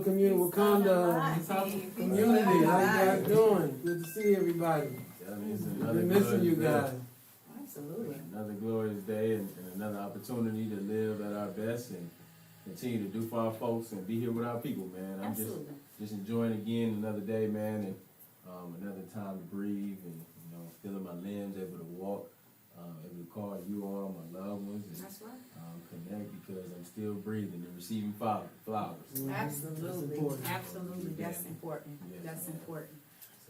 doing, community Wakanda community? How you guys doing? Good to see everybody. Been missing you guys. Absolutely. Another glorious day and another opportunity to live at our best and continue to do for our folks and be here with our people, man. I'm just enjoying again another day, man, and another time to breathe and feeling my limbs, able to walk, able to call you all, my loved ones, and That's right. connect because I'm still breathing and receiving flowers. Absolutely. Absolutely. That's Yeah. important. Yes, That's ma'am. important.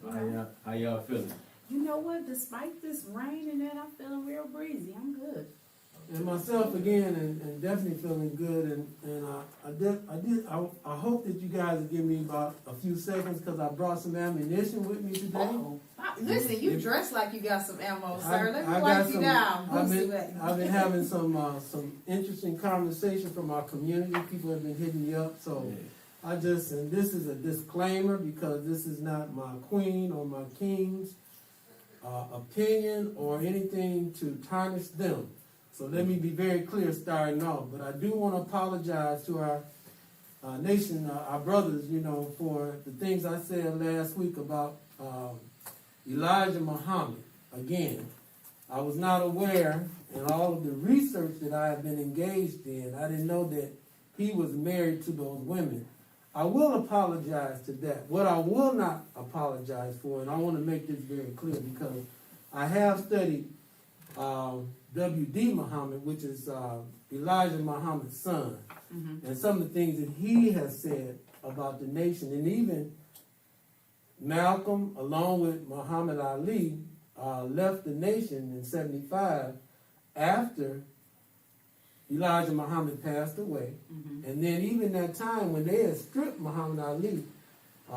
So how y'all feeling? You know what? Despite this rain and that, I'm feeling real breezy. I'm good. And myself again, and definitely feeling good. And I hope that you guys will give me about a few seconds because I brought some ammunition with me today. Oh, listen, you dress like you got some ammo, sir. Let me I wipe got you some- down. I've been having some interesting conversation from our community. People have been hitting me up, so and this is a disclaimer because this is not my queen or my king's opinion or anything to tarnish them. So let me be very clear starting off. But I do want to apologize to our nation, our brothers, for the things I said last week about Elijah Muhammad. Again, I was not aware, in all of the research that I have been engaged in, I didn't know that he was married to those women. I will apologize to that. What I will not apologize for, and I want to make this very clear because I have studied W.D. Muhammad, which is Elijah Muhammad's son, and some of the things that he has said about the nation, and even Malcolm, along with Muhammad Ali, left the nation in 1975 after Elijah Muhammad passed away. And then even that time when they had stripped Muhammad Ali,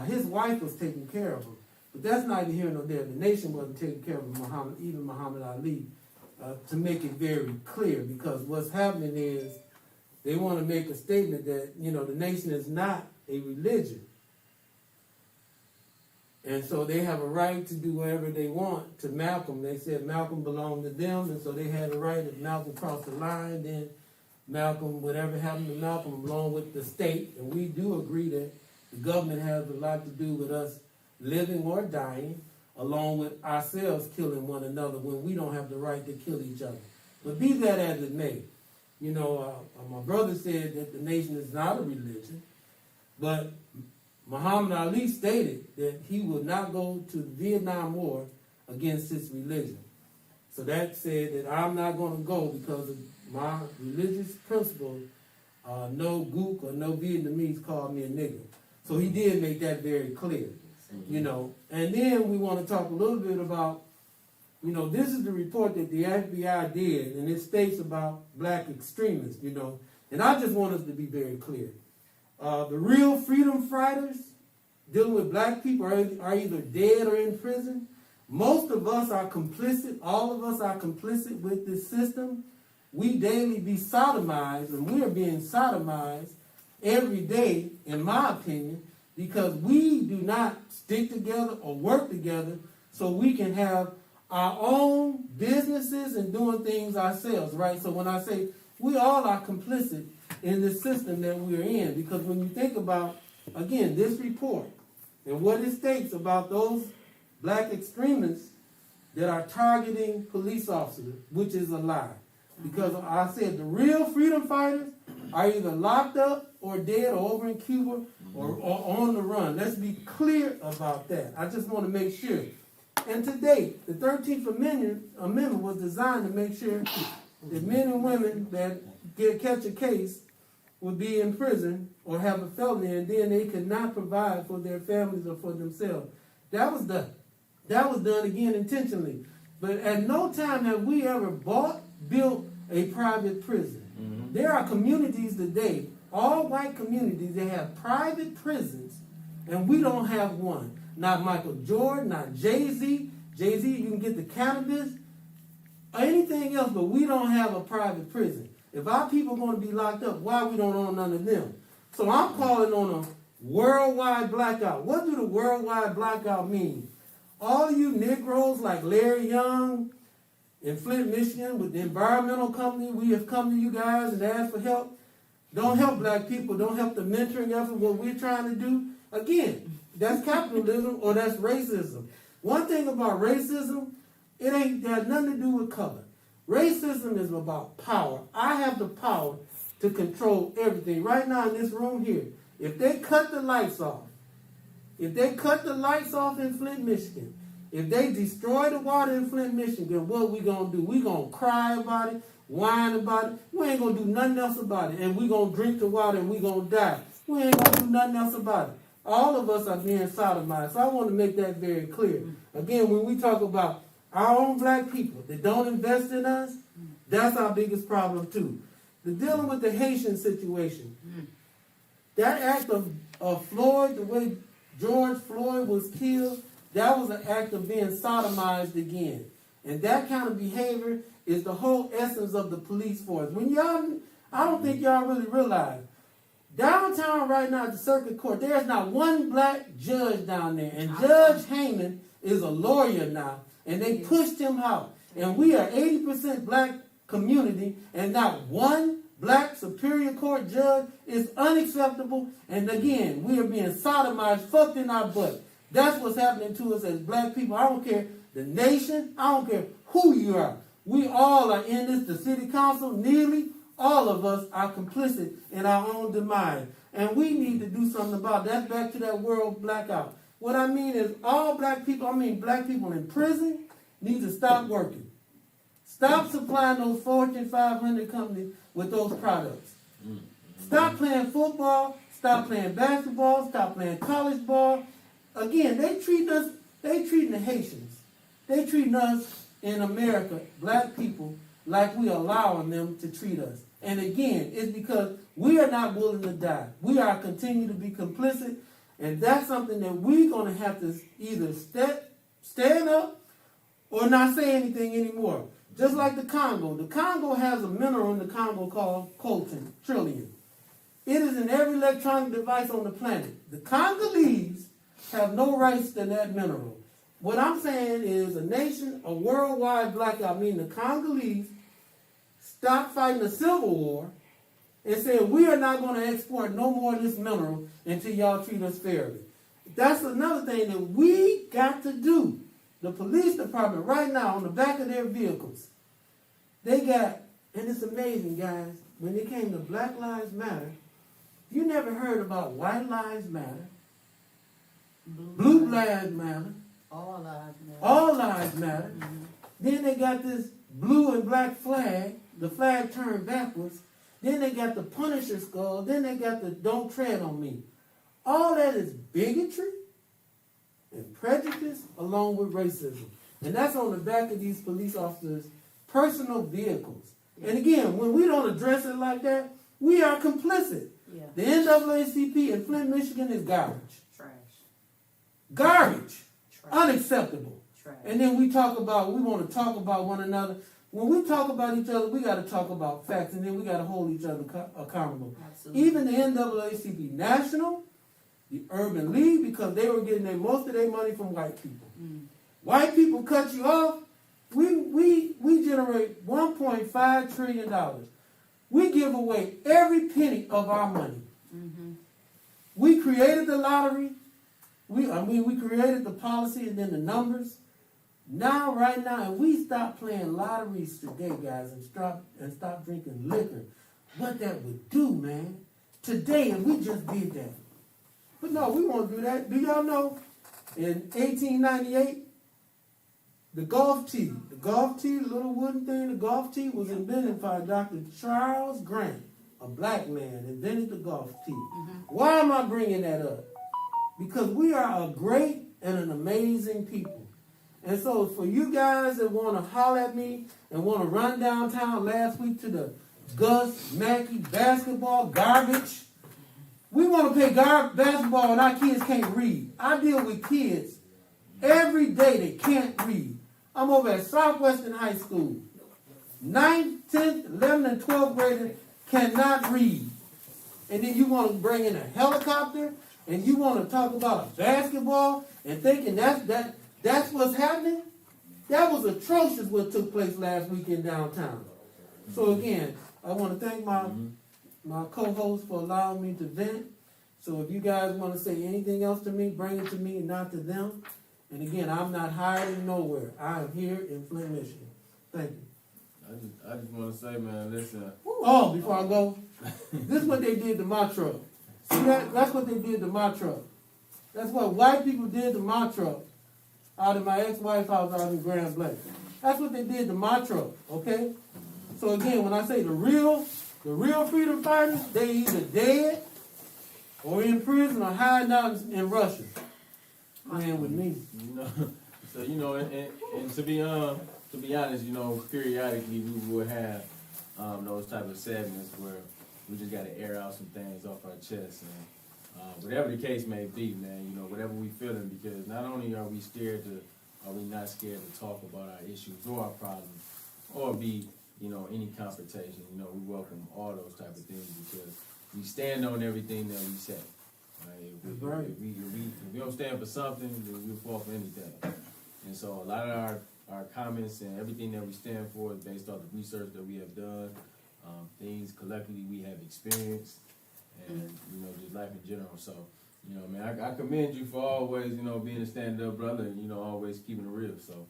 his wife was taking care of him. But that's neither here nor there. The nation wasn't taking care of Muhammad Ali, to make it very clear, because what's happening is they want to make a statement that, the nation is not a religion. And so they have a right to do whatever they want to Malcolm. They said Malcolm belonged to them, and so they had a right. If Malcolm crossed the line, then Malcolm, whatever happened to Malcolm, along with the state, and we do agree that the government has a lot to do with us living or dying, along with ourselves killing one another when we don't have the right to kill each other. But be that as it may, my brother said that the nation is not a religion, but Muhammad Ali stated that he would not go to the Vietnam War against his religion. So that said that I'm not going to go because of my religious principles. No Gook or no Vietnamese called me a nigger. So he did make that very clear, And then we want to talk a little bit about, this is the report that the FBI did, and it states about black extremists, And I just want us to be very clear. The real freedom fighters dealing with black people are either dead or in prison. Most of us are complicit. All of us are complicit with this system. We daily be sodomized, and we are being sodomized every day, in my opinion, because we do not stick together or work together so we can have our own businesses and doing things ourselves, right? So when I say we all are complicit in the system that we're in, because when you think about, again, this report and what it states about those black extremists that are targeting police officers, which is a lie. Because I said the real freedom fighters are either locked up or dead or over in Cuba or on the run. Let's be clear about that. I just want to make sure. And to date, the 13th Amendment was designed to make sure that men and women that catch a case would be in prison or have a felony, and then they could not provide for their families or for themselves. That was done again intentionally. But at no time have we ever built a private prison. There are communities today, all white communities, that have private prisons, and we don't have one. Not Michael Jordan, not Jay-Z. Jay-Z, you can get the cannabis, or anything else, but we don't have a private prison. If our people are going to be locked up, why we don't own none of them? So I'm calling on a worldwide blackout. What do the worldwide blackout mean? All you Negroes like Larry Young in Flint, Michigan, with the environmental company, we have come to you guys and asked for help. don't help black people, don't help the mentoring effort, what we're trying to do, again, that's capitalism or that's racism. One thing about racism, it ain't got nothing to do with color. Racism is about power. I have the power to control everything. Right now in this room here, if they cut the lights off, in Flint, Michigan, if they destroy the water in Flint, Michigan, what we gonna do? We gonna cry about it, whine about it. We ain't gonna do nothing else about it. And we gonna drink the water and we gonna die. We ain't gonna do nothing else about it. All of us are being sodomized. So I want to make that very clear. Again, when we talk about our own black people that don't invest in us, that's our biggest problem too. The dealing with the Haitian situation. That act of Floyd, the way George Floyd was killed, that was an act of being sodomized again. And that kind of behavior is the whole essence of the police force. I don't think y'all really realize, downtown right now at the circuit court, there's not one black judge down there. And Judge Heyman is a lawyer now. And they pushed him out. And we are 80% black community and not one black superior court judge is unacceptable. And again, we are being sodomized, fucked in our butt. That's what's happening to us as black people. I don't care the nation. I don't care who you are. We all are in this. The city council, nearly all of us are complicit in our own demise. And we need to do something about it. That's back to that world blackout. What I mean is black people in prison need to stop working. Stop supplying those Fortune 500 companies with those products. Stop playing football. Stop playing basketball. Stop playing college ball. Again, they treating the Haitians. They treating us in America, black people, like we allowing them to treat us. And again, it's because we are not willing to die. We are continue to be complicit. And that's something that we're going to have to either stand up or not say anything anymore. Just like the Congo. The Congo has a mineral in the Congo called coltan, trillium. It is in every electronic device on the planet. The Congolese have no rights to that mineral. What I'm saying is a nation, a worldwide blackout, meaning the Congolese stop fighting the Civil War and saying we are not going to export no more of this mineral until y'all treat us fairly. That's another thing that we got to do. The police department right now on the back of their vehicles, they got, and it's amazing, guys, when it came to Black Lives Matter, you never heard about White Lives Matter, Blue Lives Matter, All lives matter. All Lives Matter. Then they got this blue and black flag, the flag turned backwards. Then they got the Punisher skull. Then they got the Don't Tread on Me. All that is bigotry and prejudice along with racism. And that's on the back of these police officers' personal vehicles. And again, when we don't address it like that, we are complicit. Yeah. The NAACP in Flint, Michigan is garbage. Trash. Garbage. Trash. Unacceptable. Trash. And then we want to talk about one another. When we talk about each other, we got to talk about facts, and then we got to hold each other accountable. Absolutely. Even the NAACP National, the Urban League, because they were getting most of their money from white people. White people cut you off. We generate $1.5 trillion. We give away every penny of our money. We created the lottery. We created the policy and then the numbers. Now, right now, if we stop playing lotteries today, guys, and stop drinking liquor, what that would do, man, today, if we just did that. But no, we won't do that. Do y'all know, in 1898, the golf tee, the little wooden thing, the golf tee was invented by Dr. Charles Grant, a black man, invented the golf tee. Why am I bringing that up? Because we are a great and an amazing people. And so for you guys that want to holler at me and want to run downtown last week to the Gus Mackey basketball garbage, we want to play basketball and our kids can't read. I deal with kids every day that can't read. I'm over at Southwestern High School. 9th, 10th, 11th, and 12th graders cannot read. And then you want to bring in a helicopter and you want to talk about a basketball and thinking that's what's happening? That was atrocious what took place last week in downtown. So again, I want to thank my my co-host for allowing me to vent. So if you guys want to say anything else to me, bring it to me and not to them. And again, I'm not hiding nowhere. I am here in Flint, Michigan. Thank you. I just want to say, man, listen. Oh, before I go, this is what they did to my truck. See that? That's what they did to my truck. That's what white people did to my truck out of my ex-wife's house out in Grand Blanc. That's what they did to my truck, okay? So again, when I say the real freedom fighters, they either dead or in prison or hiding out in Russia. Man, with me. You know, so you know, and to be honest, you know, periodically we will have those type of segments where we just got to air out some things off our chest, and whatever the case may be, man, you know, whatever we feeling, because not only are we not scared to talk about our issues or our problems, or be, you know, any confrontation. You know, we welcome all those type of things because we stand on everything that we say. Right? If we don't stand for something, then we'll fall for anything. And so a lot of our comments and everything that we stand for is based off the research that we have done, things collectively we have experienced, and, you know, just life in general. So, you know, man, I commend you for always, you know, being a stand-up brother and, you know, always keeping it real. So,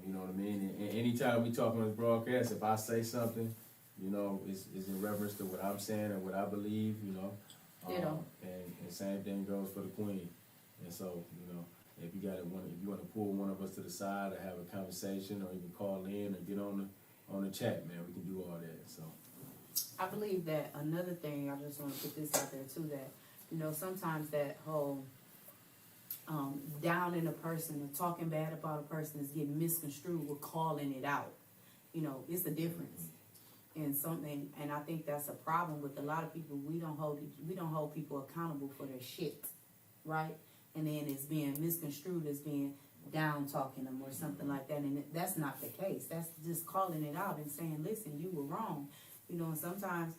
you know what I mean? And anytime we talk on this broadcast, if I say something, you know, it's in reference to what I'm saying and what I believe, you know. And same thing goes for the queen. And so, you know, if you want to pull one of us to the side or have a conversation or even call in or get on the chat, man, we can do all that. So I believe that another thing, I just want to put this out there too, that, you know, sometimes that whole down in a person or talking bad about a person is getting misconstrued with calling it out. You know, it's a difference. And I think that's a problem with a lot of people. We don't hold people accountable for their shit, right? And then it's being misconstrued as being down talking them or something like that. And that's not the case. That's just calling it out and saying, listen, you were wrong. You know, and sometimes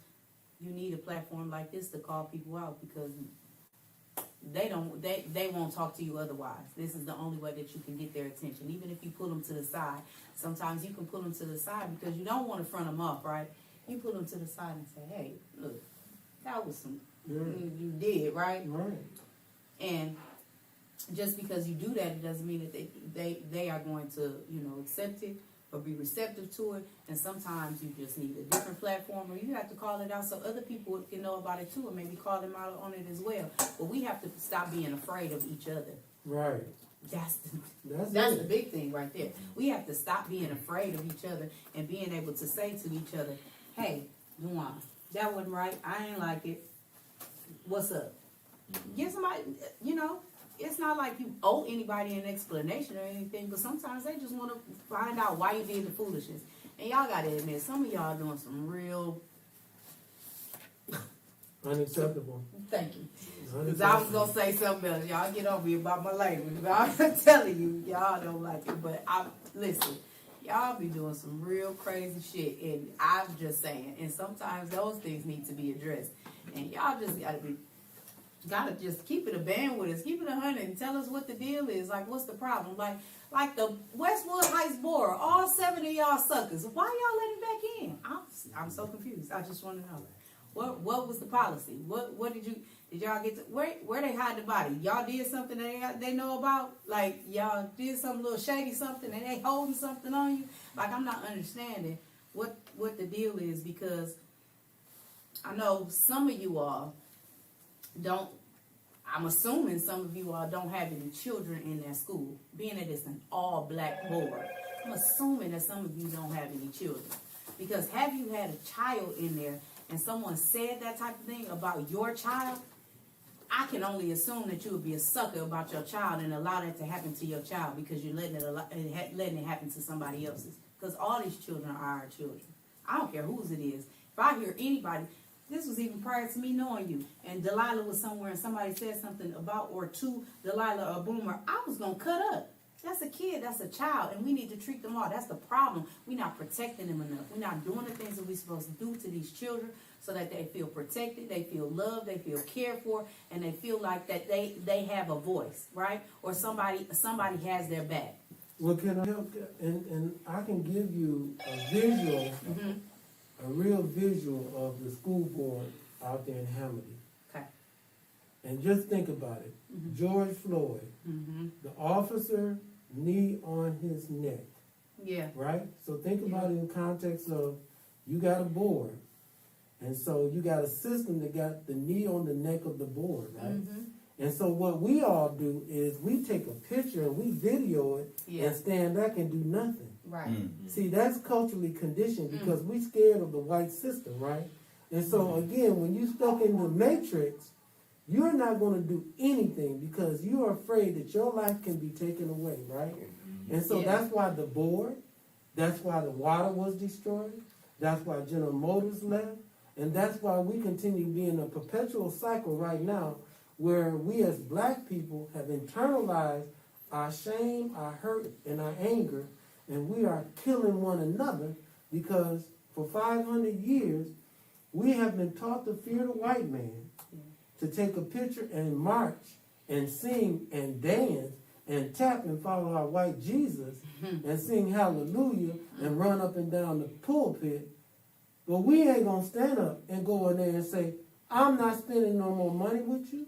you need a platform like this to call people out because they won't talk to you otherwise. This is the only way that you can get their attention. Even if you pull them to the side, sometimes you can pull them to the side because you don't want to front them up, right? You pull them to the side and say, hey, look, that was some, you did, right? Right. And just because you do that, it doesn't mean that they are going to, you know, accept it or be receptive to it. And sometimes you just need a different platform, or you have to call it out so other people can know about it too, and maybe call them out on it as well. But we have to stop being afraid of each other. Right. That's the big thing right there. We have to stop being afraid of each other and being able to say to each other, hey, Luan, that wasn't right. I ain't like it. What's up? Get somebody, you know, it's not like you owe anybody an explanation or anything, but sometimes they just want to find out why you did the foolishness. And y'all got to admit, some of y'all doing some real... Unacceptable. Thank you. Because I was going to say something else. Y'all get over here about my language. I'm telling you, y'all don't like it. But listen, y'all be doing some real crazy shit. And I'm just saying. And sometimes those things need to be addressed. And y'all just gotta just keep it a band with us. Keep it 100 and tell us what the deal is. Like, what's the problem? Like the Westwood Heights Board, all 7 of y'all suckers. Why y'all let him back in? I'm so confused. I just want to know. What was the policy? What did y'all get to, where they hide the body? Y'all did something that they know about? Like, y'all did some little shady something and they holding something on you? Like, I'm not understanding what the deal is, because I know some of you all don't, I'm assuming some of you all don't have any children in that school, being that it's an all-black board. I'm assuming that some of you don't have any children. Because have you had a child in there and someone said that type of thing about your child, I can only assume that you would be a sucker about your child and allow that to happen to your child because you're letting it happen to somebody else's. Because all these children are our children. I don't care whose it is. If I hear anybody, this was even prior to me knowing you, and Delilah was somewhere and somebody said something about or to Delilah or Boomer, I was going to cut up. That's a kid, that's a child, and we need to treat them all. That's the problem. We're not protecting them enough. We're not doing the things that we're supposed to do to these children so that they feel protected, they feel loved, they feel cared for, and they feel like that they have a voice, right? Or somebody has their back. Well, can I help? And I can give you a visual a real visual of the school board out there in Hamilton. Okay. And just think about it. Mhm. George Floyd, Mm-hmm. the officer, knee on his neck, Yeah. right? So think about it in context of you got a board, and so you got a system that got the knee on the neck of the board, right? Mm-hmm. And so what we all do is we take a picture and we video it Yeah. and stand back and do nothing. Right. See, that's culturally conditioned because we scared of the white system, right? And so again, when you stuck in the matrix, you're not going to do anything because you are afraid that your life can be taken away, right? And so Yeah. that's why the board, that's why the water was destroyed, that's why General Motors left, and that's why we continue to be in a perpetual cycle right now where we as black people have internalized our shame, our hurt, and our anger, and we are killing one another because for 500 years, we have been taught to fear the white man, to take a picture and march and sing and dance and tap and follow our white Jesus and sing hallelujah and run up and down the pulpit. But we ain't going to stand up and go in there and say, I'm not spending no more money with you.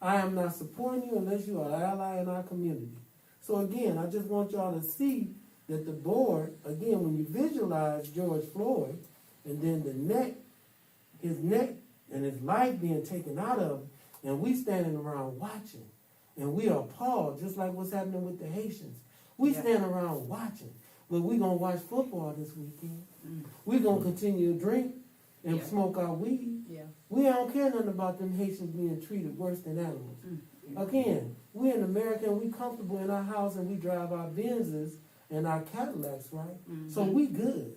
I am not supporting you unless you are an ally in our community. So again, I just want y'all to see that the board, again, when you visualize George Floyd and then his neck and his life being taken out of him, and we standing around watching, and we are appalled, just like what's happening with the Haitians. We stand around watching, but we going to watch football this weekend. We going to continue to drink and smoke our weed. Yeah. We don't care nothing about them Haitians being treated worse than animals. Again, we in America and we comfortable in our house and we drive our Benzes and our Cadillacs, right? So we good,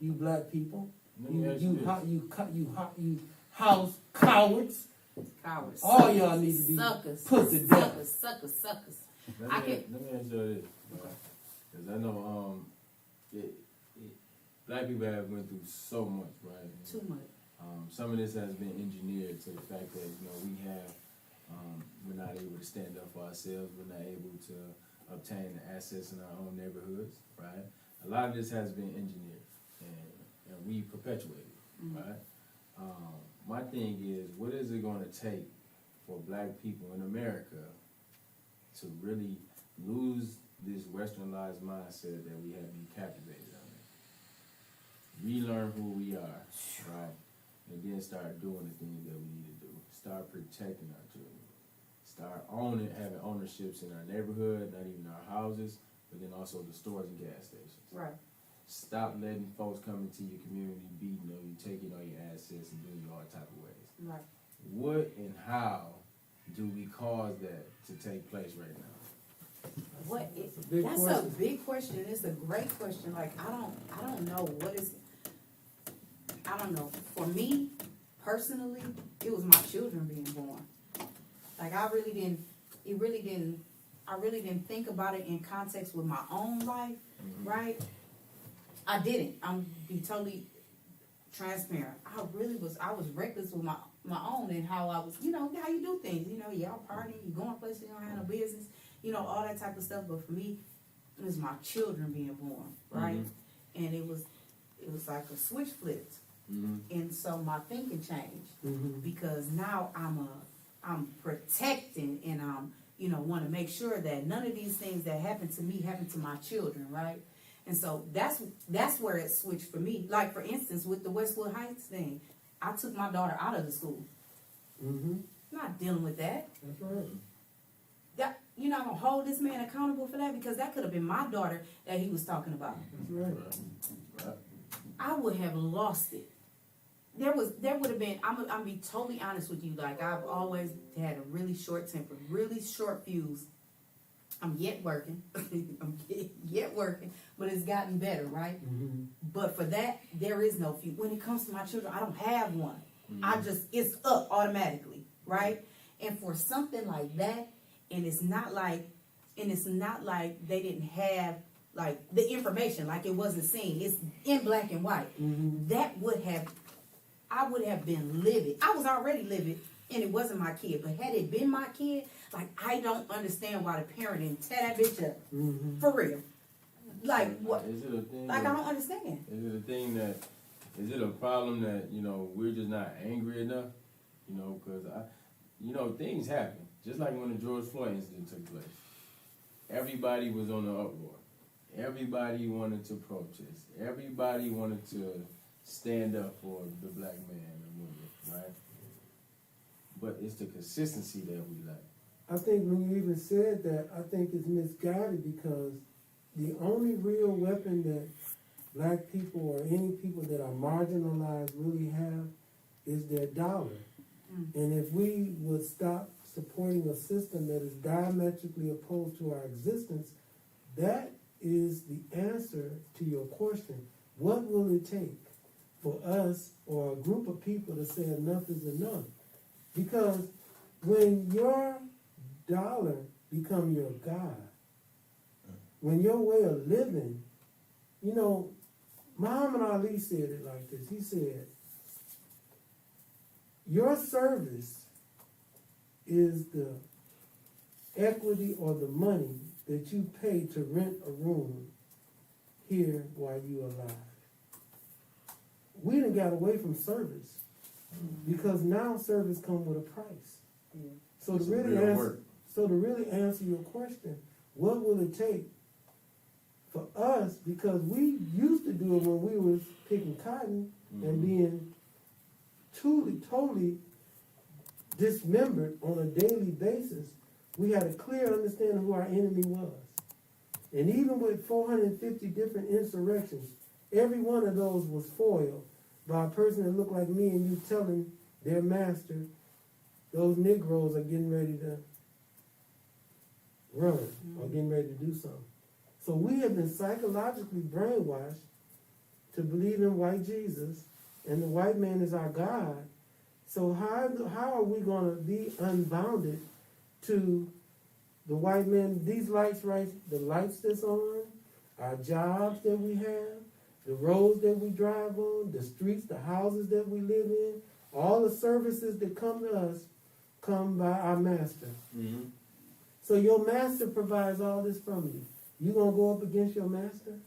you black people. You house cowards. Cowards. All y'all need to be suckers. put to death. Suckers. Let me ask you this, because I know black people have went through so much, right? And, Too much. some of this has been engineered to the fact that we're not able to stand up for ourselves. We're not able to obtain the assets in our own neighborhoods, right? A lot of this has been engineered, and we perpetuate it, right? My thing is, what is it going to take for black people in America to really lose this westernized mindset that we have been captivated on? Relearn who we are, right? And then start doing the things that we need to do. Start protecting our children. Start having ownerships in our neighborhood, not even our houses, but then also the stores and gas stations. Right. Stop letting folks come into your community beating on you, taking all your assets, and doing you all type of ways. Right. What and how do we cause that to take place right now? Big That's question. a big question. It's a great question. Like I don't know what is. I don't know. For me, personally, it was my children being born. Like I really didn't think about it in context with my own life, right? I didn't. I'm be totally transparent. I was reckless with my own and how I was, how you do things. Y'all partying, you going places you don't have no business, all that type of stuff. But for me, it was my children being born, right? And it was like a switch flipped. And so my thinking changed because now I'm protecting and want to make sure that none of these things that happen to me happen to my children, right? And so that's where it switched for me. Like for instance, with the Westwood Heights thing, I took my daughter out of the school. I'm not dealing with that. That's right. That you're not gonna hold this man accountable for that because that could have been my daughter that he was talking about. That's right. I would have lost it. There would have been. I'm be totally honest with you. Like I've always had a really short temper, really short fuse. I'm yet working. But it's gotten better, right? But for that, there is no fuse. When it comes to my children, I don't have one. It's up automatically, right? And for something like that, and it's not like they didn't have like the information, like it wasn't seen. It's in black and white. I would have been livid. I was already livid, and it wasn't my kid. But had it been my kid, like I don't understand why the parent didn't tear that bitch up. For real. Like what? Is it a thing? Like I don't understand. Is it a thing that Is it a problem that, you know, we're just not angry enough? You know, because things happen. Just like when the George Floyd incident took place. Everybody was on the uproar. Everybody wanted to protest. Everybody wanted to stand up for the black man and woman, right? But it's the consistency that we lack. I think when you even said that, I think it's misguided because the only real weapon that black people or any people that are marginalized really have is their dollar. And if we would stop supporting a system that is diametrically opposed to our existence, that is the answer to your question. What will it take for us or a group of people to say enough is enough? Because when your dollar become your God, when your way of living, you know, Muhammad Ali said it like this. He said, your service is the equity or the money that you pay to rent a room here while you alive. We done got away from service because now service come with a price. Yeah. So to really answer your question, what will it take for us? Because we used to do it when we was picking cotton and being totally dismembered on a daily basis. We had a clear understanding who our enemy was. And even with 450 different insurrections, every one of those was foiled by a person that looked like me and you telling their master, those Negroes are getting ready to run or getting ready to do something. So we have been psychologically brainwashed to believe in white Jesus and the white man is our God. So how are we going to be unbounded to the white man? These lights, right, the lights that's on, our jobs that we have, the roads that we drive on, the streets, the houses that we live in, all the services that come to us come by our master. Mm-hmm. So your master provides all this from you. You going to go up against your master?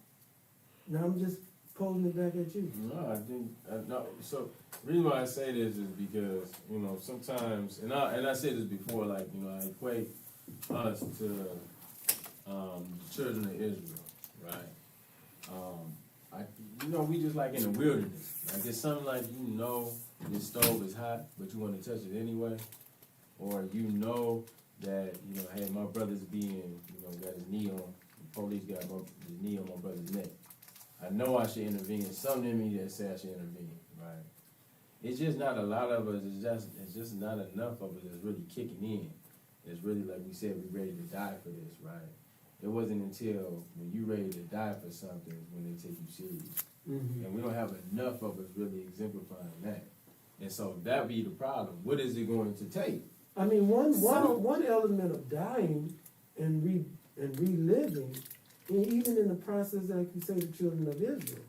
Now I'm just posing it back at you. No, I think no. So the reason why I say this is because, you know, sometimes, and I said this before, like, you know, I equate us to the children of Israel, right? We just like in the wilderness. Like it's something like, you know, your stove is hot, but you want to touch it anyway, or you know that, you know, hey, my brother's being, you know, got his knee on, the police got his knee on my brother's neck. I know I should intervene. Something in me that says I should intervene, right? It's just not a lot of us. It's just not enough of us that's really kicking in. It's really like we said, we're ready to die for this, right? It wasn't until when you're ready to die for something when they take you serious, and we don't have enough of us really exemplifying that. And so that be the problem. What is it going to take? I mean, one element of dying and reliving, and even in the process, like you say, the children of Israel.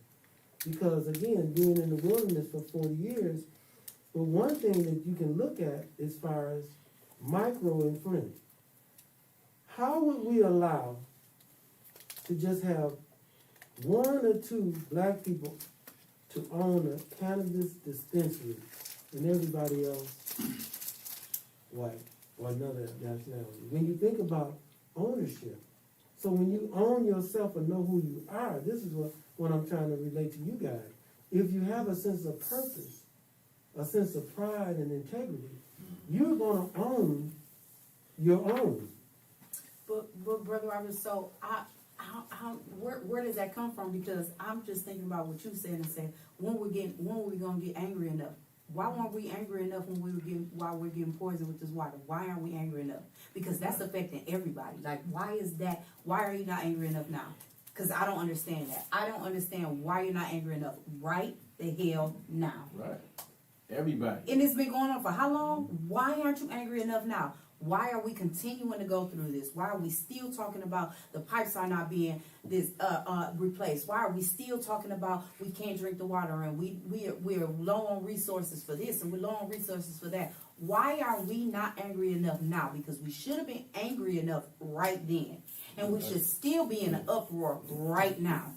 Because again, being in the wilderness for 40 years, but one thing that you can look at as far as micro and Flint, how would we allow to just have one or two black people to own a cannabis dispensary and everybody else white or another nationality? When you think about ownership, so when you own yourself and know who you are, this is what I'm trying to relate to you guys. If you have a sense of purpose, a sense of pride and integrity, you're going to own your own. But Brother Robert, so where does that come from? Because I'm just thinking about what you said and said, when were we gonna get angry enough? Why weren't we angry enough while we're getting poisoned with this water? Why aren't we angry enough? Because that's affecting everybody. Like, why is that? Why are you not angry enough now? Because I don't understand that. I don't understand why you're not angry enough right the hell now. Right. Everybody. And it's been going on for how long? Why aren't you angry enough now? Why are we continuing to go through this? Why are we still talking about the pipes are not being replaced? Why are we still talking about we can't drink the water and we're low on resources for this and we're low on resources for that? Why are we not angry enough now? Because we should have been angry enough right then. And we should still be in an uproar right now.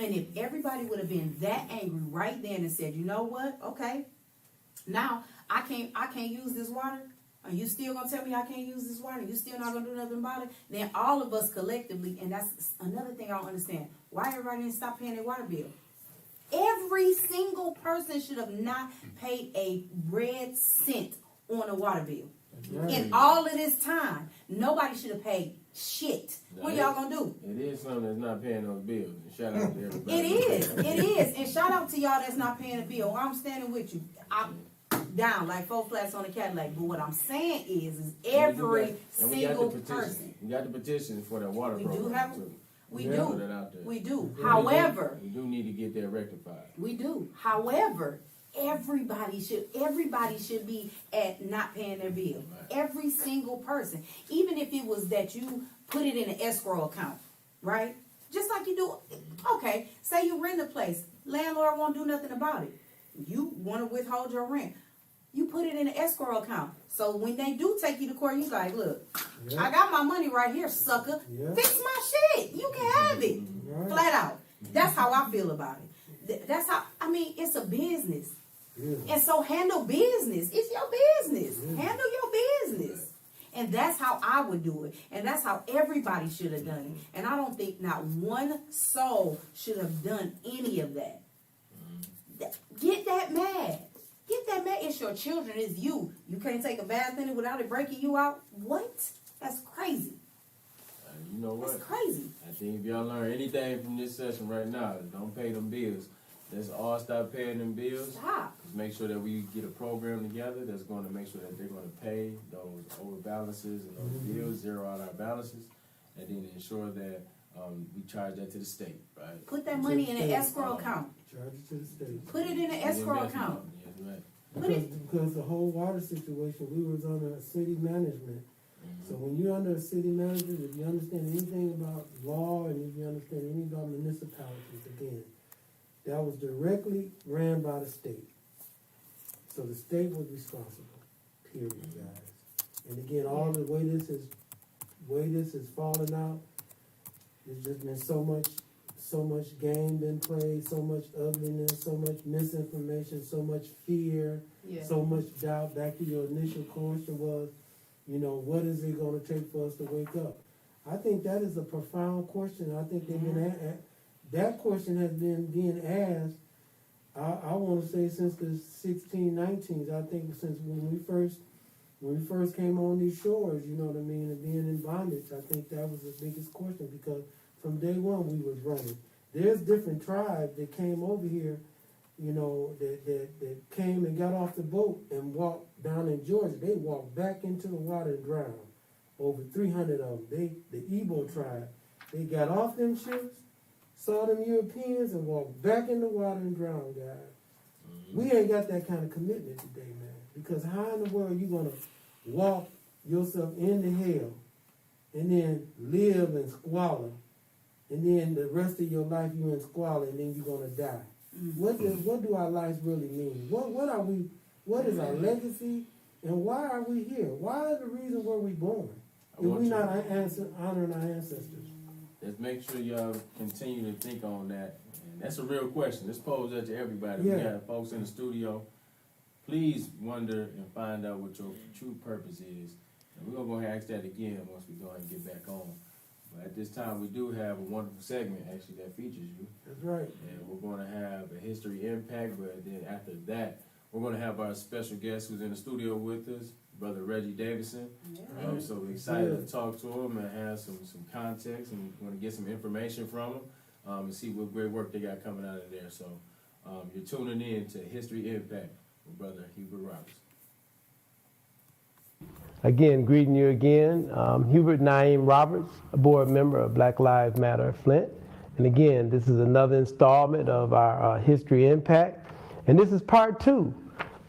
And if everybody would have been that angry right then and said, you know what, okay, now I can't use this water, and you still gonna tell me I can't use this water, you still not gonna do nothing about it, then all of us collectively, and that's another thing I don't understand, why everybody didn't stop paying their water bill? Every single person should have not paid a red cent on a water bill. Right. In all of this time, nobody should have paid shit. What y'all gonna do? It is something that's not paying those bills. And shout out to everybody. It is. And shout out to y'all that's not paying the bill. I'm standing with you. I'm down like 4 flats on a Cadillac. But what I'm saying is every single person. We got the petition for that water program. We do have too. We Put do. that out there. We do. However, we do need to get that rectified. We do. However, everybody should be at not paying their bill. Right. Every single person. Even if it was that you put it in an escrow account, right? Just like you do. Okay, say you rent a place. Landlord won't do nothing about it. You want to withhold your rent. You put it in an escrow account. So when they do take you to court, you like, look, I got my money right here, sucker. Fix my shit. You can have it. Right. Flat out. That's how I feel about it. That's how, it's a business. Yeah. And so handle business. It's your business. Yeah. Handle your business. And that's how I would do it. And that's how everybody should have done it. And I don't think not one soul should have done any of that. Get that mad. Get that mad. It's your children. It's you. You can't take a bath in it without it breaking you out. What? That's crazy. You know what? That's crazy. I think if y'all learn anything from this session right now, don't pay them bills. Let's all stop paying them bills. Stop. Let's make sure that we get a program together that's going to make sure that they're going to pay those overbalances and those bills, zero out our balances, and then ensure that we charge that to the state, right? Put that money in an escrow account. Charge it to the state. Put it in an escrow account. Yes, right. Because the whole water situation, we was under city management. So when you're under a city management, if you understand anything about law and if you understand anything about municipalities, again, that was directly ran by the state. So the state was responsible, period, guys. And again, all the way this is falling out, there's just been so much game been played, so much ugliness, so much misinformation, so much fear, so much doubt. Back to your initial question was, what is it going to take for us to wake up? I think that is a profound question. I think they've been that question has been being asked, I want to say since the 1619s. I think since when we first came on these shores, you know what I mean, and being in bondage, I think that was the biggest question because from day one we was running. There's different tribes that came over here, that came and got off the boat and walked down in Georgia. They walked back into the water and drowned. Over 300 of them. The Igbo tribe, they got off them ships, saw them Europeans and walked back in the water and drowned, guys. We ain't got that kind of commitment today, man. Because how in the world are you going to walk yourself into hell and then live in squalor and then the rest of your life you in squalor and then you're going to die? What do our lives really mean? What is our legacy and why are we here? Why is the reason were we born if we not honoring our ancestors? Let's make sure y'all continue to think on that. And that's a real question. Let's pose that to everybody. Yeah. We got folks in the studio. Please wonder and find out what your true purpose is. And we're going to go ahead and ask that again once we go ahead and get back on. But at this time, we do have a wonderful segment, actually, that features you. That's right. And we're going to have a history impact, but then after that, we're going to have our special guest who's in the studio with us, Brother Reggie Davidson. Yeah. So we're excited to talk to him and have some context, and we're going to get some information from him and see what great work they got coming out of there. So you're tuning in to History Impact with Brother Hubert Roberts. Again, greeting you again. Hubert Naeem Roberts, a board member of Black Lives Matter Flint. And again, this is another installment of our History Impact. And this is part 2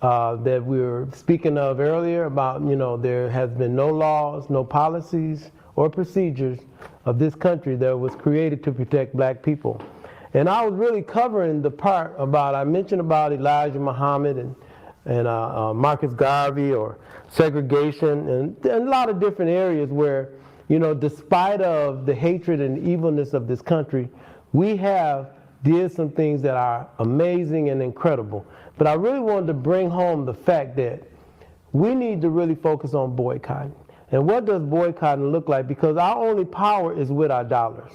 that we were speaking of earlier about, there has been no laws, no policies or procedures of this country that was created to protect black people. And I was really covering the part about, I mentioned about Elijah Muhammad and Marcus Garvey or segregation and a lot of different areas where, despite of the hatred and evilness of this country, we have did some things that are amazing and incredible. But I really wanted to bring home the fact that we need to really focus on boycotting. And what does boycotting look like? Because our only power is with our dollars.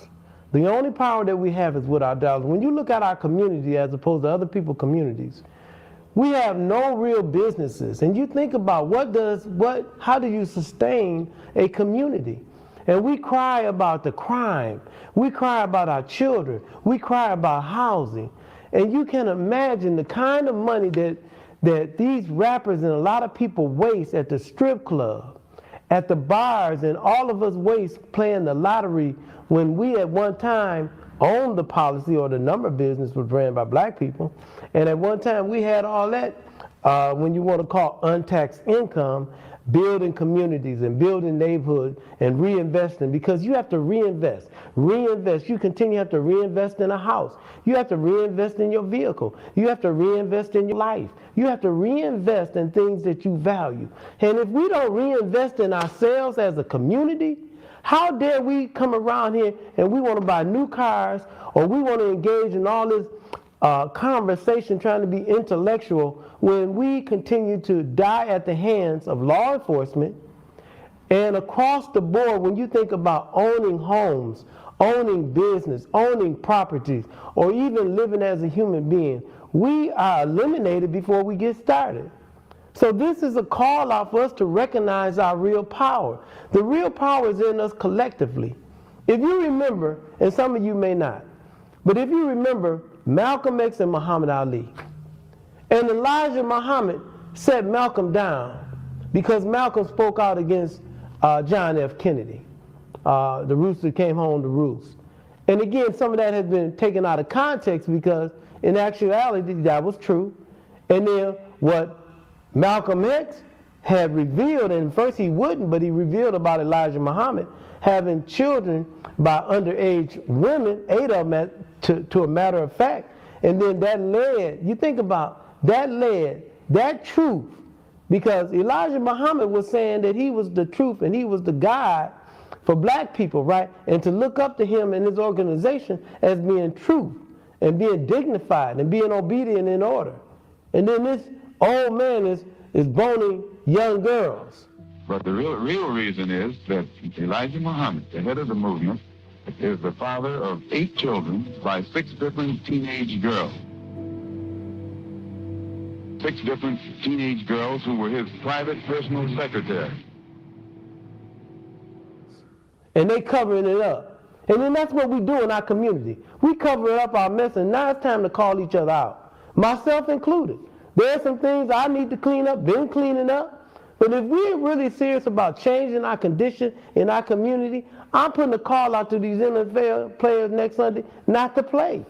The only power that we have is with our dollars. When you look at our community as opposed to other people's communities, we have no real businesses. And you think about how do you sustain a community? And we cry about the crime. We cry about our children. We cry about housing. And you can imagine the kind of money that these rappers and a lot of people waste at the strip club, at the bars, and all of us waste playing the lottery when we at one time owned the policy, or the number business was ran by black people. And at one time we had all that, when you want to call untaxed income, building communities and building neighborhoods and reinvesting, because you have to reinvest. You continue to have to reinvest in a house. You have to reinvest in your vehicle. You have to reinvest in your life. You have to reinvest in things that you value. And if we don't reinvest in ourselves as a community, how dare we come around here and we want to buy new cars, or we want to engage in all this conversation trying to be intellectual, when we continue to die at the hands of law enforcement? And across the board, when you think about owning homes, owning business, owning properties, or even living as a human being, we are eliminated before we get started. So this is a call out for us to recognize our real power. The real power is in us collectively. If you remember, and some of you may not, but if you remember Malcolm X and Muhammad Ali, and Elijah Muhammad set Malcolm down because Malcolm spoke out against John F. Kennedy. The rooster came home to roost. And again, some of that has been taken out of context, because in actuality that was true. And then what Malcolm X had revealed, and first he wouldn't, but he revealed about Elijah Muhammad having children by underage women, 8 of them to a matter of fact. And then that led, you think about, that truth, because Elijah Muhammad was saying that he was the truth and he was the God for black people, right? And to look up to him and his organization as being truth and being dignified and being obedient in order. And then this old man is boning young girls. But the real reason is that Elijah Muhammad, the head of the movement, is the father of 8 children by 6 different teenage girls. 6 different teenage girls who were his private personal secretary. And they covering it up. And then that's what we do in our community. We cover up our mess, and now it's time to call each other out, myself included. There are some things I need to clean up, been cleaning up. But if we're really serious about changing our condition in our community, I'm putting a call out to these NFL players next Sunday not to play.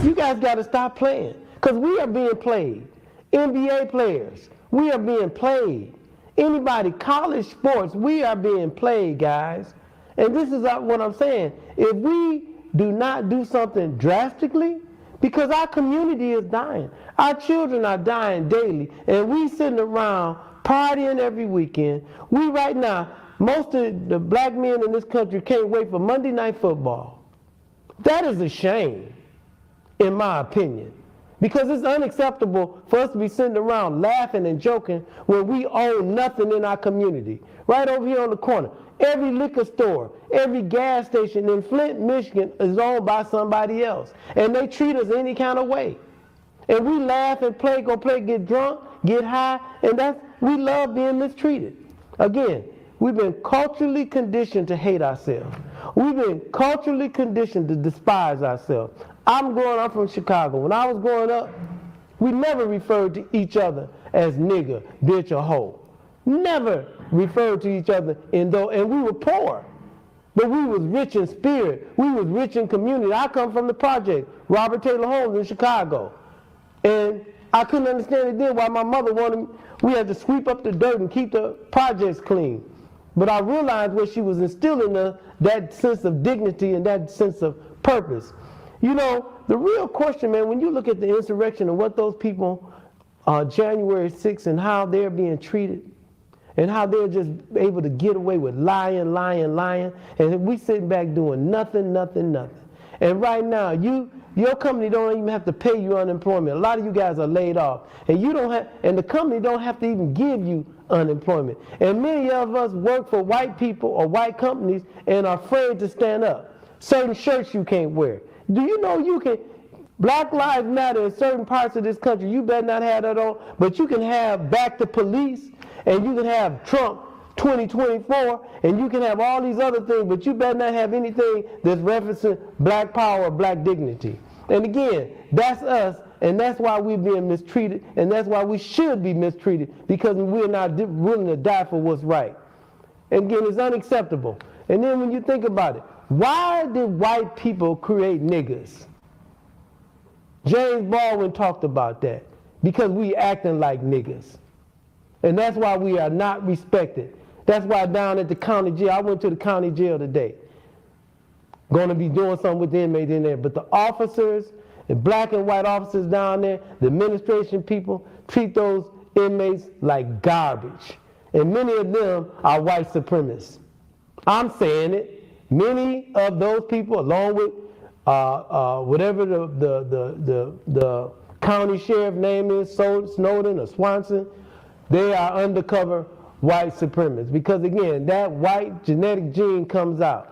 You guys got to stop playing, because we are being played. NBA players, we are being played. Anybody, college sports, we are being played, guys. And this is what I'm saying. If we do not do something drastically, because our community is dying. Our children are dying daily, and we sitting around partying every weekend. We right now, most of the black men in this country can't wait for Monday Night Football. That is a shame, in my opinion, because it's unacceptable for us to be sitting around laughing and joking when we own nothing in our community. Right over here on the corner, every liquor store, every gas station in Flint, Michigan is owned by somebody else, and they treat us any kind of way. And we laugh and play, get drunk, get high, and we love being mistreated. Again, we've been culturally conditioned to hate ourselves. We've been culturally conditioned to despise ourselves. I'm from Chicago. When I was growing up, we never referred to each other as nigger, bitch, or hoe. Never referred to each other and we were poor. But we was rich in spirit. We was rich in community. I come from the project, Robert Taylor Homes in Chicago. And I couldn't understand it then why my mother we had to sweep up the dirt and keep the projects clean. But I realized what she was instilling that sense of dignity and that sense of purpose. You know, the real question, man, when you look at the insurrection and what those people, January 6th, and how they're being treated, and how they're just able to get away with lying, and we sitting back doing nothing. And right now, Your company don't even have to pay you unemployment. A lot of you guys are laid off, and you don't have, and the company don't have to even give you unemployment. And many of us work for white people or white companies and are afraid to stand up. Certain shirts you can't wear. Do you know you can? Black Lives Matter in certain parts of this country. You better not have that on, but you can have Back the Police, and you can have Trump 2024, and you can have all these other things, but you better not have anything that's referencing black power or black dignity. And again, that's us, and that's why we're being mistreated, and that's why we should be mistreated, because we're not willing to die for what's right. And again, it's unacceptable. And then when you think about it, why did white people create niggas? James Baldwin talked about that, because we acting like niggas. And that's why we are not respected. That's why down at the county jail, I went to the county jail today. Going to be doing something with the inmates in there. But the officers, the black and white officers down there, the administration people, treat those inmates like garbage. And many of them are white supremacists. I'm saying it. Many of those people, along with whatever the county sheriff name is, Snowden or Swanson, they are undercover white supremacists, because again, that white genetic gene comes out.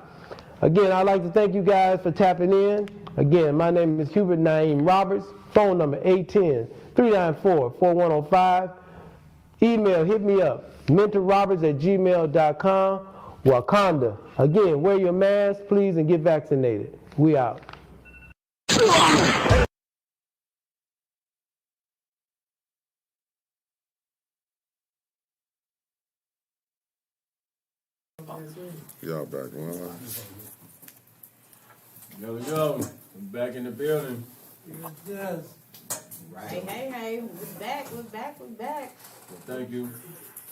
Again, I'd like to thank you guys for tapping in. Again, my name is Hubert Naeem Roberts. Phone number 810-394-4105. Email, hit me up, mentorroberts@gmail.com. Wakanda. Again, wear your mask, please, and get vaccinated. We out. Y'all back on. Yo, I'm back in the building. Yes. Hey, we're back. Well, thank you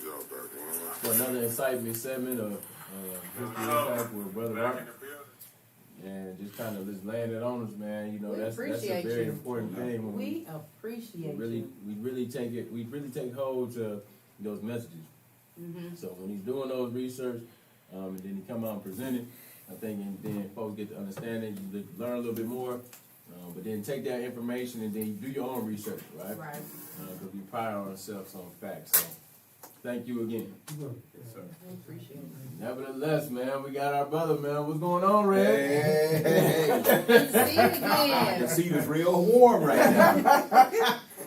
Y'all back on. for another excitement segment of History Impact with Brother Robert. And just kind of just laying it on us, man. You know, We that's a appreciate very you. important thing when We appreciate we really take hold to those messages. Mm-hmm. So when he's doing those research, and then he come out and present it, I think, and then folks get to understand it, you learn a little bit more, but then take that information and then you do your own research, right? Right. Because we pride ourselves on facts. So thank you again. Yes, sir. We appreciate it. Nevertheless, man, we got our brother, man. What's going on, Red? Hey. See you The again. seat is real warm right now.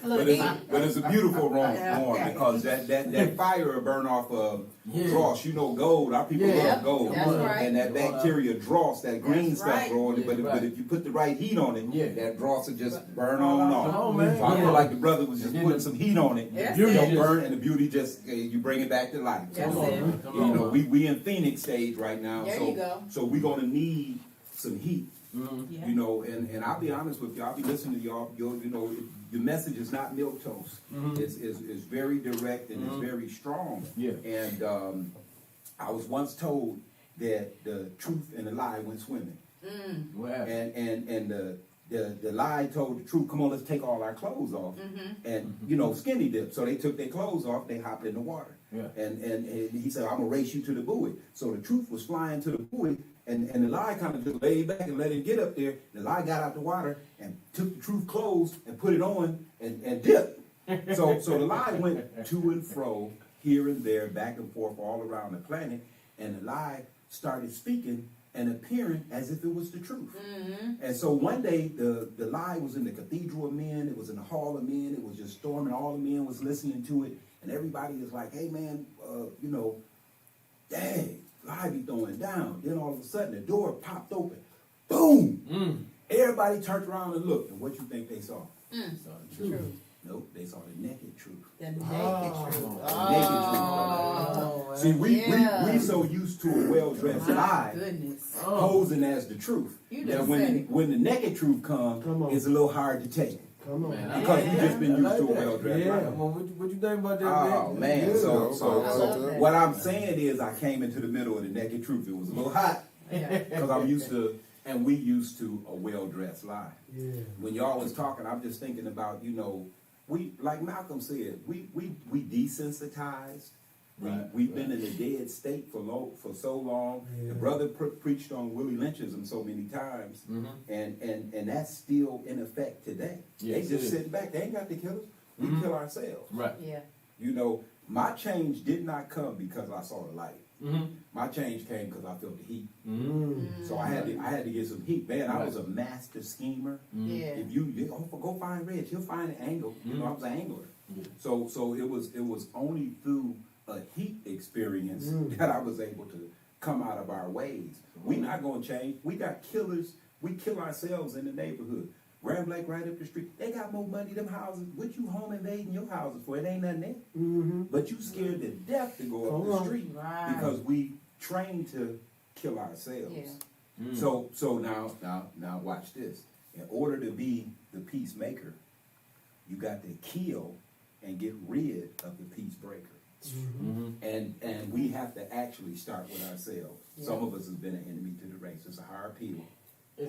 Look, But it's a beautiful warm Okay. because that fire will burn off Yeah. dross. You know gold. Our people Yeah. love gold. That's right. And that bacteria dross, that green That's stuff right. growing. Yeah, but right. if you put the right heat on it, Yeah. that dross will just burn on and Come off. on, man. So I Yeah. feel like the brother was just Yeah. putting some heat on it. That's You it. don't burn, and the beauty just you bring it back to life. That's So, it. Come you on. know, we in Phoenix stage right now. There so you go. so we're gonna need some heat. Mhm. Yeah. You know, and I'll be honest with you, I'll be listening to y'all. You know, your message is not milquetoast. Mhm. It's very direct and Mhm. it's very strong. Yeah. And I was once told that the truth and the lie went swimming, What happened? and the lie told the truth. Come on, let's take all our clothes off, Mm-hmm. and you know, skinny dip. So they took their clothes off. They hopped in the water. Yeah. And he said, I'm gonna race you to the buoy. So the truth was flying to the buoy, and the lie kind of just laid back and let him get up there. The lie got out the water and took the truth clothes and put it on and dipped. So the lie went to and fro, here and there, back and forth, all around the planet, and the lie started speaking and appearing as if it was the truth. Mm-hmm. And so one day the lie was in the cathedral of men, it was in the hall of men, it was just storming, all the men was listening to it, and everybody was like, hey man, you know, dang, lie be throwing down. Then all of a sudden the door popped open. Boom! Everybody turned around and looked, and what you think they saw? True. Nope, they saw the naked truth. The naked Oh. truth. The naked Oh. truth. See, Yeah. we so used to a well-dressed My lie, goodness. posing as the truth. You That just when said it. when the naked truth comes, Come on. it's a little hard to take. Come on. Man, Because we Yeah. just been used to a well-dressed Yeah. lie. Come on, what you think about that, Oh Red? man, Yeah. so I love that. what I'm saying is I came into the middle of the naked truth. It was a little hot Yeah. because I'm used to, and we used to a well-dressed lie. Yeah. When y'all was talking, I'm just thinking about, you know, we, like Malcolm said, we desensitized, We've been in a dead state for so long. Yeah. The brother preached on Willie Lynchism so many times, and that's still in effect today. Yes, they it just is. sitting back. They ain't got to kill us. We kill ourselves. Right. Yeah. You know, my change did not come because I saw the light. My change came because I felt the heat. So I had to get some heat. Man, I was a master schemer. Yeah. If you go find Reggie, he'll find an angle. You know, I was an angler. So it was only through a heat experience that I was able to come out of our ways. We not gonna change. We got killers. We kill ourselves in the neighborhood. Grand Lake right up the street. They got more money, them houses. What you home invading your houses for? It ain't nothing there. But you scared to death to go up the street because we trained to kill ourselves. Yeah. So now watch this. In order to be the peacemaker, you got to kill and get rid of the peace breaker. And we have to actually start with ourselves. Some of us has been an enemy to the race. It's a hard pill.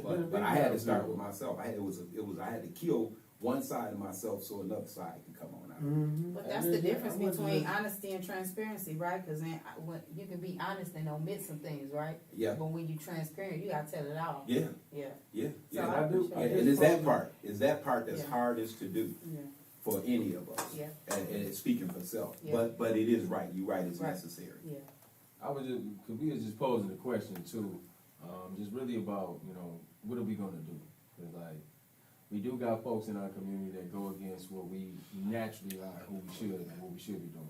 But I had to start with myself. I had to kill one side of myself so another side can come on out. But that's the difference between honesty and transparency, right? Because you can be honest and omit some things, right? Yeah. But when you transparent, you gotta tell it all. Yeah. Yeah. Yeah. So Yeah. I do. And it's that part. It's that part that's Yeah. hardest to do Yeah. for any of us. Yeah. And it's speaking for self. Yeah. But it is right. You're right. It's Right. necessary. Yeah. I was just, cause we was just posing the question too, just really about, what are we gonna do? Cause like, we do got folks in our community that go against what we naturally are, what we should be doing.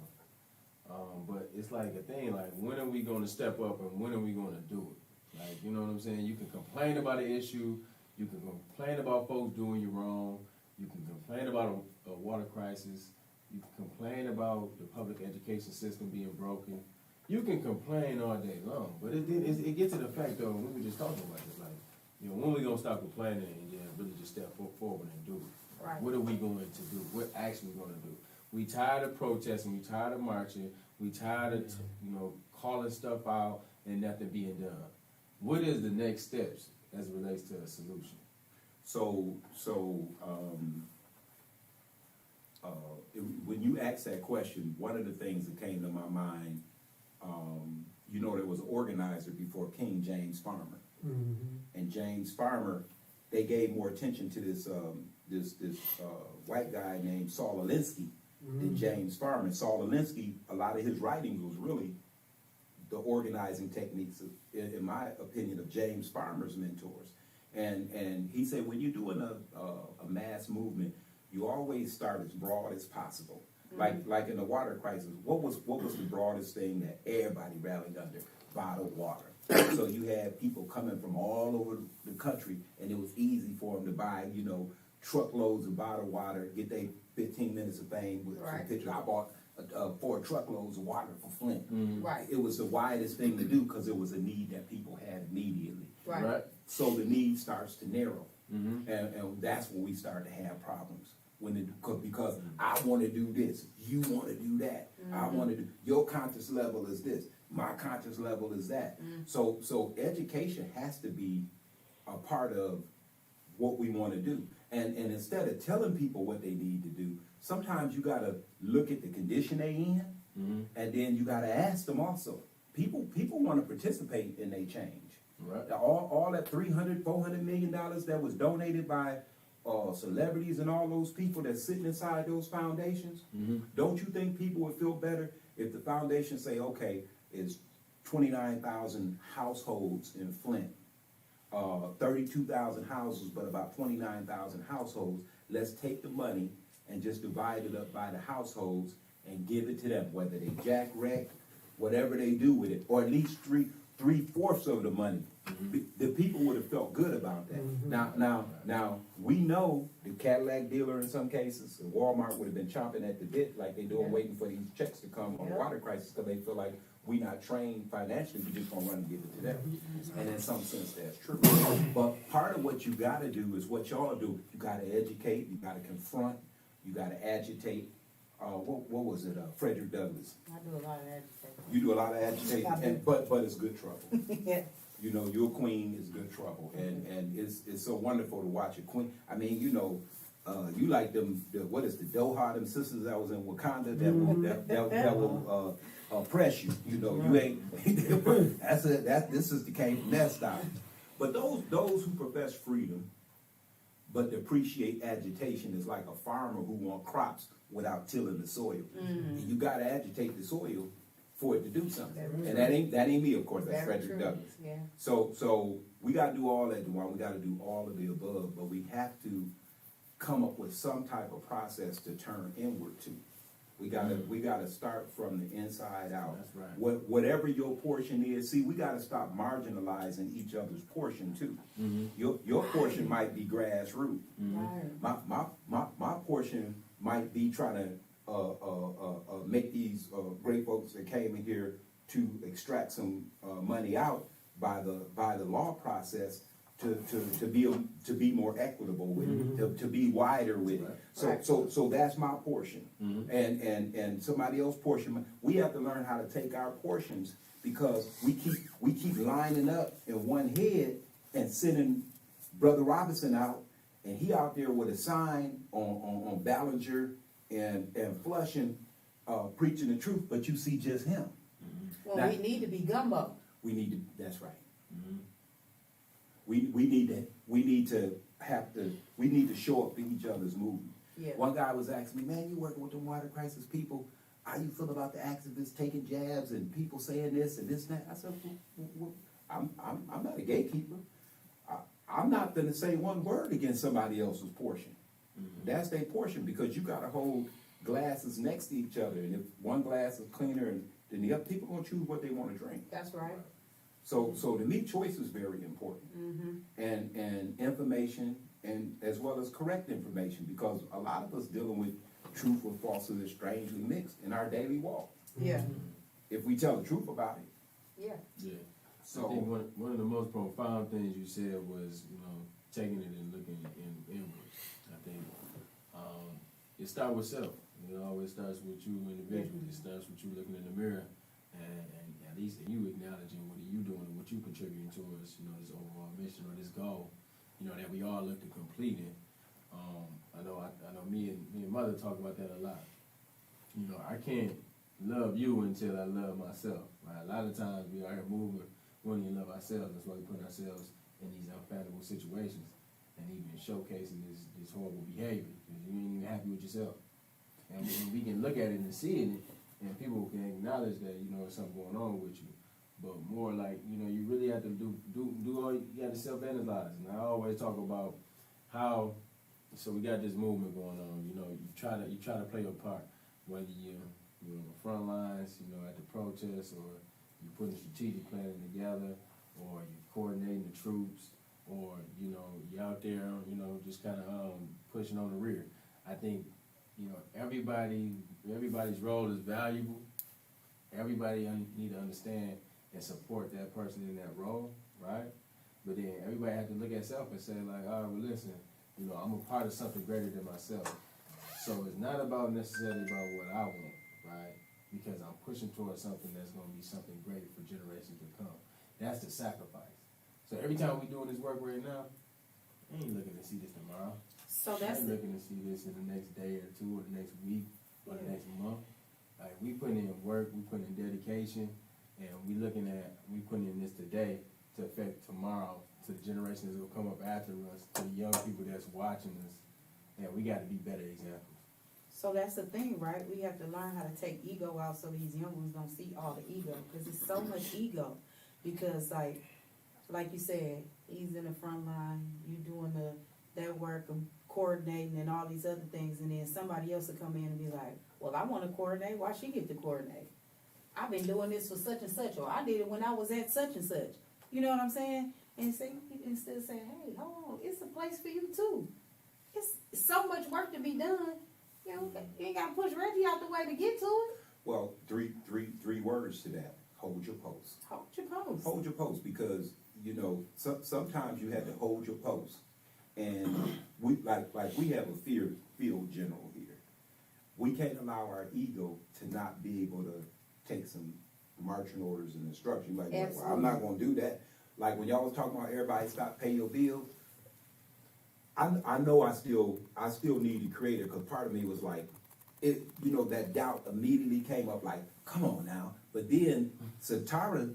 But it's like a thing, like, when are we gonna step up and when are we gonna do it? Like, you know what I'm saying? You can complain about an issue, you can complain about folks doing you wrong, you can complain about a water crisis, you can complain about the public education system being broken. You can complain all day long, but it gets to the fact though, we were just talking about this, like, when we gonna stop complaining and really just step forward and do it? Right. What are we going to do? What action we gonna do? We tired of protesting, we tired of marching, we tired of, calling stuff out and nothing being done. What is the next steps as it relates to a solution? When you asked that question, one of the things that came to my mind, there was an organizer before King James Farmer. And James Farmer, they gave more attention to this white guy named Saul Alinsky than James Farmer. Saul Alinsky, a lot of his writings was really the organizing techniques, in my opinion, of James Farmer's mentors. And he said, when you're doing a mass movement, you always start as broad as possible. Like in the water crisis, what was the broadest thing that everybody rallied under? Bottled water. So you had people coming from all over the country, and it was easy for them to buy, truckloads of bottled water, get their 15 minutes of fame with some pictures. I bought 4 truckloads of water for Flint. Right. It was the widest thing to do because it was a need that people had immediately. Right. So the need starts to narrow, and that's when we start to have problems. Because I want to do this, you want to do that. I want to do. Your conscious level is this. My conscious level is that. So education has to be a part of what we want to do. And instead of telling people what they need to do, sometimes you got to look at the condition they in, and then you got to ask them also. People want to participate in their change. Right. All that $300-400 million that was donated by celebrities and all those people that's sitting inside those foundations. Don't you think people would feel better if the foundation say, okay, it's 29,000 households in Flint, 32,000 houses, but about 29,000 households. Let's take the money and just divide it up by the households and give it to them, whether they jack wreck, whatever they do with it, or at least three-fourths of the money. The people would have felt good about that. Now we know the Cadillac dealer in some cases, and Walmart would have been chomping at the bit like they doing, waiting for these checks to come on the water crisis, because they feel like we not trained financially, we just gonna run and give it to them. And in some sense that's true. But part of what you gotta do is what y'all do. You gotta educate, you gotta confront, you gotta agitate. What was it, Frederick Douglass? I do a lot of agitating. You do a lot of agitating, but it's good trouble. Yeah. Your queen is good trouble, and it's so wonderful to watch a queen. I mean, You like them, what is the Doha, them sisters that was in Wakanda that will oppress you. You know, you ain't, this sister came from that style. But those who profess freedom, but appreciate agitation is like a farmer who want crops without tilling the soil. And you gotta agitate the soil for it to do something. And that ain't me, of course, that's Frederick Douglass. Yeah. So we gotta do all that, Dewan. We gotta do all of the above, but we have to come up with some type of process to turn inward to. We gotta start from the inside out. That's right. Whatever your portion is, see, we gotta stop marginalizing each other's portion too. Your portion might be grassroots. My portion might be trying to make these great folks that came in here to extract some money out by the law process to be more equitable with it, to be wider with it. So that's my portion, and somebody else's portion. We have to learn how to take our portions, because we keep lining up in one head and sending Brother Robinson out, and he out there with a sign on Ballinger and Flushing, preaching the truth, but you see just him. Well, Now, we need to be gumbo. that's right. We need to show up for each other's movement. Yeah. One guy was asking me, man, you working with the water crisis people, how you feel about the activists taking jabs and people saying this and this and that? I said, well, I'm not a gatekeeper. I'm not going to say one word against somebody else's portion. That's their portion, because you got to hold glasses next to each other, and if one glass is cleaner than the other, people are going to choose what they want to drink. That's right. So to me, choice is very important, and information, and as well as correct information, because a lot of us dealing with truth or falsehood is strangely mixed in our daily walk. Yeah. If we tell the truth about it. Yeah. Yeah. So I think one of the most profound things you said was, taking it and looking inward. I think it starts with self. It always starts with you individually. It starts with you looking in the mirror and at least you acknowledging what are you doing and what you contributing towards, this overall mission or this goal, that we all look to completing. I know me and Mother talk about that a lot. I can't love you until I love myself. Right? A lot of times we are here moving, we don't even love ourselves. That's why we put ourselves in these unfathomable situations and even showcasing this horrible behavior, because you ain't even happy with yourself. And we can look at it and see it, and people can acknowledge that, there's something going on with you. But more like, you really have to do all, you got to self-analyze. And I always talk about how, so we got this movement going on, you try to play a part, whether you're on the front lines, at the protests, or you're putting strategic planning together, or you're coordinating the troops, or, you're out there, just kind of pushing on the rear. I think, everybody's role is valuable. Everybody need to understand and support that person in that role, right? But then everybody has to look at self and say, like, all right, well, listen, I'm a part of something greater than myself. So it's not about necessarily about what I want, right? Because I'm pushing towards something that's going to be something great for generations to come. That's the sacrifice. So every time we're doing this work right now, I ain't looking to see this tomorrow. So I ain't looking to see this in the next day or two or the next week or the next month. Like, we putting in work, we putting in dedication, and we putting in this today to affect tomorrow, to the generations that will come up after us, to the young people that's watching us. And we got to be better examples. So that's the thing, right? We have to learn how to take ego out so these young ones don't see all the ego, because it's so much ego. Because like you said, he's in the front line, you doing that work and coordinating and all these other things, and then somebody else will come in and be like, well, I want to coordinate, why she get to coordinate? I've been doing this for such and such, or I did it when I was at such and such. You know what I'm saying? And instead of saying, hey, hold on, it's a place for you too. It's so much work to be done. You ain't got to push Reggie out the way to get to it. well, three words to that: hold your post. Hold your post. Hold your post, because sometimes you have to hold your post, and we like we have a field general here. We can't allow our ego to not be able to take some marching orders and instructions. Like, well, I'm not going to do that. Like when y'all was talking about everybody stop pay your bills, I know I still need to create it, because part of me was like, it, you know, that doubt immediately came up like, come on now. But then Satara,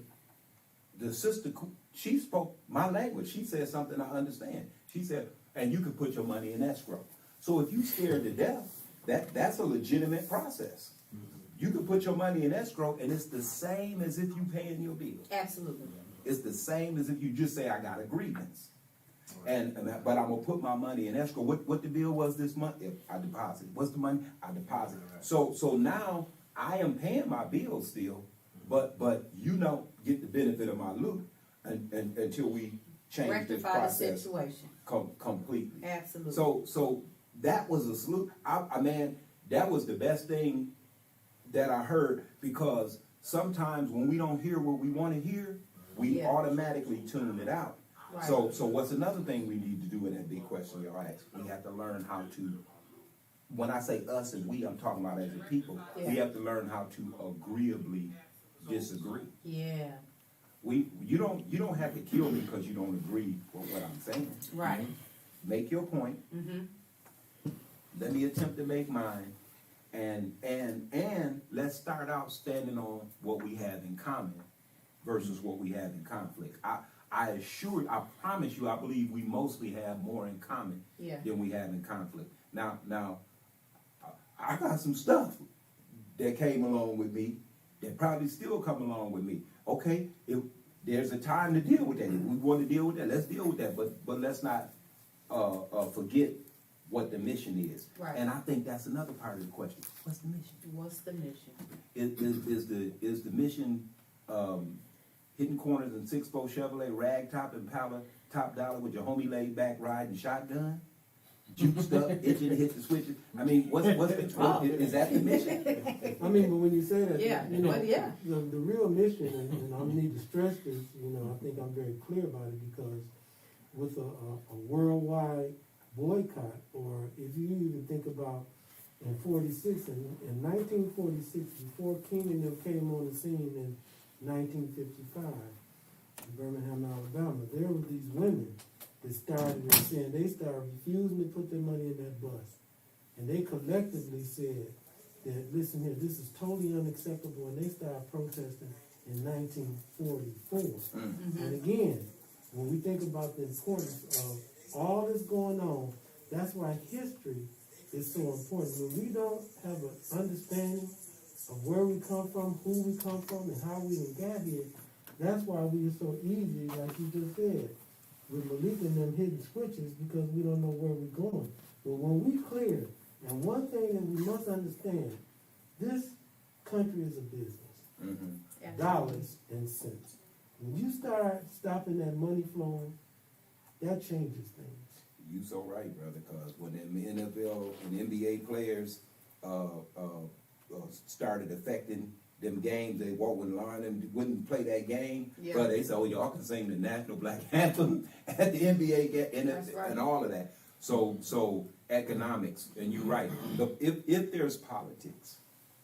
the sister, she spoke my language. She said something I understand. She said, and you can put your money in escrow. So if you scared to death, that's a legitimate process. You can put your money in escrow, and it's the same as if you paying your bill. Absolutely. It's the same as if you just say, I got a grievance. But I'm gonna put my money in escrow. What the bill was this month? If I deposit. What's the money? I deposit. So now I am paying my bills still, but you don't get the benefit of my loot until we change this Rectify the process situation. completely. Absolutely. So that was a salute. I mean, that was the best thing that I heard, because sometimes when we don't hear what we want to hear, we Yeah. automatically tune it out. Right. So what's another thing we need to do in that big question y'all asked? We have to learn how to, when I say us and we, I'm talking about as a people, Yeah. we have to learn how to agreeably disagree. Yeah. You don't have to kill me because you don't agree with what I'm saying. Right. Make your point. Mm-hmm. Let me attempt to make mine, and let's start out standing on what we have in common versus what we have in conflict. I promise you, I believe we mostly have more in common Yeah. than we have in conflict. Now, I got some stuff that came along with me that probably still come along with me. Okay, if there's a time to deal with that. If we want to deal with that, let's deal with that. But let's not forget what the mission is. Right. And I think that's another part of the question. What's the mission? What's the mission? Is the mission hitting corners in 6-4 Chevrolet, rag top Impala, top dollar with your homie laid back riding shotgun, juiced up, itching to hit the switches? I mean, is that the mission? I mean, but when you say that, Yeah, you know, but yeah. the real mission, and I need to stress this, you know, I think I'm very clear about it, because with a worldwide boycott, or if you even think about in 46, in 1946, before King and them came on the scene in 1955, in Birmingham, Alabama, there were these women that started saying, they started refusing to put their money in that bus. And they collectively said that, listen here, this is totally unacceptable, and they started protesting in 1944. Mm-hmm. And again, when we think about the importance of all that's going on, that's why history is so important. When we don't have an understanding of where we come from, who we come from, and how we got here, that's why we are so easy, like you just said, with Malik and them hitting switches, because we don't know where we're going. But when we clear, and one thing that we must understand, this country is a business. Mm-hmm. Dollars and cents. When you start stopping that money flowing, that changes things. You so right, brother, because when the NFL and NBA players started affecting them games, they wouldn't learn and wouldn't play that game. Yeah. But they said, oh, y'all can sing the national black anthem at the NBA game That's right. and all of that. So economics, and you're right. If there's politics,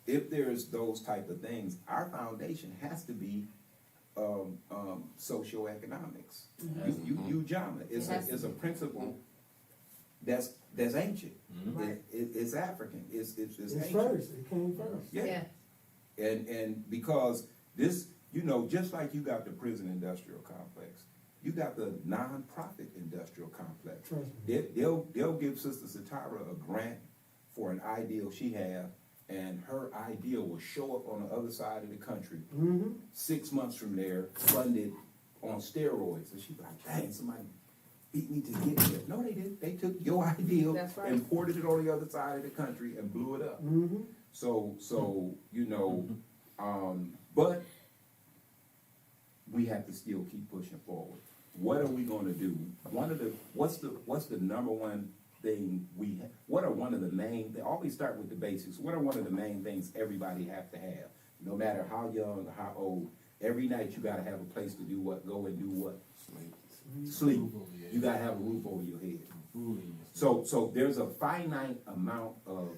if there's those type of things, our foundation has to be socioeconomics. Mm-hmm. You Jama, it's a principle that's ancient. Mm-hmm. Right. It's African. It's It's ancient. first, it came first. Yeah. And because this, you know, just like you got the prison industrial complex, you got the non-profit industrial complex. Trust me. They'll give Sister Satara a grant for an ideal she have, and her ideal will show up on the other side of the country Mm-hmm. 6 months from there, funded on steroids. And she's like, dang, somebody beat me to get here. No, they didn't. They took your ideal That's right. and ported it on the other side of the country and blew it up. Mm-hmm. So you know, but we have to still keep pushing forward. What are we going to do? What's the number one thing what are one of the main? They always start with the basics. What are one of the main things everybody have to have? No matter how young or how old, every night you got to have a place to do what? Go and do what? Sleep. You got to have a roof over your head. So there's a finite amount of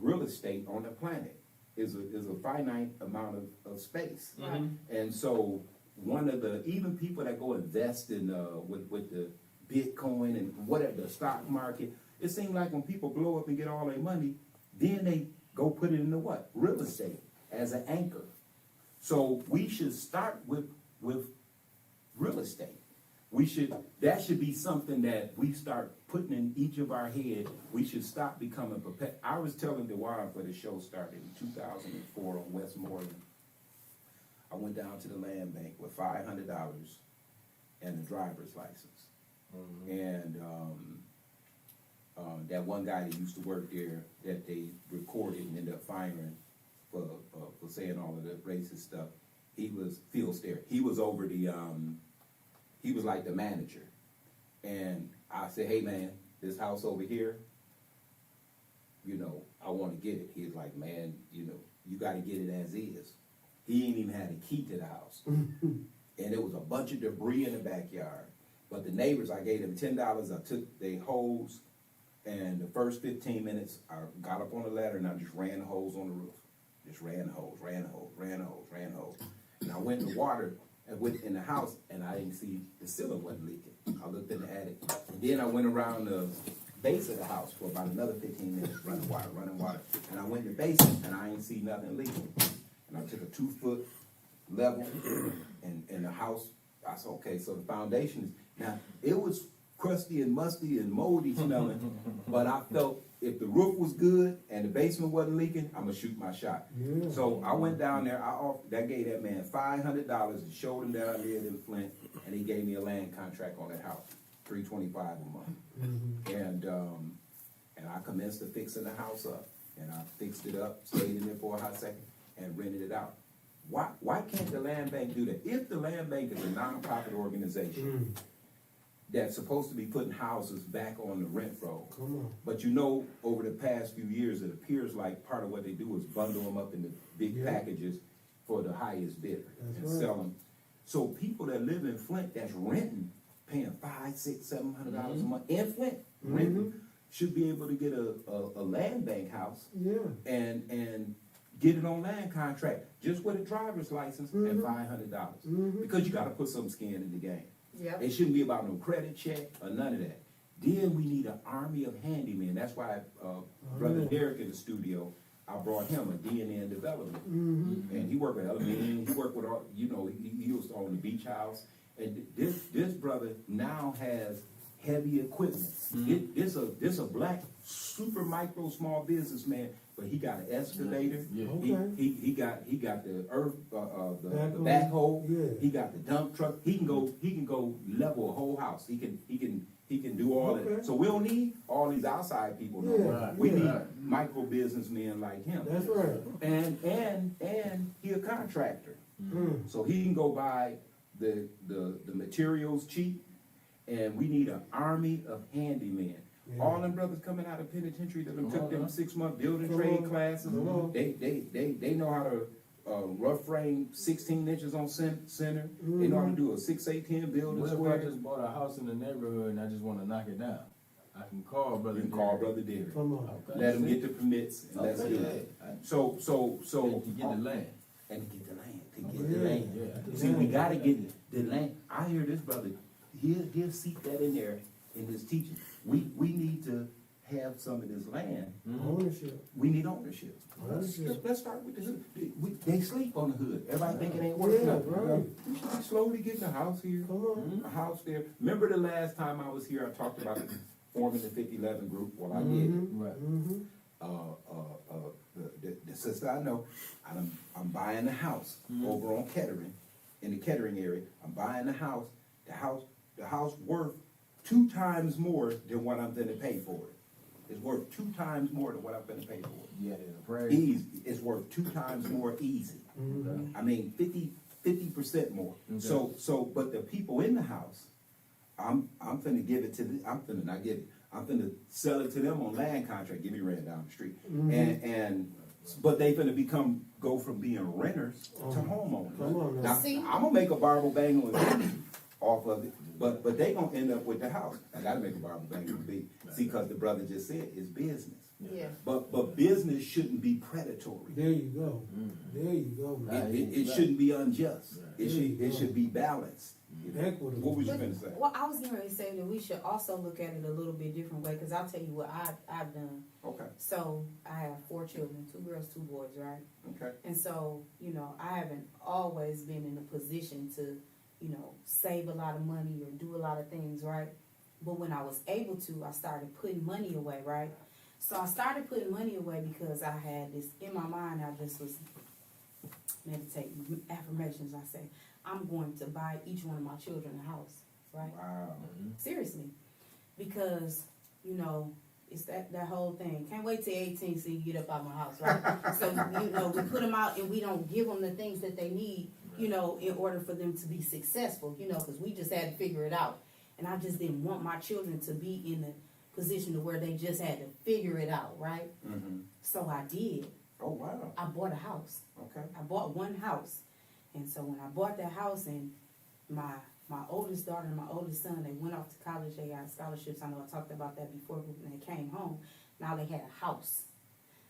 real estate on the planet. Is a finite amount of space. Right. And so one of the, even people that go invest in with the Bitcoin and whatever, the stock market. It seems like when people blow up and get all their money, then they go put it into what? Real estate as an anchor. So we should start with real estate. That should be something that we start putting in each of our head. We should stop becoming I was telling DeWan for the show started in 2004 on Westmoreland. I went down to the land bank with $500 and a driver's license. And that one guy that used to work there that they recorded and ended up firing for saying all of the racist stuff, he was Phil Stair. He was over the he was like the manager. And I said, hey man, this house over here, you know, I want to get it. He's like, man, you know, you got to get it as is. He ain't even had a key to the house. And there was a bunch of debris in the backyard. But the neighbors, I gave them $10. I took their hose, and the first 15 minutes, I got up on the ladder and I just ran the hose on the roof. Just ran the hose. And I went in the water and went in the house, and I didn't see the ceiling wasn't leaking. I looked in the attic. And then I went around the base of the house for about another 15 minutes, running water. And I went in the basement, and I ain't see nothing leaking. And I took a 2-foot level, and the house, I said, okay, so the foundation is, now, it was crusty and musty and moldy smelling, but I felt if the roof was good and the basement wasn't leaking, I'm gonna shoot my shot. Yeah. So I went down there, that gave that man $500 and showed him that I lived in Flint, and he gave me a land contract on that house, $325 a month. And I commenced to fixing the house up, and I fixed it up, stayed in there for a hot second, and rented it out. Why can't the land bank do that? If the land bank is a nonprofit organization that's supposed to be putting houses back on the rent roll, but you know, over the past few years, it appears like part of what they do is bundle them up into big packages for the highest bidder and sell them. So people that live in Flint that's renting, paying $500, $600, $700 a month in Flint, renting, should be able to get a land bank house and get it on land contract just with a driver's license and $500 because you got to put some skin in the game. Yep. It shouldn't be about no credit check or none of that. Then we need an army of handymen. That's why Brother Derek in the studio, I brought him a DNA and development. And he worked with Element, he worked with, you know, he was on the beach house. And this brother now has heavy equipment. This a black super micro small businessman, but he got an excavator. He got the earth the backhoe. He got the dump truck. He can go level a whole house. He can do all that. So we don't need all these outside people no more. We need micro businessmen like him. That's right. And he a contractor. So he can go buy the materials cheap, and we need an army of handymen. All them brothers coming out of penitentiary that took them 6-month building trade classes. They know how to rough frame 16 inches on center. They know how to do a 6-8-10 building square. If I just bought a house in the neighborhood and I just want to knock it down, I can call Brother Derek. Call Brother Derek. Okay. Let him get the permits and let's do it. So to get the land. And to get the land. To get the land. See, we gotta get the land. I hear this brother. He'll seek that in there in his teaching. We need to have some of this land. Ownership. We need ownership. Let's start with the hood. They sleep on the hood. Everybody think it ain't worth nothing. We should be slowly getting a house here, a house there. Remember the last time I was here, I talked about forming the 5011 group. Well, I did. The sister I know, I'm buying the house over on Kettering, in the Kettering area. I'm buying the house. The house worth 2 times more than what I'm going to pay for it. It's worth 2 times more than what I'm going to pay for it. Yeah, Easy. It's worth 2 times more easy. I mean, 50% more. So, but the people in the house, I'm finna give it to them. I'm finna not give it. I'm finna sell it to them on land contract. Give me rent down the street. But they finna go from being renters to homeowners. Now, I'm gonna make a barble bangle off of it, but they gonna end up with the house. I gotta make a barble bangle beat. See, because the brother just said it's business. But business shouldn't be predatory. There you go. There you go. It shouldn't be unjust. It should be balanced. Equitable. What was you gonna say? Well, I was getting ready to say that we should also look at it a little bit different way, because I'll tell you what I've done. Okay, So I have 4 children, 2 girls, 2 boys, right? okay. And so, you know, I haven't always been in a position to, you know, save a lot of money or do a lot of things, right? But when I was able to, I started putting money away, right? So I started putting money away because I had this in my mind. I just was meditating, affirmations. I say, I'm going to buy each one of my children a house, right? Wow. Seriously. Because, you know, it's that whole thing. Can't wait till 18 so you get up out my house, right? So, you know, we put them out and we don't give them the things that they need, you know, in order for them to be successful, you know, because we just had to figure it out. And I just didn't want my children to be in a position to where they just had to figure it out, right? Mm-hmm. So I did. Oh, wow. I bought a house. Okay. I bought one house. And so when I bought that house, and my oldest daughter and my oldest son, they went off to college, they got scholarships. I know I talked about that before when they came home. Now they had a house.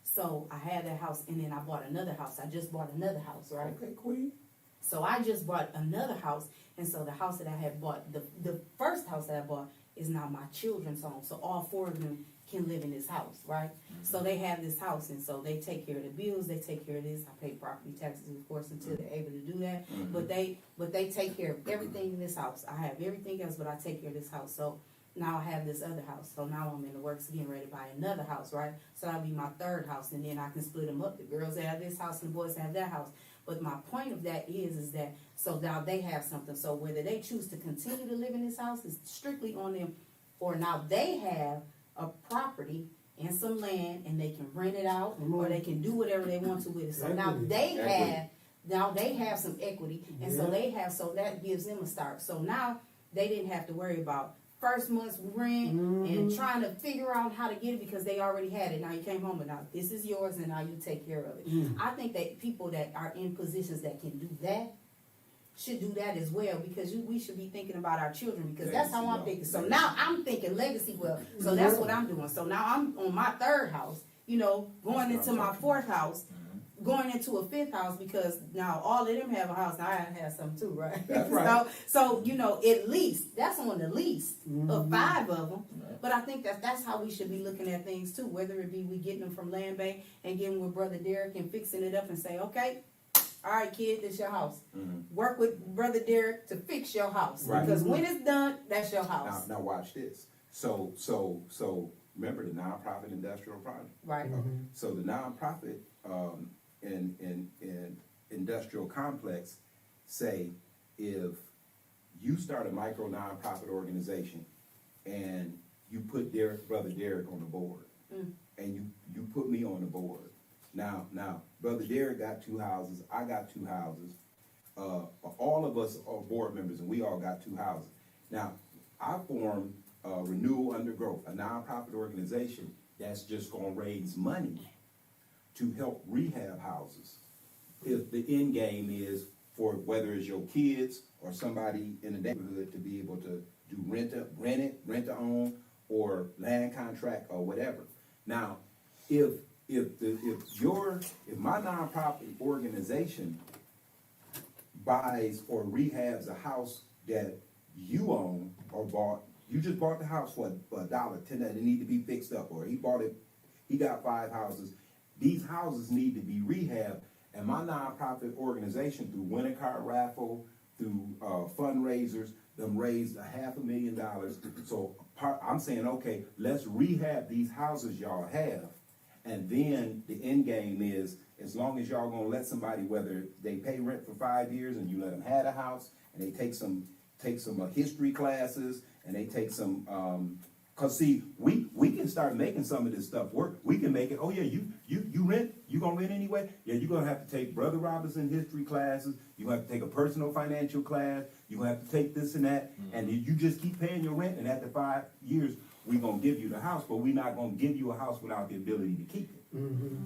So I had that house, and then I bought another house. I just bought another house, right? Okay, Queen. So I just bought another house, and so the house that I had bought, the first house that I bought is now my children's home. So all 4 of them can live in this house, right? So they have this house, and so they take care of the bills, they take care of this. I pay property taxes, of course, until they're able to do that. But they take care of everything in this house. I have everything else, but I take care of this house. So now I have this other house. So now I'm in the works getting ready to buy another house, right? So that'll be my 3rd house, and then I can split them up. The girls have this house and the boys have that house. But my point of that is that so now they have something. So whether they choose to continue to live in this house is strictly on them, or now they have a property and some land and they can rent it out, or they can do whatever they want to with it. So now they have some equity, and so that gives them a start. So now they didn't have to worry about first month's rent and trying to figure out how to get it, because they already had it. Now you came home, and now this is yours, and now you take care of it. I think that people that are in positions that can do that should do that as well, because we should be thinking about our children, because that's how I'm thinking. So now I'm thinking legacy wealth. So that's what I'm doing. So now I'm on my 3rd house, you know, going into my 4th house, going into a 5th house, because now all of them have a house. Now I have some too, right? That's right. So you know, at least that's on the least of 5 of them. But I think that's how we should be looking at things too. Whether it be we getting them from Land Bank and getting with Brother Derek and fixing it up and say, okay, all right, kid, this your house. Work with Brother Derek to fix your house, Right. because when it's done, that's your house. Now watch this. So remember the nonprofit industrial project. Right. So the nonprofit in industrial complex say, if you start a micro nonprofit organization and you put Brother Derek on the board, and you put me on the board. Now, Brother Derek got 2 houses, I got 2 houses. All of us are board members, and we all got 2 houses. Now, I formed Renewal Undergrowth, a nonprofit organization that's just gonna raise money to help rehab houses. If the end game is for whether it's your kids or somebody in the neighborhood to be able to do rent to own, or land contract or whatever. Now, if my nonprofit organization buys or rehabs a house that you own or bought, you just bought the house for $1, $10 that need to be fixed up, or he got 5 houses. These houses need to be rehabbed, and my nonprofit organization, through winter card raffle, through fundraisers, them raised $500,000. So I'm saying, okay, let's rehab these houses y'all have. And then the end game is, as long as y'all gonna let somebody, whether they pay rent for 5 years and you let them have a house, and they take some history classes, and they take some, cause see, we can start making some of this stuff work. We can make it, oh yeah, you rent, you gonna rent anyway? Yeah, you're gonna have to take Brother Robinson history classes, you're gonna have to take a personal financial class, you're gonna have to take this and that, and you just keep paying your rent, and after 5 years, we're gonna give you the house, but we're not gonna give you a house without the ability to keep it.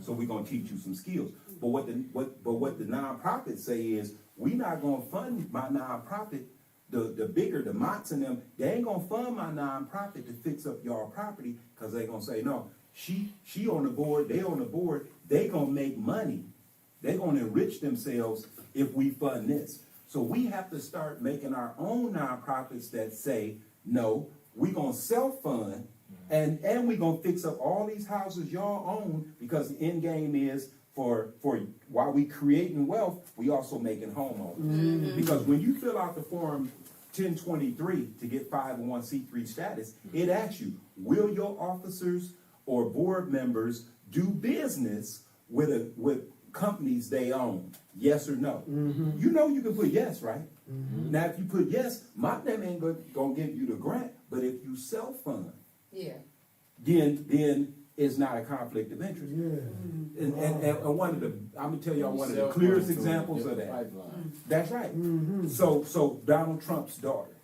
So we're gonna teach you some skills. But what the nonprofits say is, we're not gonna fund my nonprofit. The bigger, the Mott's and them, they ain't gonna fund my nonprofit to fix up your property, because they gonna say, no, she on the board, they on the board, they gonna make money. They gonna enrich themselves if we fund this. So we have to start making our own nonprofits that say, no, we're gonna self-fund and we're gonna fix up all these houses y'all own, because the end game is for while we creating wealth, we also making homeowners. Because when you fill out the form 1023 to get 501c3 status, it asks you, will your officers or board members do business with companies they own? Yes or no? You know you can put yes, right? Now if you put yes, my name ain't gonna give you the grant, but if you self-fund, Yeah. then it's not a conflict of interest. And one of the, I'm gonna tell y'all one of the clearest examples of that. That's right. So Donald Trump's daughter,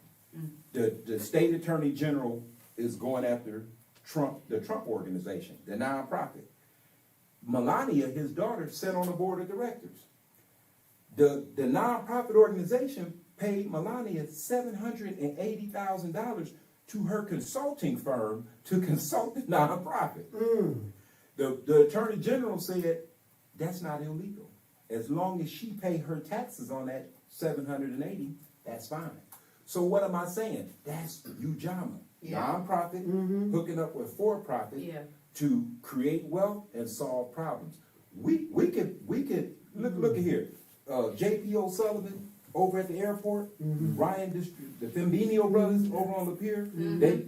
the state attorney general is going after the Trump organization, the nonprofit. Melania, his daughter, sat on the board of directors. The nonprofit organization paid Melania $780,000 to her consulting firm to consult the nonprofit. The attorney general said that's not illegal. As long as she pay her taxes on that 780, that's fine. So what am I saying? That's UJAMA, nonprofit hooking up with for-profit to create wealth and solve problems. We could look at here. J.P. O'Sullivan over at the airport, Ryan, the Fembinio brothers over on the pier. They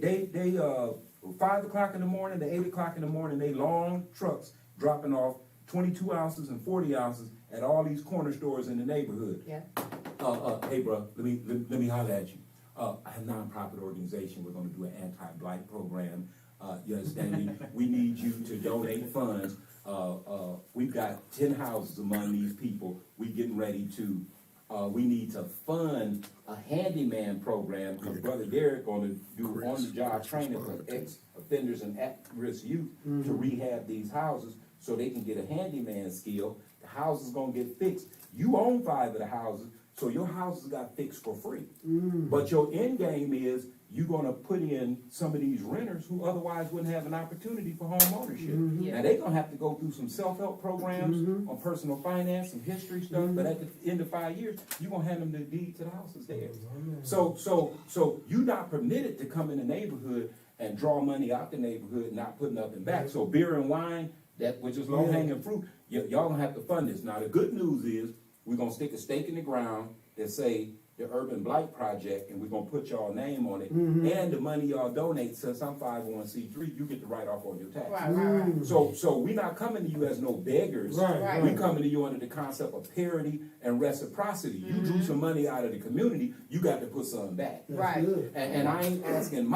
5 o'clock in the morning to 8 o'clock in the morning, they long trucks dropping off 22 ounces and 40 ounces at all these corner stores in the neighborhood. Hey bro, let me holler at you. I have a nonprofit organization. We're going to do an anti-blight program. You understand me? We need you to donate funds. We've got 10 houses among these people. We getting ready to, we need to fund a handyman program, because Brother Derek going to do on-the-job training for ex-offenders and at-risk youth to rehab these houses so they can get a handyman skill. The house is going to get fixed. You own 5 of the houses, so your houses got fixed for free. But your end game is you're going to put in some of these renters who otherwise wouldn't have an opportunity for home ownership. Now they're going to have to go through some self-help programs on personal finance and history stuff, but at the end of 5 years, you're going to hand them the deed to the houses there. So you're not permitted to come in the neighborhood and draw money out the neighborhood and not put nothing back. So beer and wine, which is low-hanging fruit, y'all going to have to fund this. Now the good news is we're going to stick a stake in the ground that say the Urban Blight Project, and we're going to put y'all name on it, and the money y'all donate, since I'm 501c3, you get to write off on your taxes. Right. So we're not coming to you as no beggars. Right. We're coming to you under the concept of parity and reciprocity. You drew some money out of the community, you got to put some back. Right. And I ain't asking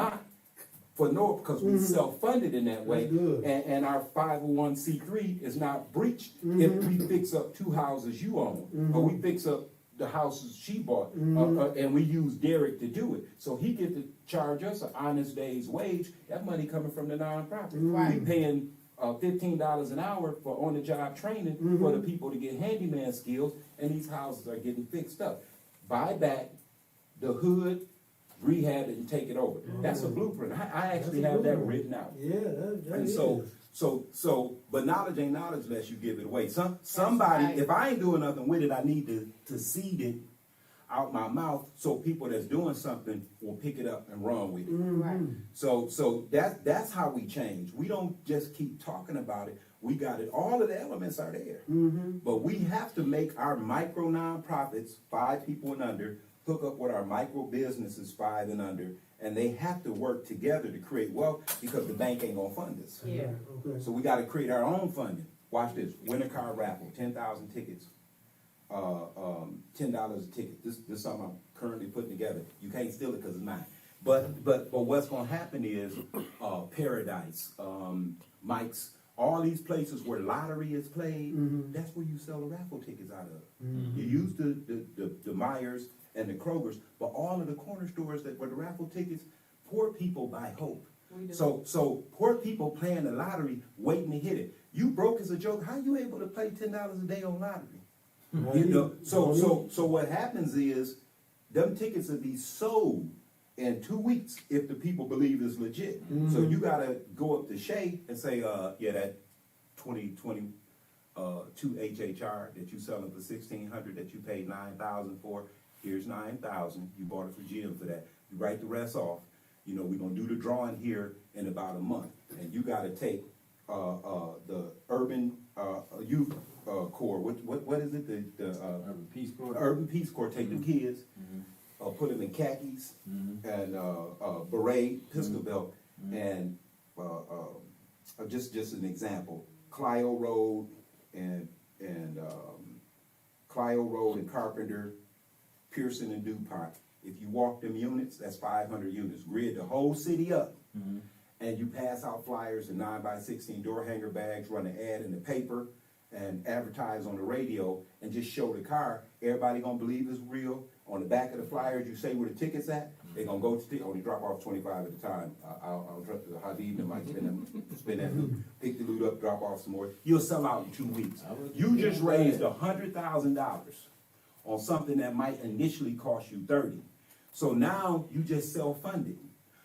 for no, because we self-funded in that way, and our 501c3 is not breached if we fix up 2 houses you own, or we fix up the houses she bought, and we use Derek to do it. So he get to charge us an honest day's wage. That money coming from the nonprofit. We paying $15 an hour for on-the-job training for the people to get handyman skills, and these houses are getting fixed up. Buy back the hood, rehab it, and take it over. That's a blueprint. I actually have that written out. And so, but knowledge ain't knowledge unless you give it away. Somebody, if I ain't doing nothing with it, I need to seed it out my mouth so people that's doing something will pick it up and run with it. So that's how we change. We don't just keep talking about it. We got it. All of the elements are there. But we have to make our micro nonprofits, 5 people and under, hook up with our micro businesses, 5 and under, and they have to work together to create wealth, because the bank ain't gonna fund us. So we gotta create our own funding. Watch this, winter car raffle, 10,000 tickets, $10 a ticket. This is something I'm currently putting together. You can't steal it because it's mine. But what's gonna happen is Paradise, Mike's, all these places where lottery is played, that's where you sell the raffle tickets out of. You use the Myers and the Krogers, but all of the corner stores that were the raffle tickets, poor people buy hope. So poor people playing the lottery, waiting to hit it. You broke as a joke. How you able to play $10 a day on lottery? You know. So what happens is, them tickets will be sold in 2 weeks if the people believe it's legit. So you gotta go up to Shay and say, yeah, that 2022 HHR that you selling for $1,600 that you paid $9,000 for, here's 9,000, you bought it for Jim for that. You write the rest off. You know, we're gonna do the drawing here in about a month. And you gotta take, the urban, youth, corps, what is it, the Urban Peace Corps. Urban Peace Corps, take the kids, put them in khakis and beret, pistol belt, and just an example, Clio Road and Clio Road and Carpenter, Pearson and DuPont. If you walk them units, that's 500 units. Grid the whole city up, and you pass out flyers and 9x16 door hanger bags, run an ad in the paper, and advertise on the radio, and just show the car. Everybody gonna believe it's real. On the back of the flyers, you say where the ticket's at. They gonna go to only drop off 25 at a time. I'll drop the Habib and might spend that loot, pick the loot up, drop off some more. You'll sell out in 2 weeks. You just raised $100,000 on something that might initially cost you 30. So now you just self-funded.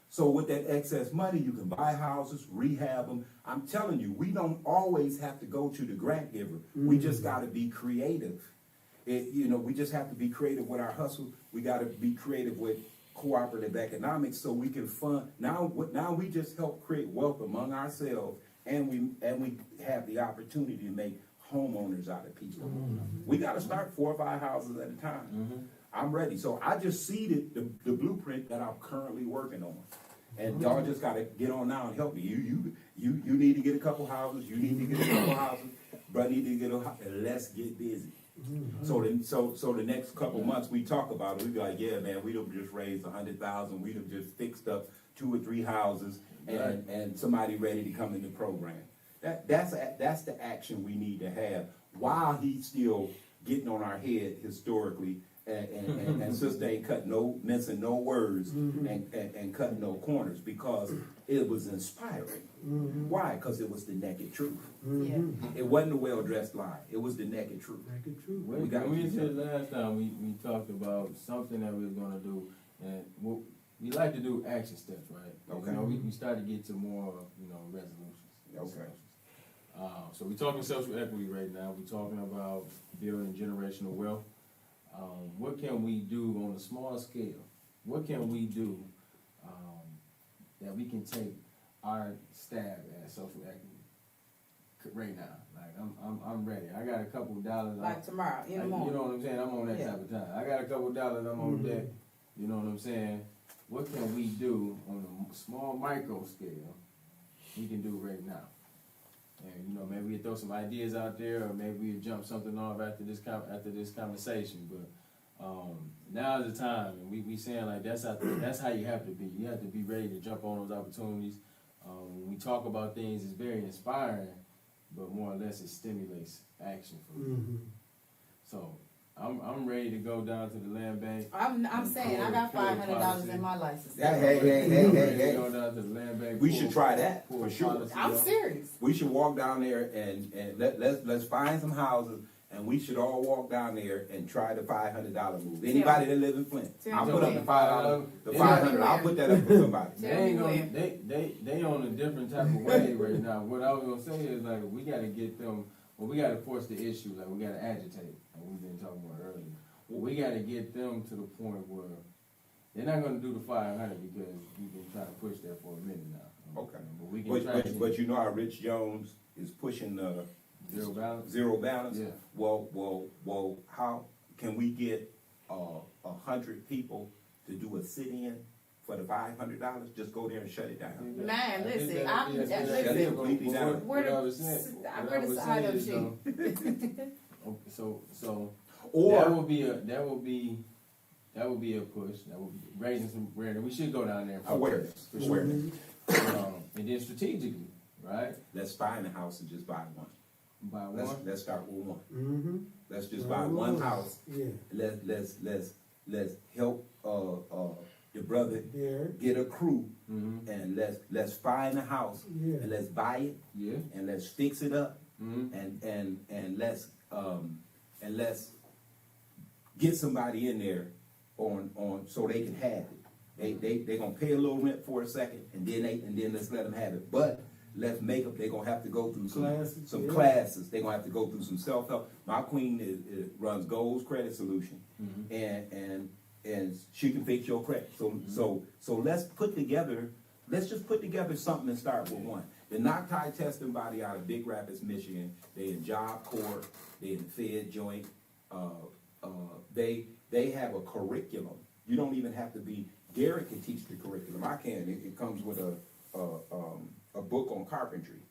So with that excess money, you can buy houses, rehab them. I'm telling you, we don't always have to go to the grant giver. We just got to be creative. We just have to be creative with our hustle. We got to be creative with cooperative economics so we can fund. Now we just help create wealth among ourselves, and we have the opportunity to make homeowners out of people. We got to start 4 or 5 houses at a time. I'm ready. So I just seeded the blueprint that I'm currently working on. And y'all just gotta get on now and help me. You need to get a couple houses. You need to get a couple houses. Brother need to get a house. And let's get busy. So the next couple months we talk about it. We be like, yeah, man, we done just raised 100,000. We done just fixed up 2 or 3 houses, and somebody ready to come in the program. That's the action we need to have while he's still getting on our head historically. And sister ain't mincing no words and cutting no corners, because it was inspiring. Why? Because it was the naked truth. It wasn't a well-dressed lie. It was the naked truth. When we said last time, we talked about something that we were going to do, and we like to do action steps, right? Okay. We started to get to more, resolutions. Okay. So we're talking social equity right now. We're talking about building generational wealth. What can we do on a small scale? What can we do that we can take our stab at social equity right now? Like I'm ready. I got a couple of dollars. Like tomorrow, in the morning. You know what I'm saying? I'm on that type of time. I got a couple of dollars. I'm on deck. You know what I'm saying? What can we do on a small micro scale we can do right now? And maybe we throw some ideas out there, or maybe we jump something off after this conversation. But now is the time, and we saying like that's how you have to be. You have to be ready to jump on those opportunities. When we talk about things, it's very inspiring, but more or less it stimulates action for me. So I'm ready to go down to the land bank. I'm saying I got $500 in my license. Hey. Go down to the land bank. We should try that for sure. I'm serious. We should walk down there and let's find some houses, and we should all walk down there and try the $500 move. Anybody that live in Flint, I'll put up the $500. The $500. I'll put that up for somebody. They on a different type of way right now. What I was gonna say is like we gotta get them. Well, we gotta force the issue. Like we gotta agitate. Like we've been talking about earlier. Well, we gotta get them to the point where they're not gonna do the 500 because we've been trying to push that for a minute now. Okay. But we can try. But you know how Rich Jones is pushing the zero balance. Zero balance. Yeah. Well. How can we get 100 people to do a sit-in for the $500? Just go there and shut it down. Man, listen, Shut it completely down. Where the side of shit? So Or that would be a push. That would be raising some awareness. We should go down there. Awareness. And then strategically, right? Let's find a house and just buy one. Buy one. Let's start with one. Let's just buy one house. Let's help your brother get a crew, and let's find a house, and let's buy it, and let's fix it up, and let's get somebody in there on so they can have it. They gonna pay a little rent for a second, and then let's let them have it. But less makeup. They're gonna have to go through some Classes, classes. They're gonna have to go through some self-help. My queen runs Gold's Credit Solution, and she can fix your credit. So let's just put together something and start with one. The Nocti testing body out of Big Rapids, Michigan. They in Job Corps. They in the Fed joint. They have a curriculum. You don't even have to be. Derek can teach the curriculum. I can. It comes with a book on carpentry,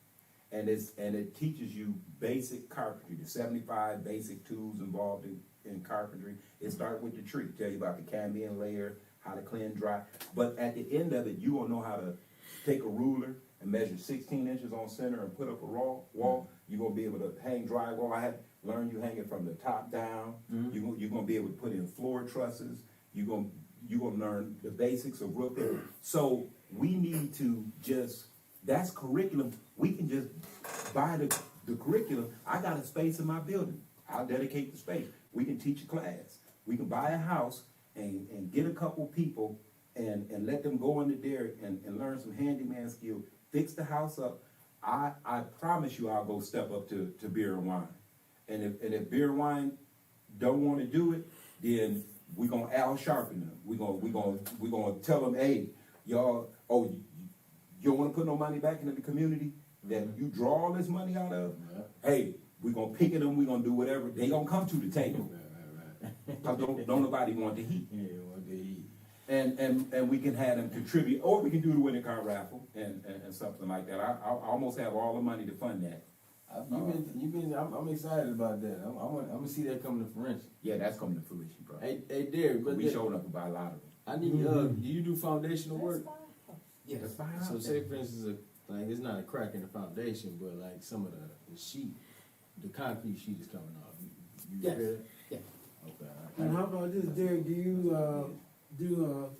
and it teaches you basic carpentry. The 75 basic tools involved in carpentry. It starts with the tree. Tell you about the cambium layer, how to clean dry. But at the end of it, you will know how to take a ruler and measure 16 inches on center and put up a wall. You're gonna be able to hang drywall. I had learned you hang it from the top down. You're gonna be able to put in floor trusses. You're gonna learn the basics of roofing. So we need to that's curriculum. We can just buy the curriculum. I got a space in my building. I'll dedicate the space. We can teach a class. We can buy a house and get a couple people and let them go into there and learn some handyman skill, fix the house up. I promise you I'll go step up to beer and wine. And if beer and wine don't want to do it, then we're gonna Al sharpen them. We're gonna tell them, hey, y'all, you don't want to put no money back into the community that you draw all this money out of. Hey, we're gonna pick it them. We're gonna do whatever. They gonna come to the table. Cause don't nobody want the heat. Yeah, want the heat. And we can have them contribute, or we can do the winning car raffle and something like that. I almost have all the money to fund that. I'm excited about that. I'm gonna see that coming to fruition. Yeah, that's coming to fruition, bro. Hey, Derek, but we showed up to buy a lot of them. I need. Do you do foundational work? Yes. So say for instance, like it's not a crack in the foundation, but like some of the sheet, the concrete sheet is coming off. You Yes. repair it? Yeah. Okay. And how about this, Derek? Do you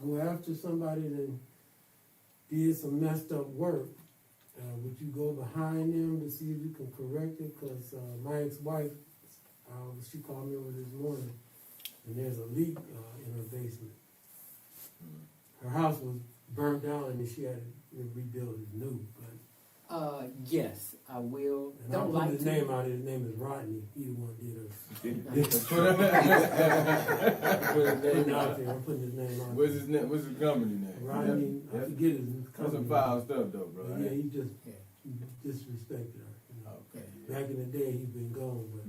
go after somebody that did some messed up work? Would you go behind them to see if you can correct it? Because my ex-wife, she called me over this morning, and there's a leak in her basement. Her house was burnt down, and she had to rebuild it new. But Yes, I will. and I'll Don't put like his to. name out. His name is Rodney. He the one did her. Putting it out there. I'm putting his name out. What's his name? What's his company name? Rodney. I forget his That's company. some foul stuff though, bro. Yeah, he disrespected her. You know. Okay. Back in the day, he's been gone, but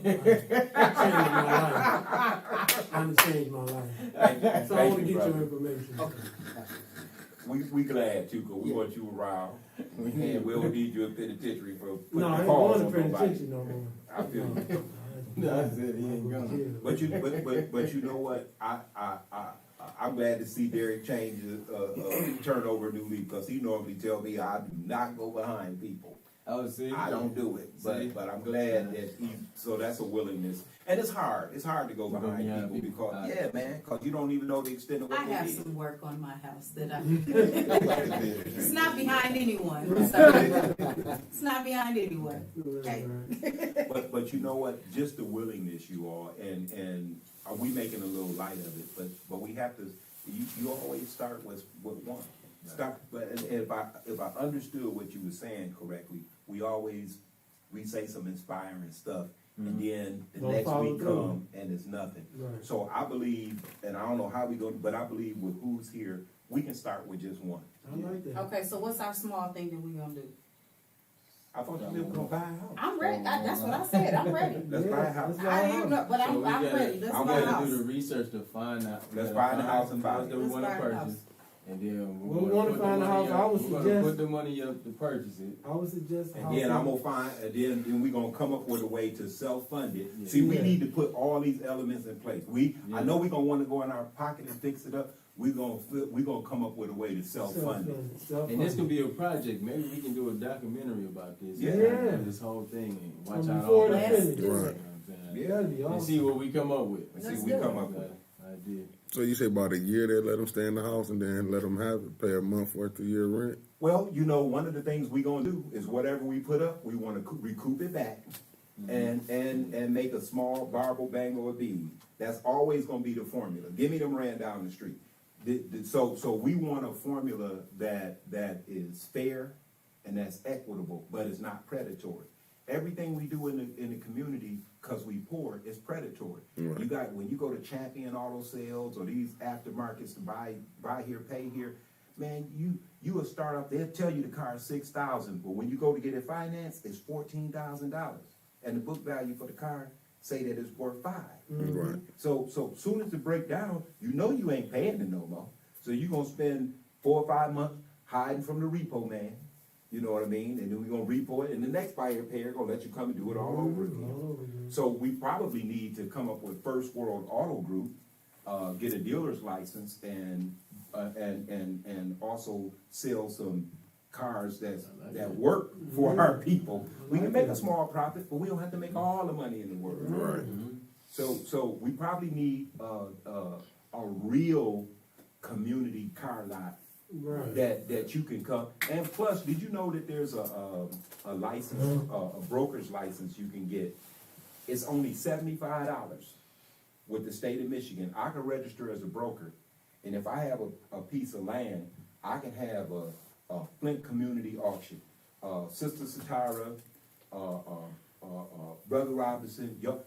changed my life. I'm changed my life. So I want to get your information. Okay. We glad too, cause we want you around. And we'll need you in penitentiary for putting No, I the ain't calls going on to nobody. penitentiary no more. I feel you. No, I said he ain't going. But you know what? I'm glad to see Derek change, turn over a new leaf, because he normally tell me I do not go behind people. Oh, see, I don't do it, but I'm glad that so that's a willingness. And it's hard to go behind people because, yeah, man, because you don't even know the extent of what I they have did. some work on my house that I. It's not behind anyone. So. It's not behind anyone. Okay. But you know what? Just the willingness, you all, and are we making a little light of it? But we have to. You always start with one. Start. But if I understood what you were saying correctly, we say some inspiring stuff. And then the Don't next follow week through. come and it's nothing. Right. So I believe, and I don't know how we go, but I believe with who's here, we can start with just one. I like that. Okay, so what's our small thing that we're gonna do? I thought you were gonna buy a house. I'm ready. That's what I said. I'm ready. Let's buy a house. I didn't know, but I'm ready. Let's I'm buy a gonna house. do the research to find out. Let's find the house and buy it. that we Let's want to buy a house. purchase, and then Well, we wanna find a house. I would we're gonna suggest- put the money up to purchase it. I would suggest. And then I'm gonna find, and then we're gonna come up with a way to self-fund it. Yeah. See, we Yeah. need to put all these elements in place. I know we're gonna wanna go in our pocket and fix it up. We're gonna come up with a way to self-fund it. And this can be a project. Maybe we can do a documentary about this. Yeah. And this whole thing and watch From out before all to that. Let's finish. do You know it. what I'm saying? Yeah. That'd be And awesome. see what we come up with. And Let's see, we do come it. up with. I did. So you say about a year they let them stay in the house and then let them have it, pay a month worth of year rent? Well, one of the things we gonna do is whatever we put up, we wanna recoup it back. And make a small barble bangle or bead. That's always gonna be the formula. Give me them ran down the street. So we want a formula that is fair, and that's equitable, but it's not predatory. Everything we do in the community, cause we poor, is predatory. Right. You got, when you go to Champion Auto Sales or these aftermarkets to buy here, pay here, man, you will start off, they'll tell you the car is $6,000, but when you go to get it financed, it's $14,000. And the book value for the car say that it's worth $5,000. Right. So soon as it break down, you know you ain't paying it no more. So you gonna spend 4 or 5 months hiding from the repo man. You know what I mean? And then we're gonna repo it, and the next buyer payer gonna let you come and do it all over again. So we probably need to come up with First World Auto Group, get a dealer's license, and also sell some cars that work for our people. We can make a small profit, but we don't have to make all the money in the world. Right. So we probably need a real community car lot. Right. That you can come, and plus, did you know that there's a license, a broker's license you can get? It's only $75 with the state of Michigan. I can register as a broker, and if I have a piece of land, I can have a Flint community auction. Sister Satara, Brother Robinson, y'all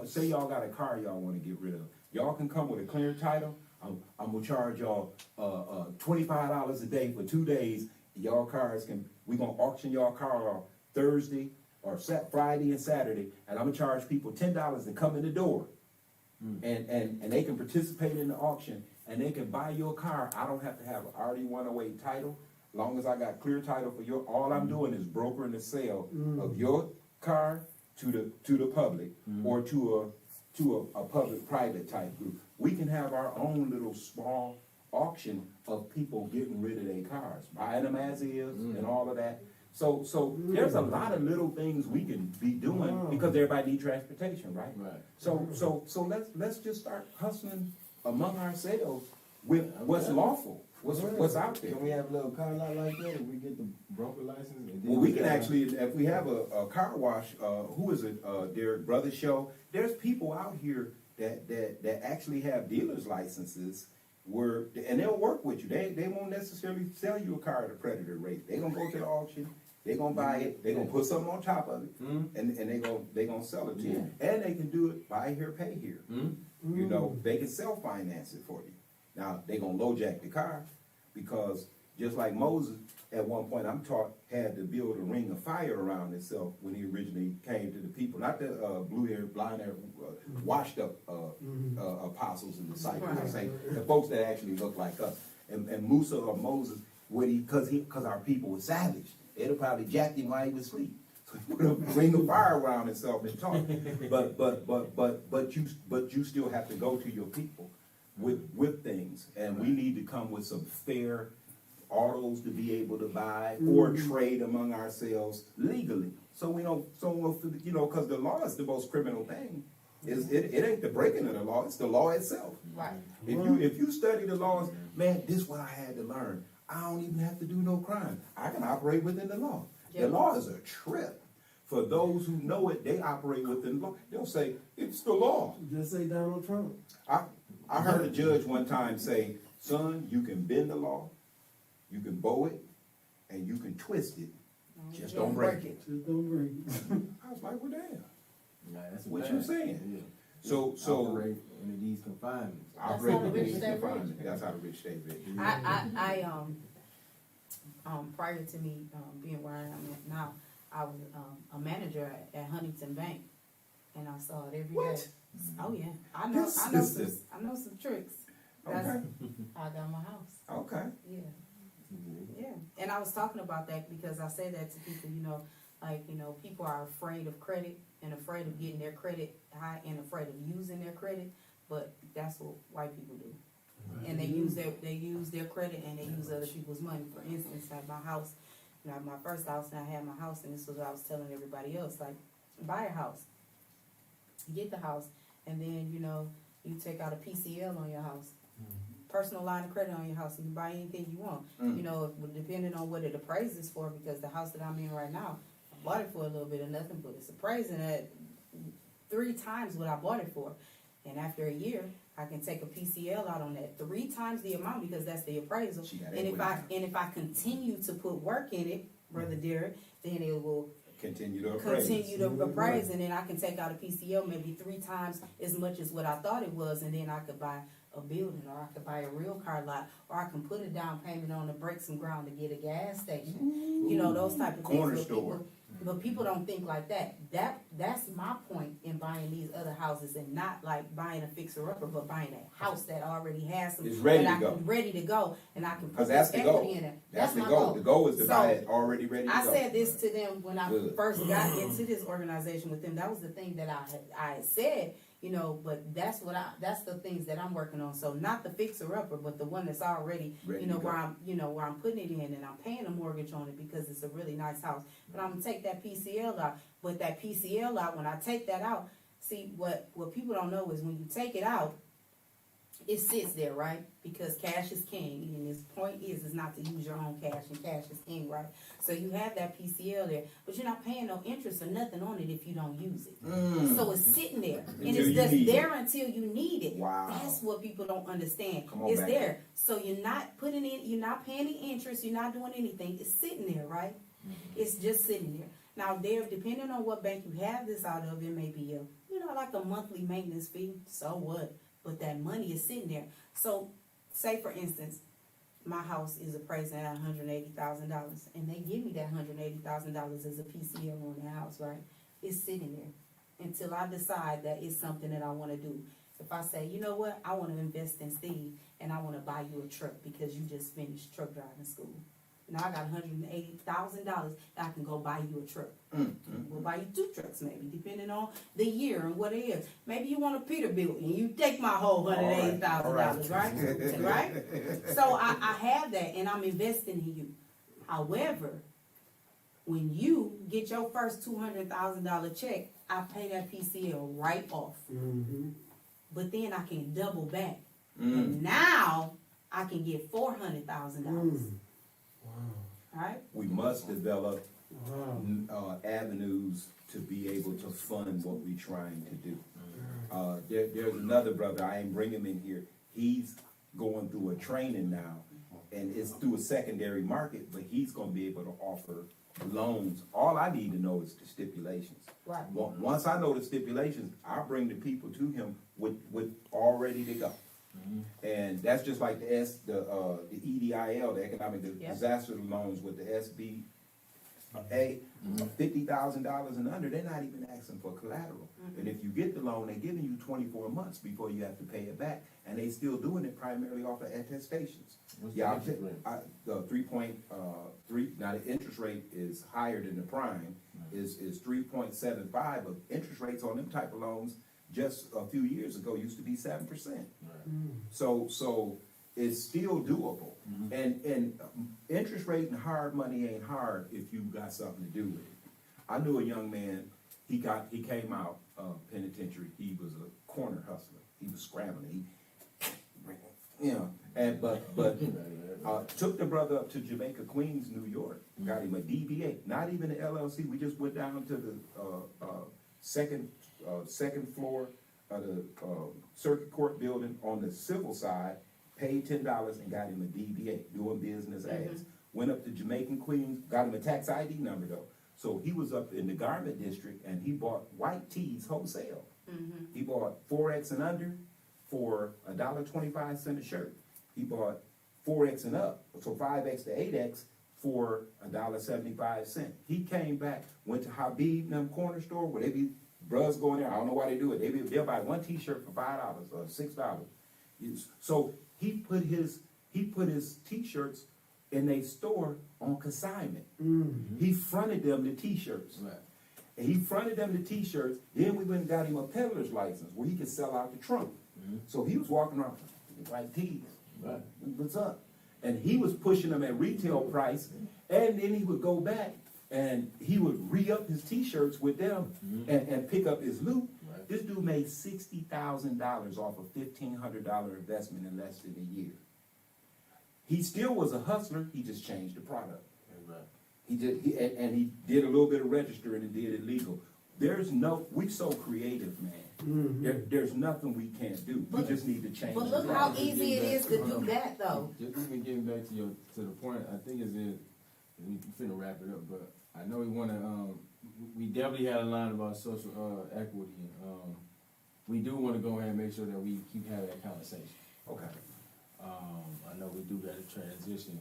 say y'all got a car y'all want to get rid of. Y'all can come with a clear title. I'm gonna charge y'all $25 a day for 2 days. Y'all cars we gonna auction y'all car off Thursday or Friday and Saturday, and I'm gonna charge people $10 to come in the door, and they can participate in the auction, and they can buy your car. I don't have to have an RD-108 title. As long as I got clear title for all I'm doing is brokering the sale of your car to the public or to a public-private type group. We can have our own little small auction of people getting rid of their cars, buying them as is and all of that. So there's a lot of little things we can be doing because everybody needs transportation, right? Right. So let's just start hustling among ourselves with what's lawful, what's out there. Can we have a little car lot like that if we get the broker license? And Well, we can actually, if we have a car wash, who is it, Derek Brothers Show, there's people out here that actually have dealer's licenses and they'll work with you. They won't necessarily sell you a car at a predator rate. They're gonna go to the auction, they're gonna buy it, they're gonna put something on top of it, and they're gonna sell it to you. And they can do it buy here, pay here. You know, they can self-finance it for you. Now, they're gonna low-jack the car because just like Moses, at one point I'm taught, had to build a ring of fire around himself when he originally came to the people. Not the blue-haired, blind-haired, washed-up apostles and disciples. I'm saying the folks that actually look like us. And Musa or Moses, because our people were savage, they'd have probably jacked him while he was asleep. So he put a ring of fire around himself and talk. But you still have to go to your people with things, and we need to come with some fair autos to be able to buy or trade among ourselves legally. So we don't, because the law is the most criminal thing. It ain't the breaking of the law; it's the law itself. Right. If you study the laws, man, this is what I had to learn. I don't even have to do no crime. I can operate within the law. Yep. The law is a trip. For those who know it, they operate within the law. They'll say it's the law. Just say Donald Trump. I heard a judge one time say, "Son, you can bend the law, you can bow it, and you can twist it. Just don't break it." Just don't break it. I was like, "Well, damn." Nah, that's What bad. you saying? Yeah. So Operate under these confinements. operate how the within rich these stay rich. confinements. That's how the rich stay rich. Prior to me being where I am at now, I was a manager at Huntington Bank, and I saw it every day. Oh yeah, I know some tricks. That's Okay. how I got my house. Okay. Yeah, and I was talking about that because I say that to people. People are afraid of credit and afraid of getting their credit high and afraid of using their credit, but that's what white people do. And they use their credit and they use other people's money. For instance, like my house, my first house, and I had my house, and this was what I was telling everybody else, like, buy a house, get the house, and then, you take out a PCL on your house, personal line of credit on your house, and you buy anything you want. Depending on what it appraises for, because the house that I'm in right now, I bought it for a little bit of nothing, but it's appraising at 3 times what I bought it for. And after a year, I can take a PCL out on that 3 times the amount because that's the appraisal. She got And equity if I continue to put work in it, Brother Derek, then it will continue to appraise. continue to appraise, and then I can take out a PCL maybe 3 times as much as what I thought it was, and then I could buy a building, or I could buy a real car lot, or I can put a down payment on to break some ground to get a gas station. You know, those type of things. Corner But store. But people don't think like that. That's my point in buying these other houses, and not like buying a fixer upper, but buying a house that already has some It's ready that to I go. can ready to go, and I can put Because that's this the equity goal. in it. That's the my goal. The goal is to So, buy it already ready to I go. said this to them when I Good. first got into this organization with them. That was the thing that I had said, you know, but that's the things that I'm working on. So not the fixer upper, but the one that's already, Ready you know, to go. where I'm putting it in, and I'm paying a mortgage on it because it's a really nice house. But I'm gonna take that PCL out. But that PCL out, when I take that out, see what people don't know is when you take it out, it sits there, right? Because cash is king, and his point is not to use your own cash, and cash is king, right? So you have that PCL there, but you're not paying no interest or nothing on it if you don't use it. So it's sitting there, and Until it's you just need it. there until you need it. Wow. That's what people don't understand. Come on It's back. there, so you're not putting in, you're not paying any interest, you're not doing anything. It's sitting there, right? It's just sitting there. Now, there, depending on what bank you have this out of, it may be like a monthly maintenance fee. So what? But that money is sitting there. So, say for instance, my house is appraised at $180,000, and they give me that $180,000 as a PCL on the house, right? It's sitting there until I decide that it's something that I want to do. If I say, you know what, I want to invest in Steve, and I want to buy you a truck because you just finished truck driving school. Now I got $180,000, I can go buy you a truck. We'll buy you 2 trucks maybe, depending on the year and what it is. Maybe you want a Peterbilt, and you take my whole $180,000, right? Right? So I have that, and I'm investing in you. However, when you get your first $200,000 check, I pay that PCL right off. But then I can double back, and now I can get $400,000. Right? We must develop avenues to be able to fund what we're trying to do. There's another brother, I ain't bring him in here. He's going through a training now, and it's through a secondary market, but he's going to be able to offer loans. All I need to know is the stipulations. Right. Once I know the stipulations, I'll bring the people to him with all ready to go. And that's just like the EDIL, the economic disaster loans with the SBA, $50,000 and under. They're not even asking for collateral. And if you get the loan, they're giving you 24 months before you have to pay it back, and they still doing it primarily off of attestations. What's the interest rate? The 3.3. Now the interest rate is higher than the prime, is 3.75, but interest rates on them type of loans just a few years ago used to be 7%. So it's still doable. And interest rate and hard money ain't hard if you got something to do with it. I knew a young man, he came out of penitentiary. He was a corner hustler. He was scrambling. Took the brother up to Jamaica, Queens, New York. Got him a DBA, not even an LLC. We just went down to the second floor of the circuit court building on the civil side, paid $10 and got him a DBA, doing business as. Went up to Jamaican Queens, got him a tax ID number though. So he was up in the garment district, and he bought white tees wholesale. He bought 4X and under for $1.25 a shirt. He bought 4X and up, so 5X to 8X for $1.75. He came back, went to Habib and them corner store where they be bros going there. I don't know why they do it. They'll buy one T-shirt for $5 or $6. So he put his T-shirts in a store on consignment. He fronted them the T-shirts. Right. And he fronted them the T-shirts. Then we went and got him a peddler's license where he could sell out the trunk. So he was walking around with white tees. Right. What's up? And he was pushing them at retail price, and then he would go back and he would re-up his T-shirts with them and pick up his loot. Right. This dude made $60,000 off a $1,500 investment in less than a year. He still was a hustler. He just changed the product. Right. He did a little bit of registering and did it legal. we so creative, man. There's nothing we can't do. We just need to change. But look the how law. easy it is to do that, though. Just even getting back to the point, I think is it. We finna wrap it up, but I know we wanna. We definitely had a line about social equity. We do want to go ahead and make sure that we keep having that conversation. Okay. I know we do got to transition,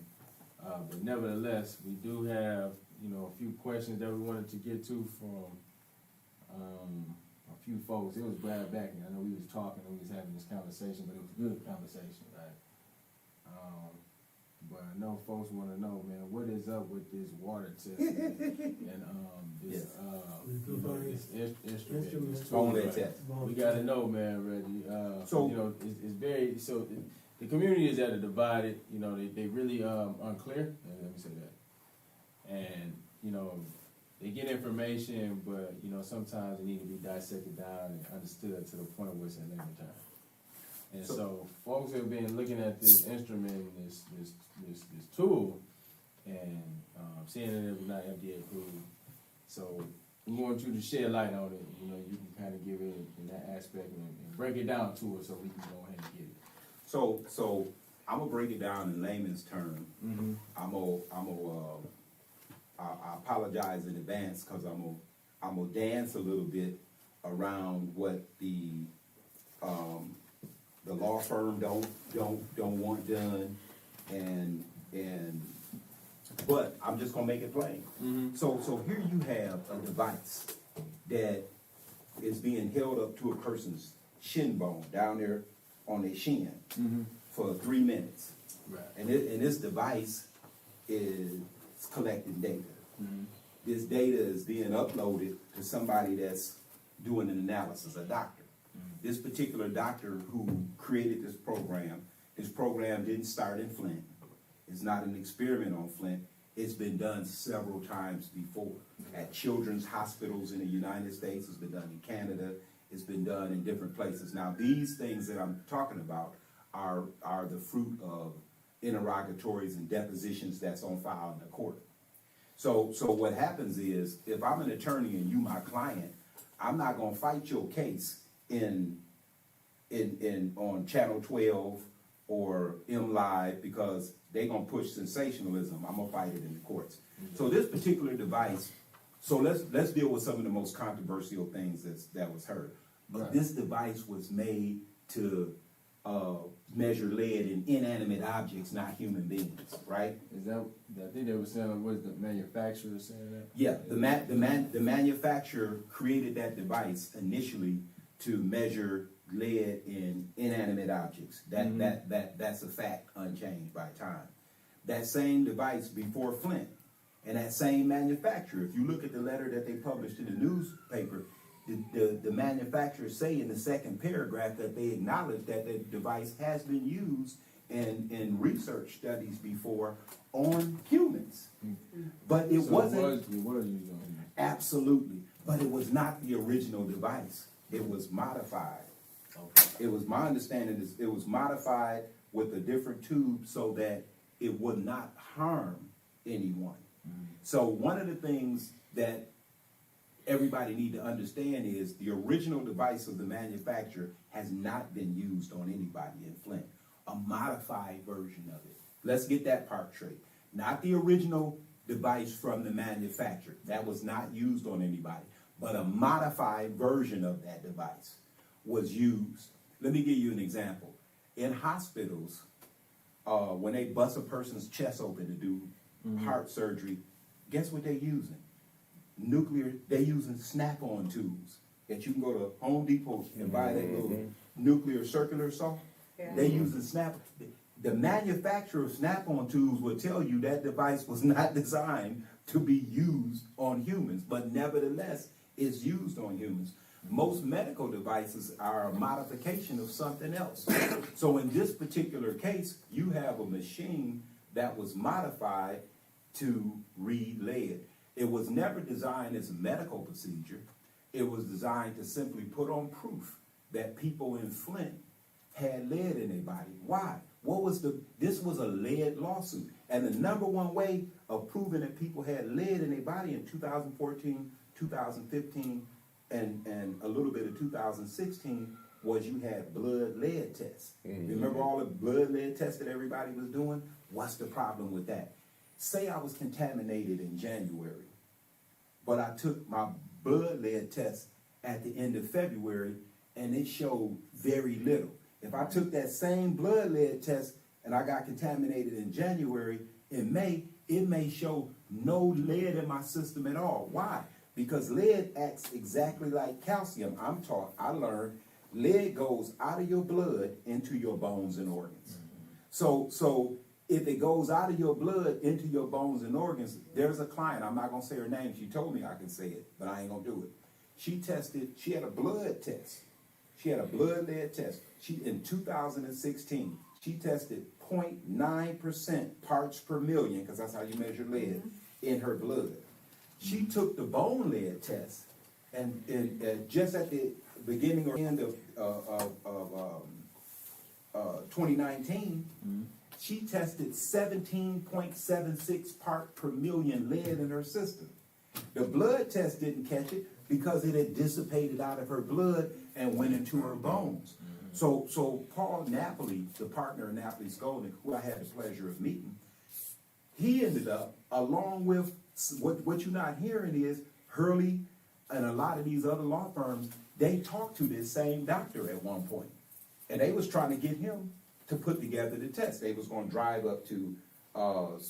but nevertheless, we do have a few questions that we wanted to get to from a few folks. It was Brad back, and I know we was talking and we was having this conversation, but it was a good conversation, right? But I know folks want to know, man, what is up with this water test and this this instrument, this tool, Bone right? test. We got to know, man, Reggie. So- it's very the community is at a divided. They really unclear. Let me say that. And they get information, but sometimes it need to be dissected down and understood to the point where it's elementary. And so folks have been looking at this instrument, this tool, and seeing that it was not FDA approved. So we want you to shed light on it. You can kind of give it in that aspect and break it down to us so we can go ahead and get it. So I'm gonna break it down in layman's terms. Mm-hmm. I apologize in advance because I'm gonna dance a little bit around what the law firm don't want done, but I'm just gonna make it plain. Mm-hmm. So here you have a device that is being held up to a person's shin bone down there on their shin for 3 minutes. Right. And this device is collecting data. Mm-hmm. This data is being uploaded to somebody that's doing an analysis, a doctor. This particular doctor who created this program didn't start in Flint. It's not an experiment on Flint. It's been done several times before at children's hospitals in the United States. It's been done in Canada. It's been done in different places. Now, these things that I'm talking about are the fruit of interrogatories and depositions that's on file in the court. So what happens is, if I'm an attorney and you my client, I'm not gonna fight your case on Channel 12 or M Live because they gonna push sensationalism. I'm gonna fight it in the courts. So this particular device, so let's deal with some of the most controversial things that was heard. Right. This device was made to measure lead in inanimate objects, not human beings, right? Is that I think they were saying, was the manufacturer saying that? Yeah, the manufacturer created that device initially to measure lead in inanimate objects. That's a fact unchanged by time. That same device before Flint and that same manufacturer, if you look at the letter that they published in the newspaper, the manufacturers say in the second paragraph that they acknowledge that the device has been used in research studies before on humans. But it wasn't. It was used on humans. Absolutely. But it was not the original device. It was modified. Okay. It was my understanding is it was modified with a different tube so that it would not harm anyone. So one of the things that everybody need to understand is the original device of the manufacturer has not been used on anybody in Flint. A modified version of it. Let's get that part straight. Not the original device from the manufacturer. That was not used on anybody. But a modified version of that device was used. Let me give you an example. In hospitals, when they bust a person's chest open to do heart surgery, guess what they're using? They're using snap-on tubes that you can go to Home Depot and buy that little nuclear circular saw. Yeah. They're using the manufacturer of snap-on tubes will tell you that device was not designed to be used on humans, but nevertheless, it's used on humans. Most medical devices are a modification of something else. So in this particular case, you have a machine that was modified to read lead. It was never designed as a medical procedure. It was designed to simply put on proof that people in Flint had lead in their body. Why? This was a lead lawsuit. And the number one way of proving that people had lead in their body in 2014, 2015, and a little bit of 2016 was you had blood lead tests. Remember all the blood lead tests that everybody was doing? What's the problem with that? Say I was contaminated in January, but I took my blood lead test at the end of February and it showed very little. If I took that same blood lead test and I got contaminated in January, in May, it may show no lead in my system at all. Why? Because lead acts exactly like calcium. I'm taught, I learned, lead goes out of your blood into your bones and organs. So if it goes out of your blood into your bones and organs, there's a client, I'm not gonna say her name, she told me I can say it, but I ain't gonna do it. She had a blood test. She had a blood lead test. In 2016, she tested 0.9% parts per million, because that's how you measure lead, in her blood. She took the bone lead test, and just at the beginning or end of 2019, she tested 17.76 part per million lead in her system. The blood test didn't catch it because it had dissipated out of her blood and went into her bones. So Paul Napoli, the partner of Napoli Shkolnik, who I had the pleasure of meeting, he ended up, along with what you're not hearing is Hurley and a lot of these other law firms, they talked to this same doctor at one point. And they was trying to get him to put together the test. They was going to drive up to the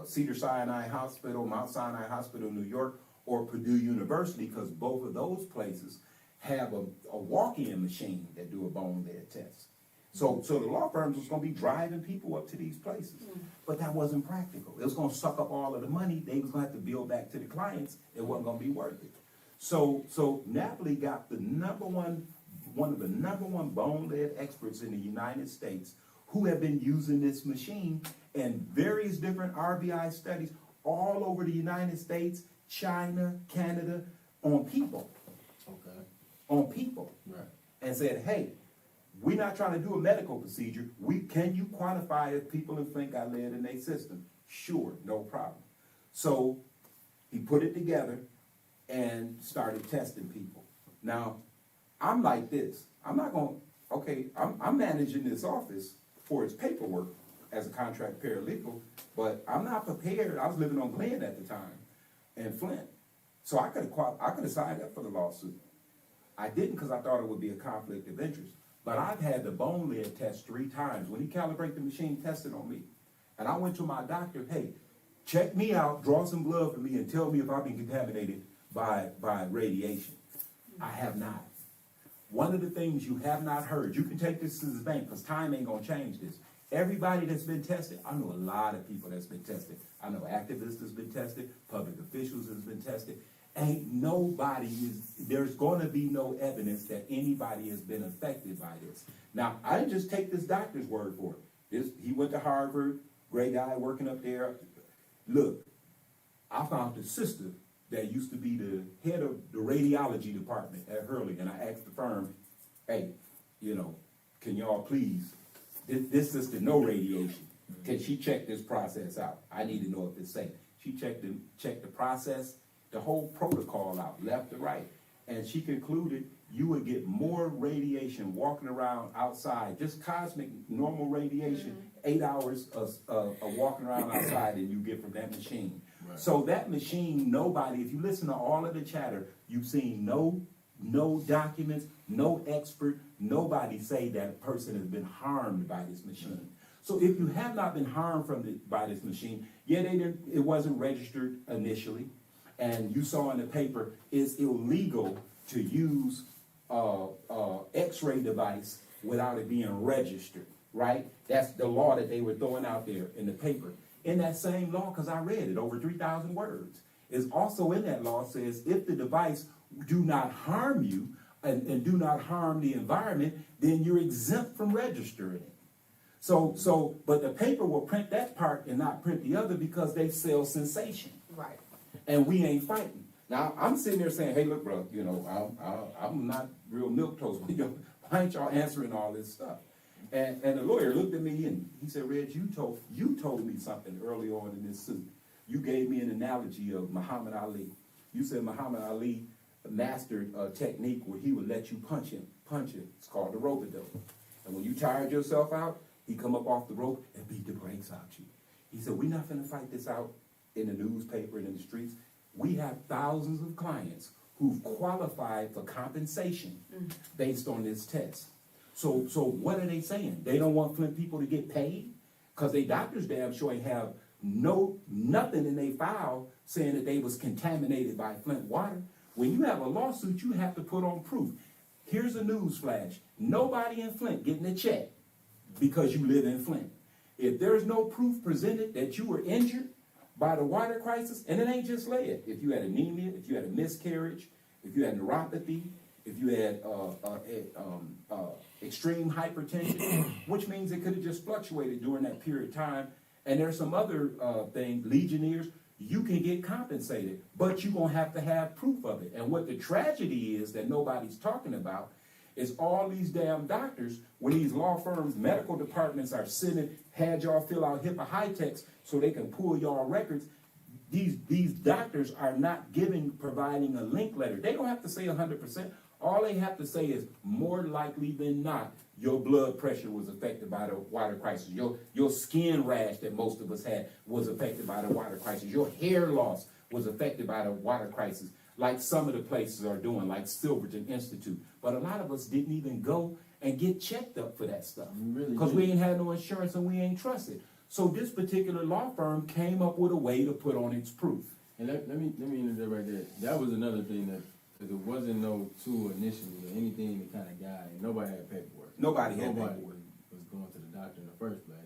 Cedars-Sinai Hospital, Mount Sinai Hospital, New York, or Purdue University, because both of those places have a walk-in machine that do a bone lead test. So the law firms was going to be driving people up to these places. But that wasn't practical. It was going to suck up all of the money. They was going to have to bill back to the clients. It wasn't going to be worth it. So Napoli got one of the number one bone lead experts in the United States who have been using this machine in various different RBI studies all over the United States, China, Canada, on people. Okay. On people. Right. And said, hey, we're not trying to do a medical procedure. Can you quantify if people in Flint got lead in their system? Sure, no problem. So he put it together and started testing people. Now, I'm like this. I'm managing this office for its paperwork as a contract paralegal, but I'm not prepared. I was living on Glen at the time in Flint. So I could have signed up for the lawsuit. I didn't because I thought it would be a conflict of interest. But I've had the bone lead test 3 times. When he calibrated the machine, tested on me. And I went to my doctor, hey, check me out, draw some blood for me, and tell me if I've been contaminated by radiation. I have not. One of the things you have not heard, you can take this to the bank because time ain't going to change this. Everybody that's been tested, I know a lot of people that's been tested. I know activists that's been tested, public officials that's been tested. There's going to be no evidence that anybody has been affected by this. Now, I didn't just take this doctor's word for it. He went to Harvard, great guy working up there. Look, I found the sister that used to be the head of the radiology department at Hurley, and I asked the firm, hey, can y'all please, this sister, no radiation. Can she check this process out? I need to know if it's safe. She checked the process, the whole protocol out, left to right, and she concluded you would get more radiation walking around outside, just cosmic normal radiation, 8 hours of walking around outside than you get from that machine. Right. So that machine, nobody, if you listen to all of the chatter, you've seen no documents, no expert, nobody say that a person has been harmed by this machine. So if you have not been harmed by this machine, it wasn't registered initially, and you saw in the paper it's illegal to use X-ray device without it being registered, right? That's the law that they were throwing out there in the paper. In that same law, because I read it, over 3,000 words, is also in that law says if the device do not harm you and do not harm the environment, then you're exempt from registering it. But the paper will print that part and not print the other because they sell sensation. Right. And we ain't fighting. Now, I'm sitting there saying, hey, look, bro, I'm not real milquetoast, but why ain't y'all answering all this stuff? And the lawyer looked at me and he said, Reg, you told me something early on in this suit. You gave me an analogy of Muhammad Ali. You said Muhammad Ali mastered a technique where he would let you punch it. It's called the rope-a-dope. And when you tired yourself out, he come up off the rope and beat the brakes out you. He said, we're not gonna fight this out in the newspaper and in the streets. We have thousands of clients who've qualified for compensation based on this test. So what are they saying? They don't want Flint people to get paid? Because they doctors damn sure ain't have nothing in their file saying that they was contaminated by Flint water. When you have a lawsuit, you have to put on proof. Here's a news flash. Nobody in Flint getting a check because you live in Flint. If there's no proof presented that you were injured by the water crisis, and it ain't just lead. If you had anemia, if you had a miscarriage, if you had neuropathy, if you had extreme hypertension, which means it could have just fluctuated during that period of time. And there's some other things, legionnaires, you can get compensated, but you're going to have proof of it. And what the tragedy is that nobody's talking about is all these damn doctors, when these law firms, medical departments are sitting, had y'all fill out HIPAA high-techs so they can pull y'all records. These doctors are not providing a link letter. They don't have to say 100%. All they have to say is more likely than not, your blood pressure was affected by the water crisis. Your skin rash that most of us had was affected by the water crisis. Your hair loss was affected by the water crisis, like some of the places are doing, like Silverton Institute. But a lot of us didn't even go and get checked up for that stuff because we ain't had no insurance and we ain't trusted. So this particular law firm came up with a way to put on its proof. And let me interrupt right there. That was another thing that there wasn't no tool initially or anything to kind of guide. Nobody had paperwork. Nobody had paperwork. was going to the doctor in the first place.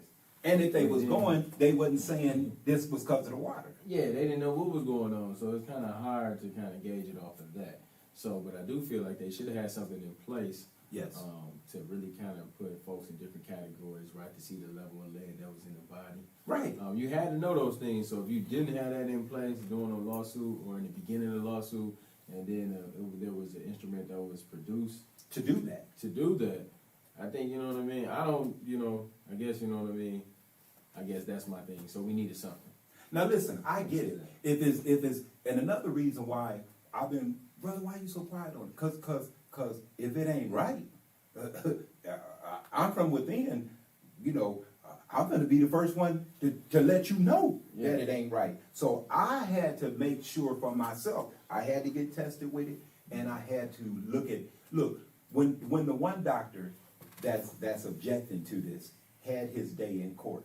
And if they was going, they wasn't saying this was because of the water. Yeah, they didn't know what was going on, so it's kind of hard to kind of gauge it off of that. So, but I do feel like they should have had something in place. Yes. To really kind of put folks in different categories, right, to see the level of lead that was in the body. Right. You had to know those things, so if you didn't have that in place during a lawsuit or in the beginning of the lawsuit, and then there was an instrument that was produced To do that. I think, you know what I mean? I guess that's my thing, so we needed something. Now listen, I get it. If it's, and another reason why I've been, brother, why you so quiet on it? Cause if it ain't right, I'm from within, I'm gonna be the first one to let you know that it ain't right. So I had to make sure for myself, I had to get tested with it, and I had to look, when the one doctor that's objecting to this had his day in court,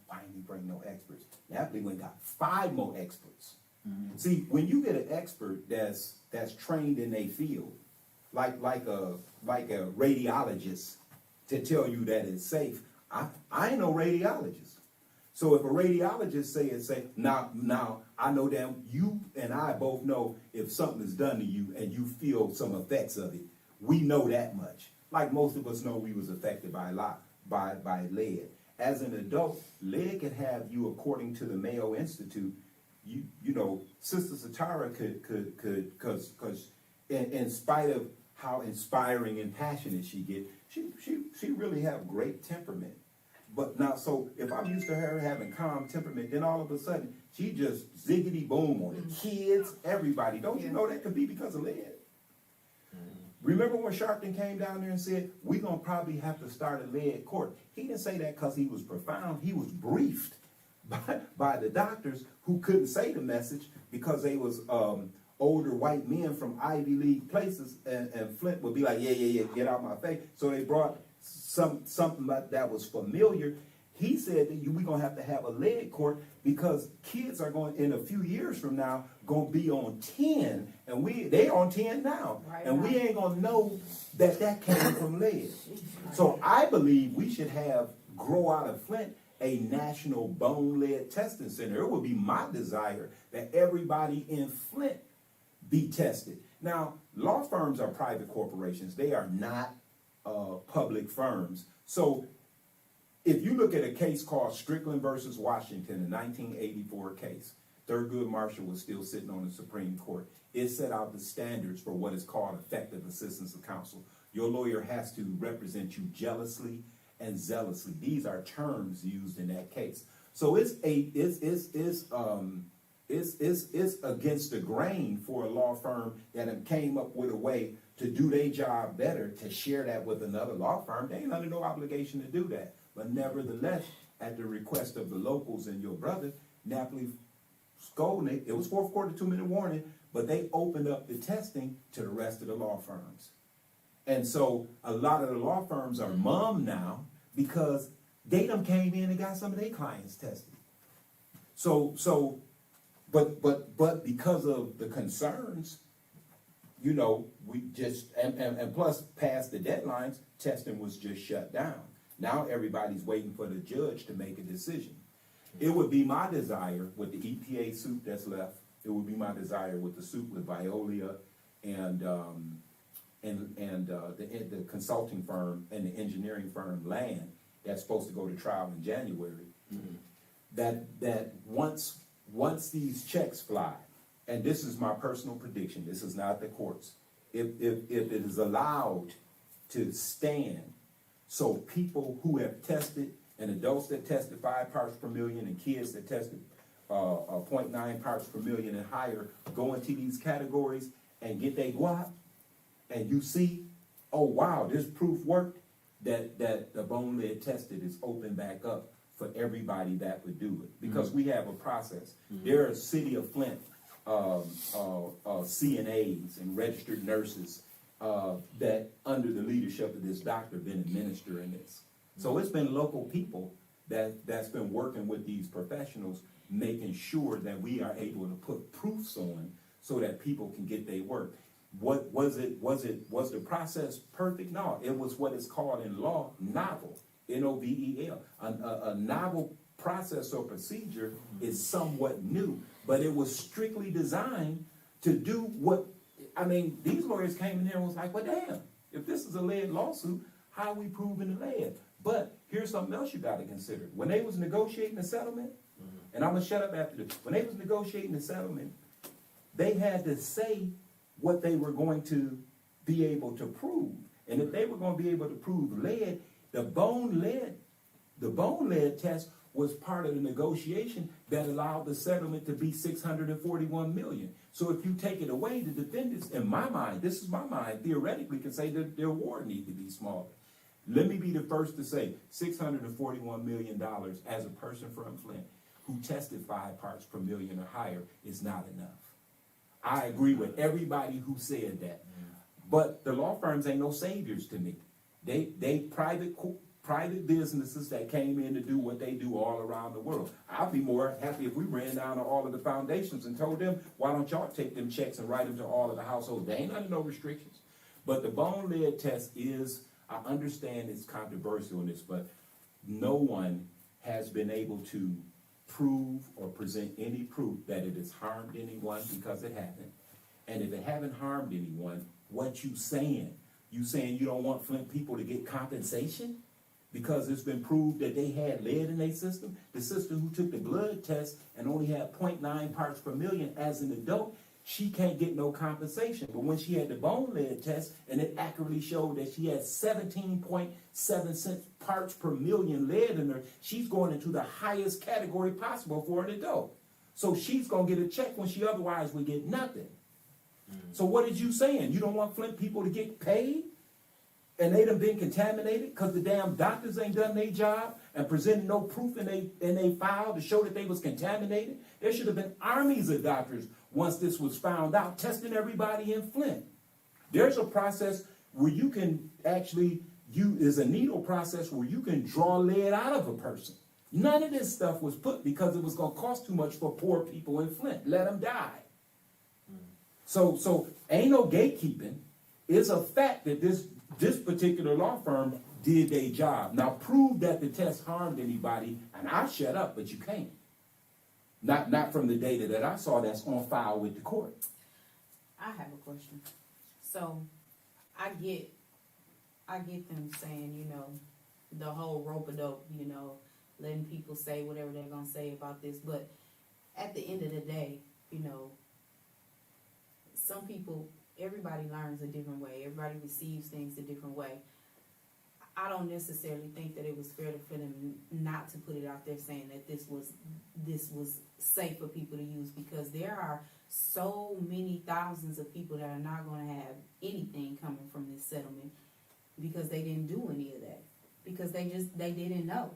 why didn't he bring no experts? Napoli went and got 5 more experts. See, when you get an expert that's trained in a field, like a radiologist, to tell you that it's safe, I ain't no radiologist. So if a radiologist say now I know damn you and I both know if something is done to you and you feel some effects of it, we know that much. Like most of us know we was affected by lead. As an adult, lead can have you, according to the Mayo Institute, Sister Satara could, cause in spite of how inspiring and passionate she get, she really have great temperament. But now, so if I'm used to her having calm temperament, then all of a sudden she just ziggity boom on the kids, everybody. Don't you know that could be because of lead? Remember when Sharpton came down there and said, we're going to probably have to start a lead court? He didn't say that because he was profound. He was briefed by the doctors who couldn't say the message because they was older white men from Ivy League places, and Flint would be like, yeah, get out my face. So they brought something that was familiar. He said that we're going to have a lead court because kids are going, in a few years from now, going to be on 10, and they on 10 now. Right, and we ain't going to know that came from lead. So I believe we should grow out of Flint a national bone lead testing center. It would be my desire that everybody in Flint be tested. Now, law firms are private corporations. They are not public firms. So if you look at a case called Strickland versus Washington, a 1984 case, Thurgood Marshall was still sitting on the Supreme Court. It set out the standards for what is called effective assistance of counsel. Your lawyer has to represent you jealously and zealously. These are terms used in that case. So it's it's against the grain for a law firm that have came up with a way to do their job better, to share that with another law firm. They ain't under no obligation to do that. But nevertheless, at the request of the locals and your brother, Napoli, Shkolnik, it was fourth quarter, 2-minute warning, but they opened up the testing to the rest of the law firms. And so a lot of the law firms are mum now because they done came in and got some of their clients tested. But because of the concerns, you know, we just, and plus past the deadlines, testing was just shut down. Now everybody's waiting for the judge to make a decision. It would be my desire with the EPA suit that's left, it would be my desire with the suit with Veolia and the consulting firm and the engineering firm Land that's supposed to go to trial in January, that once these checks fly, and this is my personal prediction, this is not the courts, if it is allowed to stand, so people who have tested, and adults that tested 5 parts per million and kids that tested 0.9 parts per million and higher go into these categories and get their guap, and you see, oh wow, this proof worked, that the bone lead tested is open back up for everybody that would do it, because we have a process. There are City of Flint CNAs and registered nurses that under the leadership of this doctor been administering this. So it's been local people that's been working with these professionals, making sure that we are able to put proofs on so that people can get their work. What was the process perfect? No, it was what is called in law novel, N-O-V-E-L. A novel process or procedure is somewhat new, but it was strictly designed to do what, I mean, these lawyers came in here and was like, well, damn, if this is a lead lawsuit, how are we proving the lead? But here's something else you got to consider. When they was negotiating the settlement, and I'm going to shut up after this. When they was negotiating the settlement, they had to say what they were going to be able to prove. And if they were going to be able to prove lead, the bone lead test was part of the negotiation that allowed the settlement to be $641 million. So if you take it away, the defendants, in my mind, this is my mind, theoretically can say that their award need to be smaller. Let me be the first to say $641 million as a person from Flint who tested 5 parts per million or higher is not enough. I agree with everybody who said that. But the law firms ain't no saviors to me. They private businesses that came in to do what they do all around the world. I'd be more happy if we ran down to all of the foundations and told them, why don't y'all take them checks and write them to all of the households? They ain't under no restrictions. But the bone lead test is, I understand it's controversial in this, but no one has been able to prove or present any proof that it has harmed anyone, because it hasn't. And if it haven't harmed anyone, what you saying? You saying you don't want Flint people to get compensation because it's been proved that they had lead in their system? The sister who took the blood test and only had 0.9 parts per million as an adult, she can't get no compensation. But when she had the bone lead test and it accurately showed that she had 17.7 parts per million lead in her, she's going into the highest category possible for an adult. So she's going to get a check when she otherwise would get nothing. So what is you saying? You don't want Flint people to get paid? And they done been contaminated because the damn doctors ain't done their job and presented no proof in they file to show that they was contaminated? There should have been armies of doctors once this was found out, testing everybody in Flint. There's a process where you can actually, there's a needle process where you can draw lead out of a person. None of this stuff was put because it was going to cost too much for poor people in Flint. Let them die. So ain't no gatekeeping. It's a fact that this particular law firm did their job. Now prove that the test harmed anybody, and I shut up, but you can't. Not from the data that I saw that's on file with the court. I have a question. So I get them saying, you know, the whole rope-a-dope, you know, letting people say whatever they're gonna say about this, but at the end of the day, you know, some people, everybody learns a different way. Everybody receives things a different way. I don't necessarily think that it was fair for them not to put it out there saying that this was safe for people to use, because there are so many thousands of people that are not going to have anything coming from this settlement because they didn't do any of that, because they didn't know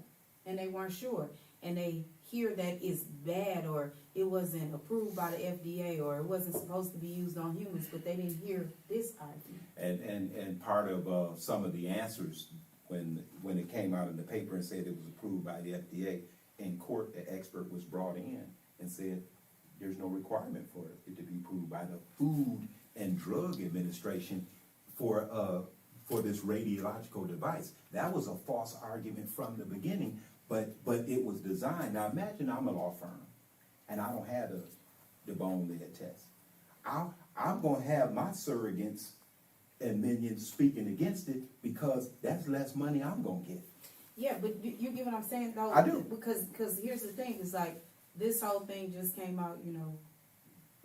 and they weren't sure, and they hear that it's bad or it wasn't approved by the FDA or it wasn't supposed to be used on humans, but they didn't hear this argument. And part of some of the answers when it came out in the paper and said it was approved by the FDA, in court, the expert was brought in and said there's no requirement for it to be approved by the Food and Drug Administration for this radiological device. That was a false argument from the beginning, but it was designed. Now imagine I'm a law firm and I don't have the bone lead test. I'm gonna have my surrogates and minions speaking against it because that's less money I'm gonna get. Yeah, but you get what I'm saying though? I do. Because here's the thing, it's like this whole thing just came out,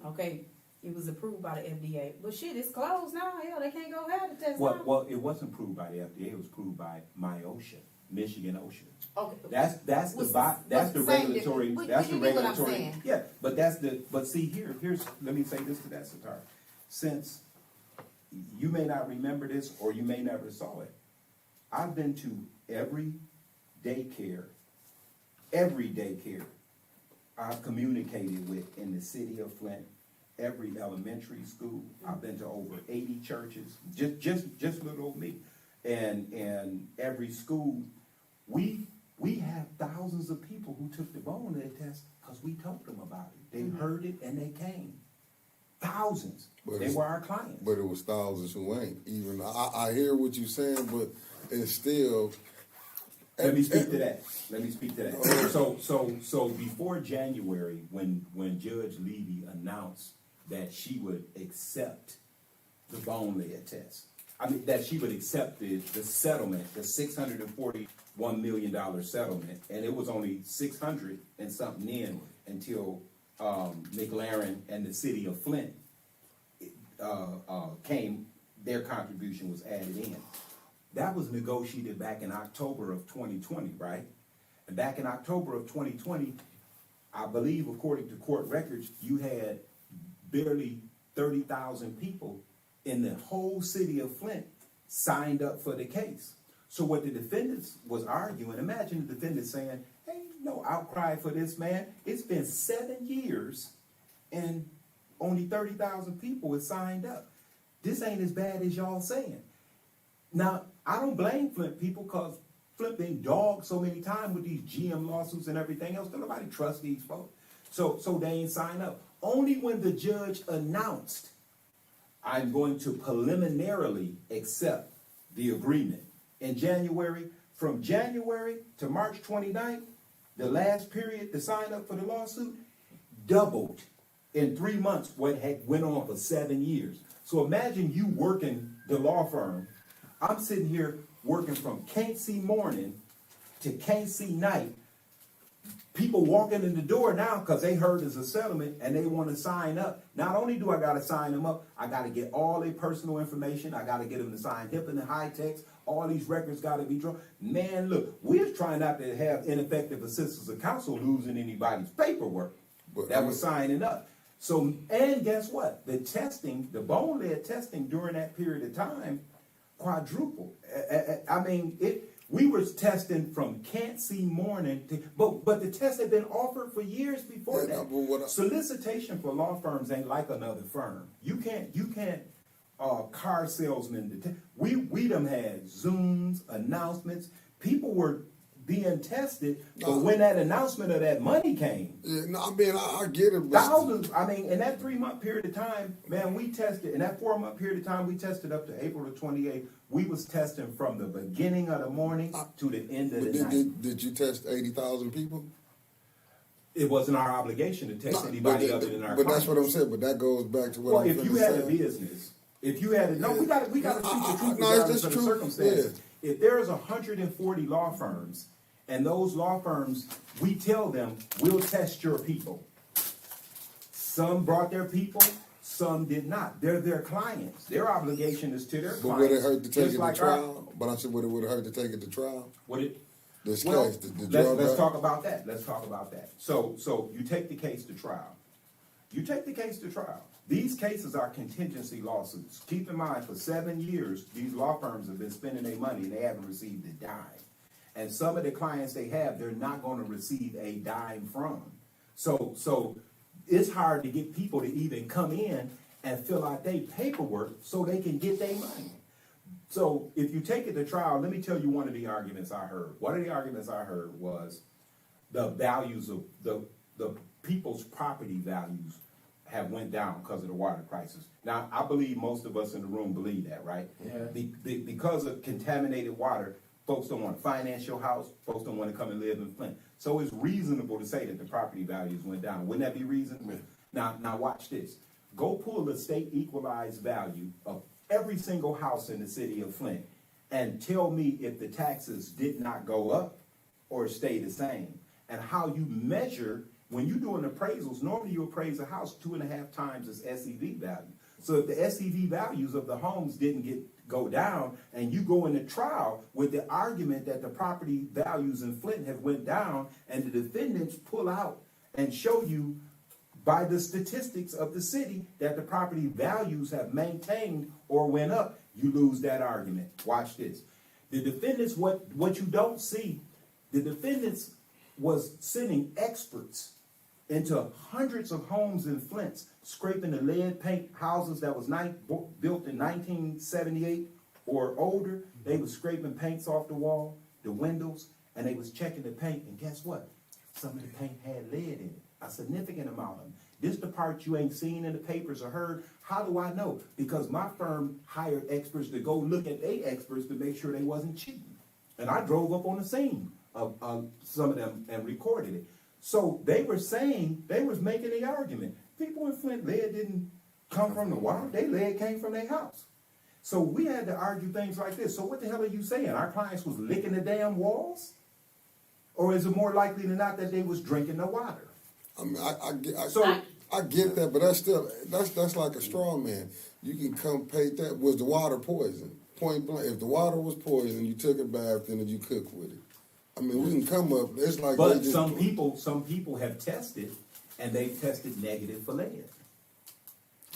okay, it was approved by the FDA, but shit, it's closed now. Hell, they can't go have the test now. Well, it wasn't approved by the FDA. It was approved by MIOSHA, Michigan OSHA. Okay. That's the regulatory. That's the regulatory. Yeah, but see here's let me say this to that, Sitar. Since you may not remember this or you may never saw it, I've been to every daycare I've communicated with in the city of Flint, every elementary school. I've been to over 80 churches, just little old me, and every school. We have thousands of people who took the bone lead test because we told them about it. They heard it and they came. Thousands. They were our clients. But it was thousands who ain't. Even I hear what you're saying, but it's still. Let me speak to that. So before January, when Judge Levy announced that she would accept the bone lead test, that she would accept the settlement, the $641 million settlement, and it was only 600 and something in until McLaren and the city of Flint came, their contribution was added in. That was negotiated back in October of 2020, right? And back in October of 2020, I believe, according to court records, you had barely 30,000 people in the whole city of Flint signed up for the case. So what the defendants was arguing, imagine the defendants saying, hey, no outcry for this, man. It's been 7 years and only 30,000 people have signed up. This ain't as bad as y'all saying. Now, I don't blame Flint people because Flint been dogged so many times with these GM lawsuits and everything else. Don't nobody trust these folks. So they ain't sign up. Only when the judge announced, I'm going to preliminarily accept the agreement. In January, from January to March 29th, the last period to sign up for the lawsuit, doubled in 3 months what had went on for 7 years. So imagine you working the law firm. I'm sitting here working from can't see morning to can't see night. People walking in the door now because they heard there's a settlement and they want to sign up. Not only do I got to sign them up, I got to get all their personal information. I got to get them to sign HIPAA and high text. All these records got to be drawn. Man, look, we're trying not to have ineffective assistance of counsel losing anybody's paperwork that was signing up. So, and guess what? The testing, the bone lead testing during that period of time quadrupled. We were testing from can't see morning to, but the test had been offered for years before that. Solicitation for law firms ain't like another firm. You can't car salesmen. We done had Zooms, announcements. People were being tested, but when that announcement of that money came, I get it. Thousands. In that 3 month period of time, man, we tested. In that 4 month period of time, we tested up to April the 28th. We was testing from the beginning of the morning to the end of the night. Did you test 80,000 people? It wasn't our obligation to test anybody other than our clients. But that's what I'm saying. But that goes back to what well, I'm if you had a business, if you had we got to treat the truth regardless of the circumstances. Yeah. If there's 140 law firms, and those law firms, we tell them, we'll test your people. Some brought their people, Some did not. They're their clients. Their obligation is to their But clients. would it hurt to take just it to like trial? But I said, would it hurt to take it to trial? Would it? This Well, case, the drug. let's talk about that. Let's talk about that. So you take the case to trial. You take the case to trial. These cases are contingency lawsuits. Keep in mind, for 7 years, these law firms have been spending their money and they haven't received a dime. And some of the clients they have, they're not going to receive a dime from. So it's hard to get people to even come in and fill out their paperwork so they can get their money. So if you take it to trial, let me tell you one of the arguments I heard. One of the arguments I heard was the values of the people's property values have went down because of the water crisis. Now, I believe most of us in the room believe that, right? Yeah. Because of contaminated water, folks don't want to finance your house. Folks don't want to come and live in Flint. So it's reasonable to say that the property values went down. Wouldn't that be reasonable? Now watch this. Go pull the state equalized value of every single house in the city of Flint and tell me if the taxes did not go up or stay the same. And how you measure, when you're doing appraisals, normally you appraise a house 2.5 times its SEV value. So if the SEV values of the homes didn't go down, and you go into trial with the argument that the property values in Flint have went down, and the defendants pull out and show you by the statistics of the city that the property values have maintained or went up, you lose that argument. Watch this. The defendants, what you don't see, the defendants was sending experts into hundreds of homes in Flint, scraping the lead paint houses that was built in 1978 or older. They was scraping paints off the wall, the windows, and they was checking the paint. And guess what? Some of the paint had lead in it, a significant amount of them. This the part you ain't seen in the papers or heard. How do I know? Because my firm hired experts to go look at their experts to make sure they wasn't cheating. And I drove up on the scene of some of them and recorded it. So they were saying, they was making the argument. People in Flint, lead didn't come from the water. They lead came from their house. So we had to argue things like this. So what the hell are you saying? Our clients was licking the damn walls? Or is it more likely than not that they was drinking the water? I mean, So I get that, but that's like a straw man. You can come pay that. Was the water poison? Point blank. If the water was poison, you took a bath, then you cook with it. I mean, we can come up. It's like, but some people have tested, and they've tested negative for lead.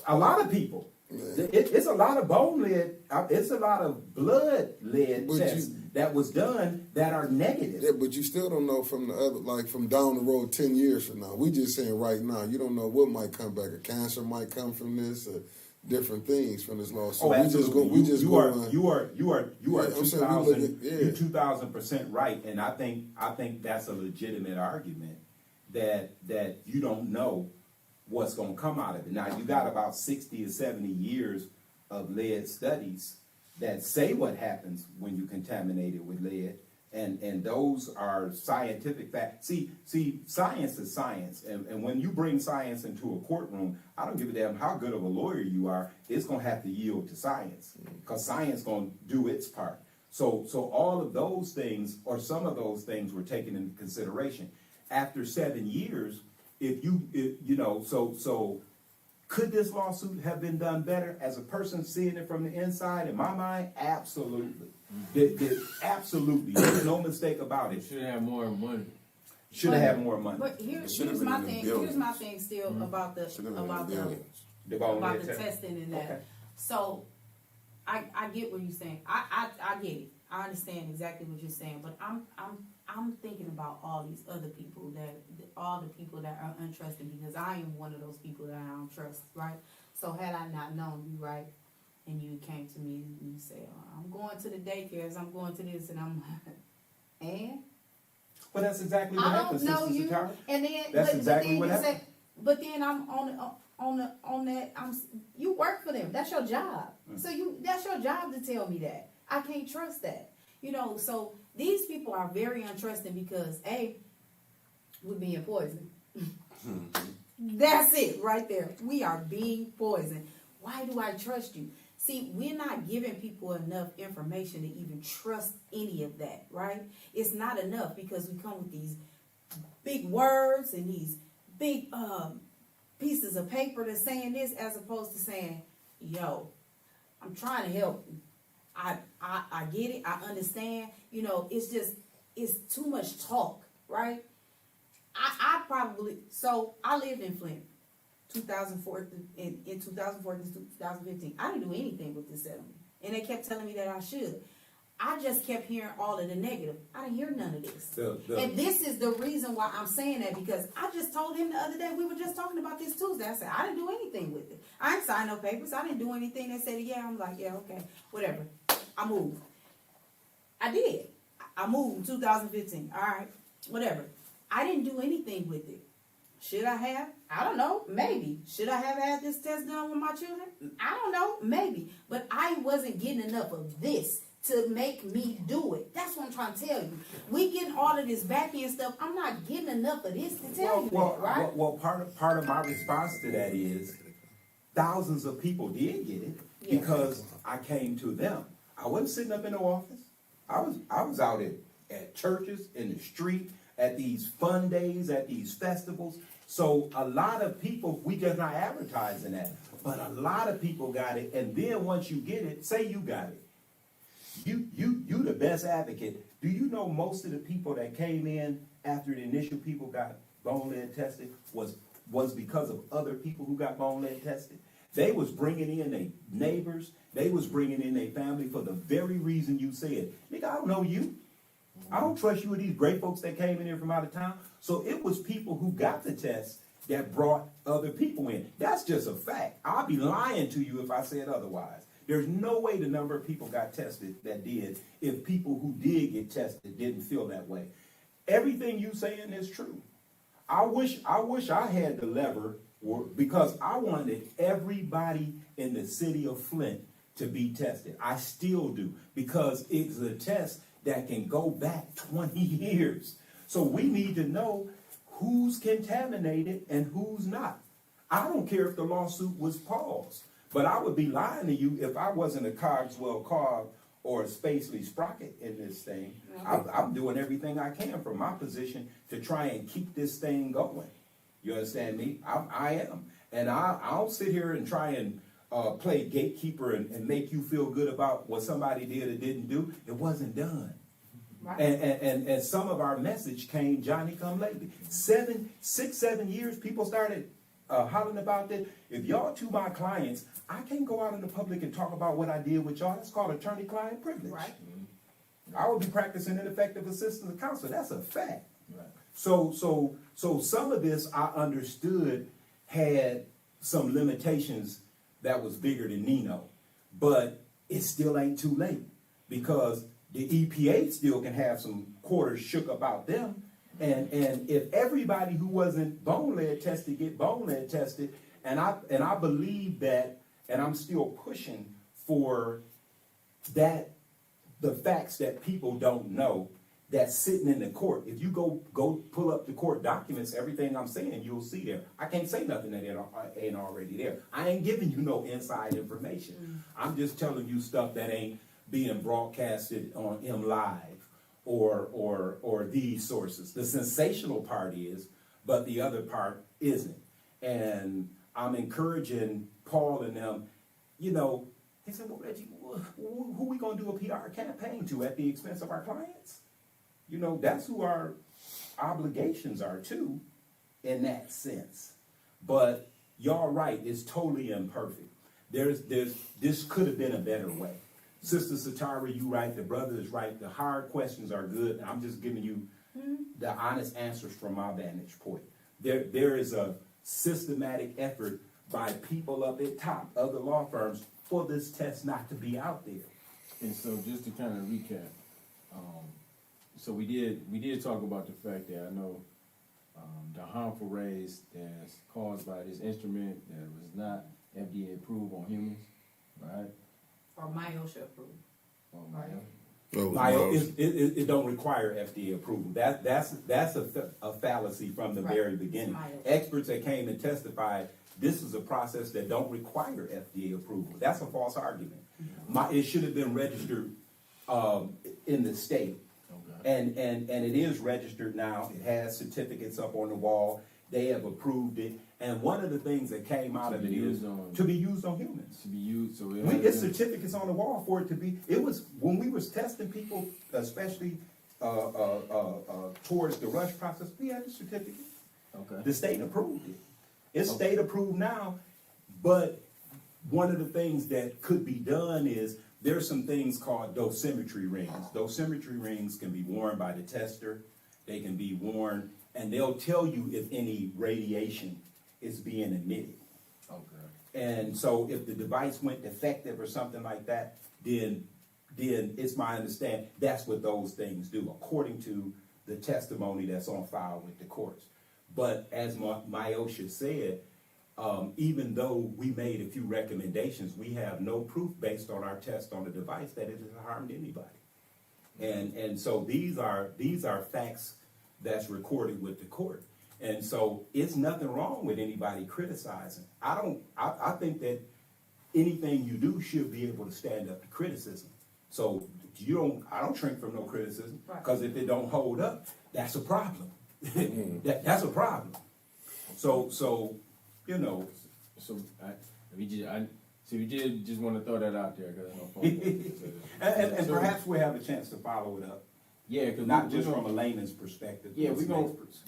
A lot of people. It's a lot of bone lead. It's a lot of blood lead tests that was done that are negative. Yeah, but you still don't know from the other, like from down the road 10 years from now. We just saying right now, you don't know what might come back. A cancer might come from this, or different things from this lawsuit. Oh, absolutely. You are 2,000% right, and I think that's a legitimate argument that you don't know what's going to come out of it. Now, you got about 60 or 70 years of lead studies that say what happens when you contaminate it with lead, and those are scientific facts. See, science is science, and when you bring science into a courtroom, I don't give a damn how good of a lawyer you are, it's going to have to yield to science, because science is going to do its part. So all of those things, or some of those things, were taken into consideration. After 7 years, so could this lawsuit have been done better? As a person seeing it from the inside, in my mind, absolutely. Absolutely. There's no mistake about it. Should have more money. Should have had more money. But here's my thing still about the testing and that. Okay. So I get what you're saying. I get it. I understand exactly what you're saying, but I'm thinking about all these other people that are untrusted, because I am one of those people that I don't trust, right? So had I not known you, right, and you came to me and you say, I'm going to the daycares, I'm going to this, and I'm and Well, that's exactly what happens. I don't know you, and then that's exactly what happens. But then I'm on that. You work for them. That's your job. So that's your job to tell me that. I can't trust that. So these people are very untrusting because we're being poisoned. That's it right there. We are being poisoned. Why do I trust you? See, we're not giving people enough information to even trust any of that, right? It's not enough because we come with these big words and these big pieces of paper that's saying this as opposed to saying, yo, I'm trying to help you. I get it. I understand. You know, it's too much talk, right? I probably, so I lived in Flint, 2004, in 2014 to 2015. I didn't do anything with this settlement. And they kept telling me that I should. I just kept hearing all of the negative. I didn't hear none of this. And this is the reason why I'm saying that, because I just told him the other day, we were just talking about this Tuesday. I said, I didn't do anything with it. I didn't sign no papers. I didn't do anything. They said, yeah. I'm like, yeah, okay, whatever. I moved. I did. I moved in 2015. All right, whatever. I didn't do anything with it. Should I have? I don't know. Maybe. Should I have had this test done with my children? I don't know. Maybe. But I wasn't getting enough of this to make me do it. That's what I'm trying to tell you. We getting all of this back end stuff. I'm not getting enough of this to tell you that, right? Well, part of my response to that is thousands of people did get it because I came to them. I wasn't sitting up in the office. I was out at churches, in the street, at these fun days, at these festivals. So a lot of people, we just not advertising that, but a lot of people got it. And then once you get it, say you got it. You the best advocate. Do you know most of the people that came in after the initial people got bone lead tested was because of other people who got bone lead tested? They was bringing in their neighbors. They was bringing in their family for the very reason you said. Nigga, I don't know you. I don't trust you with these great folks that came in here from out of town. So it was people who got the test that brought other people in. That's just a fact. I'll be lying to you if I said otherwise. There's no way the number of people got tested that did if people who did get tested didn't feel that way. Everything you saying is true. I wish I had the lever because I wanted everybody in the city of Flint to be tested. I still do, because it's a test that can go back 20 years. So we need to know who's contaminated and who's not. I don't care if the lawsuit was paused, but I would be lying to you if I wasn't a Cogswell cog or a Spacely Sprocket in this thing. I'm doing everything I can from my position to try and keep this thing going. You understand me? I am. And I'll sit here and try and play gatekeeper and make you feel good about what somebody did or didn't do. It wasn't done. Right. And some of our message came Johnny come lately. 6, 7 years, people started hollering about that. If y'all to my clients, I can't go out in the public and talk about what I did with y'all. That's called attorney-client privilege. Right. I would be practicing ineffective assistance of counsel. That's a fact. Right. So some of this I understood had some limitations that was bigger than Nino, but it still ain't too late, because the EPA still can have some quarters shook about them. And if everybody who wasn't bone lead tested get bone lead tested, and I believe that, and I'm still pushing for that, the facts that people don't know that's sitting in the court. If you go pull up the court documents, everything I'm saying you'll see there. I can't say nothing that ain't already there. I ain't giving you no inside information. I'm just telling you stuff that ain't being broadcasted on M Live or these sources. The sensational part is, but the other part isn't. And I'm encouraging Paul and them, you know, he said, well, Reggie, who we gonna do a PR campaign to at the expense of our clients? You know, that's who our obligations are to, in that sense. But y'all right, it's totally imperfect. This could have been a better way. Sister Satara, you right, the brother is right, the hard questions are good. I'm just giving you the honest answers from my vantage point. There is a systematic effort by people up at top, other law firms, for this test not to be out there. And so just to kind of recap, so we did talk about the fact that I know the harmful rays that's caused by this instrument that was not FDA approved on humans, right? Or MyOSHA approved. Or Mayo. It don't require FDA approval. That's a fallacy from the very beginning. Experts that came and testified, this is a process that don't require FDA approval. That's a false argument. It should have been registered in the state. Okay. And it is registered now. It has certificates up on the wall. They have approved it. And one of the things that came out of it is to be used on humans. To be used, so It's certificates on the wall for it to be. It was when we was testing people, especially towards the rush process. We had the certificate. Okay. The state approved it. It's state approved now, but one of the things that could be done is there's some things called dosimetry rings. Dosimetry rings can be worn by the tester. They can be worn, and they'll tell you if any radiation is being emitted. Okay. And so if the device went defective or something like that, then it's my understanding that's what those things do, according to the testimony that's on file with the courts. But as Myosha said, even though we made a few recommendations, we have no proof based on our test on the device that it has harmed anybody. And so these are facts that's recorded with the court. And so it's nothing wrong with anybody criticizing. I think that anything you do should be able to stand up to criticism. So I don't shrink from no criticism, because if it don't hold up, that's a problem. That's a problem. So you know. So we did just want to throw that out there, because and perhaps we'll have a chance to follow it up. Yeah, because not just from a layman's perspective. Yeah,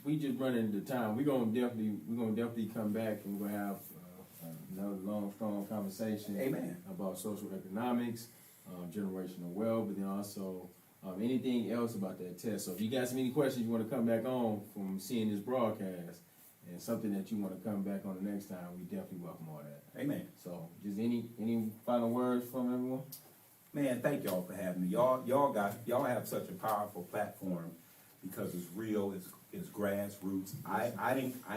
we just run into time. We're gonna definitely come back, and we're gonna have another long, strong conversation. Amen. About social economics, generational wealth, but then also anything else about that test. So if you got some any questions you want to come back on from seeing this broadcast, and something that you want to come back on the next time, we definitely welcome all that. Amen. So just any final words from everyone? Man, thank y'all for having me. Y'all have such a powerful platform because it's real, it's grassroots. I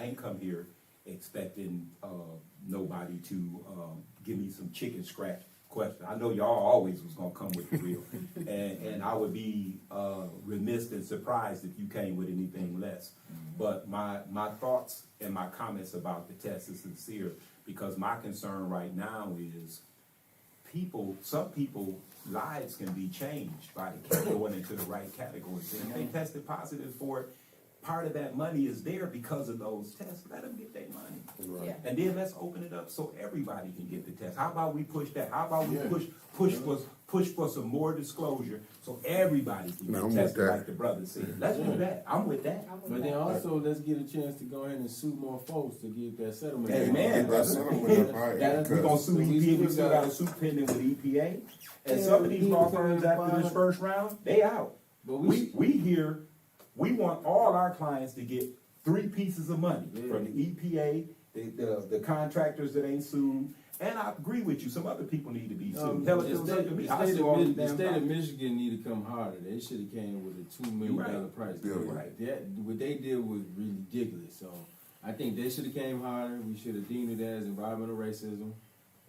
ain't come here expecting nobody to give me some chicken scratch question. I know y'all always was gonna come with the real, and I would be remiss and surprised if you came with anything less. But my thoughts and my comments about the test is sincere, because my concern right now is some people lives can be changed by going into the right categories. And if they tested positive for it, part of that money is there because of those tests. Let them get their money. Right. Yeah. And then let's open it up so everybody can get the test. How about we push that? How about we push for some more disclosure so everybody can Now, get I'm tested, with that. like the brother said. Let's do that. I'm with that. But then also, let's get a chance to go ahead and sue more folks to get that settlement. Amen. That settlement up high, We're gonna sue EPA. We still got a suit pending with EPA. And some of these law firms after this first round, they out. But We want all our clients to get 3 pieces of money from the EPA, the contractors that ain't sued. And I agree with you, some other people need to be sued. Hell, if it was up to me, I sue all these the damn state of companies. Michigan need to come harder. They should have came with a $2 million Right. price. Yeah, right. What they did was ridiculous. So I think they should have came harder. We should have deemed it as environmental racism.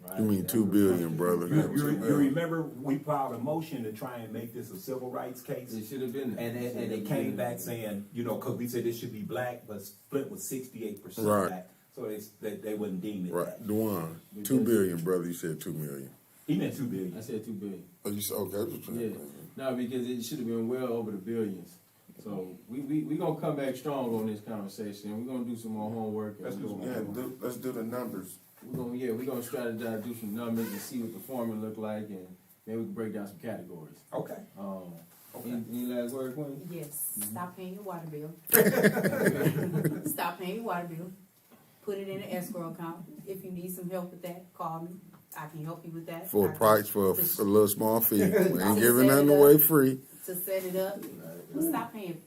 Right? You mean $2 billion, brother? You remember we filed a motion to try and make this a civil rights case? It should have been there. And they came back saying, because we said this should be black, but split was 68% Right. black. So they wouldn't deem it Right, that. Dewan, $2 billion, brother. You said $2 million. He meant $2 billion. I said $2 billion. Oh, you said okay. Yeah. No, because it should have been well over the billions. So we gonna come back strong on this conversation. We're gonna do some more homework. Let's do some homework. Let's do the numbers. We're gonna strategize, do some numbers, and see what the formula look like, and maybe we can break down some categories. Okay. Any last word, Quinn? Yes. Stop paying your water bill. Stop paying your water bill. Put it in an escrow account. If you need some help with that, call me. I can help you with that. For a price, for a little small fee. We ain't To giving set nothing it up. away free. To set it up. Stop paying it.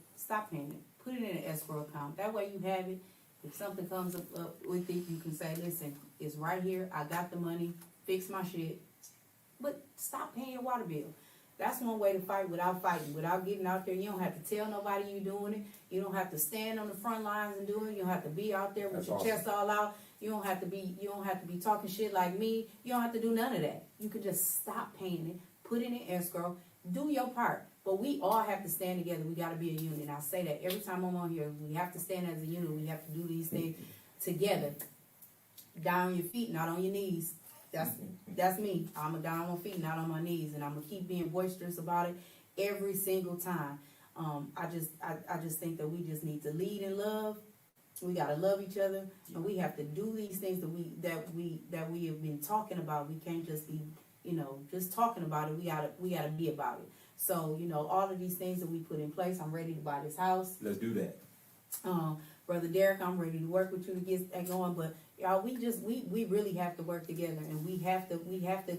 Put it in an escrow account. That way you have it. If something comes up with it, you can say, listen, it's right here. I got the money. Fix my shit. But stop paying your water bill. That's one way to fight without fighting, without getting out there. You don't have to tell nobody you're doing it. You don't have to stand on the front lines and do it. You don't have to be out there with That's your awesome. chest all out. You don't have to be talking shit like me. You don't have to do none of that. You can just stop paying it, put it in escrow, do your part. But we all have to stand together. We got to be a unit. I say that every time I'm on here. We have to stand as a unit. We have to do these things together. Down on your feet, not on your knees. That's me. I'm going to down on my feet, not on my knees. And I'm going to keep being boisterous about it every single time. I just think that we just need to lead in love We gotta love each other, and we have to do these things that we have been talking about. We can't just be, just talking about it. We gotta be about it. So, all of these things that we put in place, I'm ready to buy this house. Let's do that. Brother Derek, I'm ready to work with you to get that going. But y'all, we really have to work together, and we have to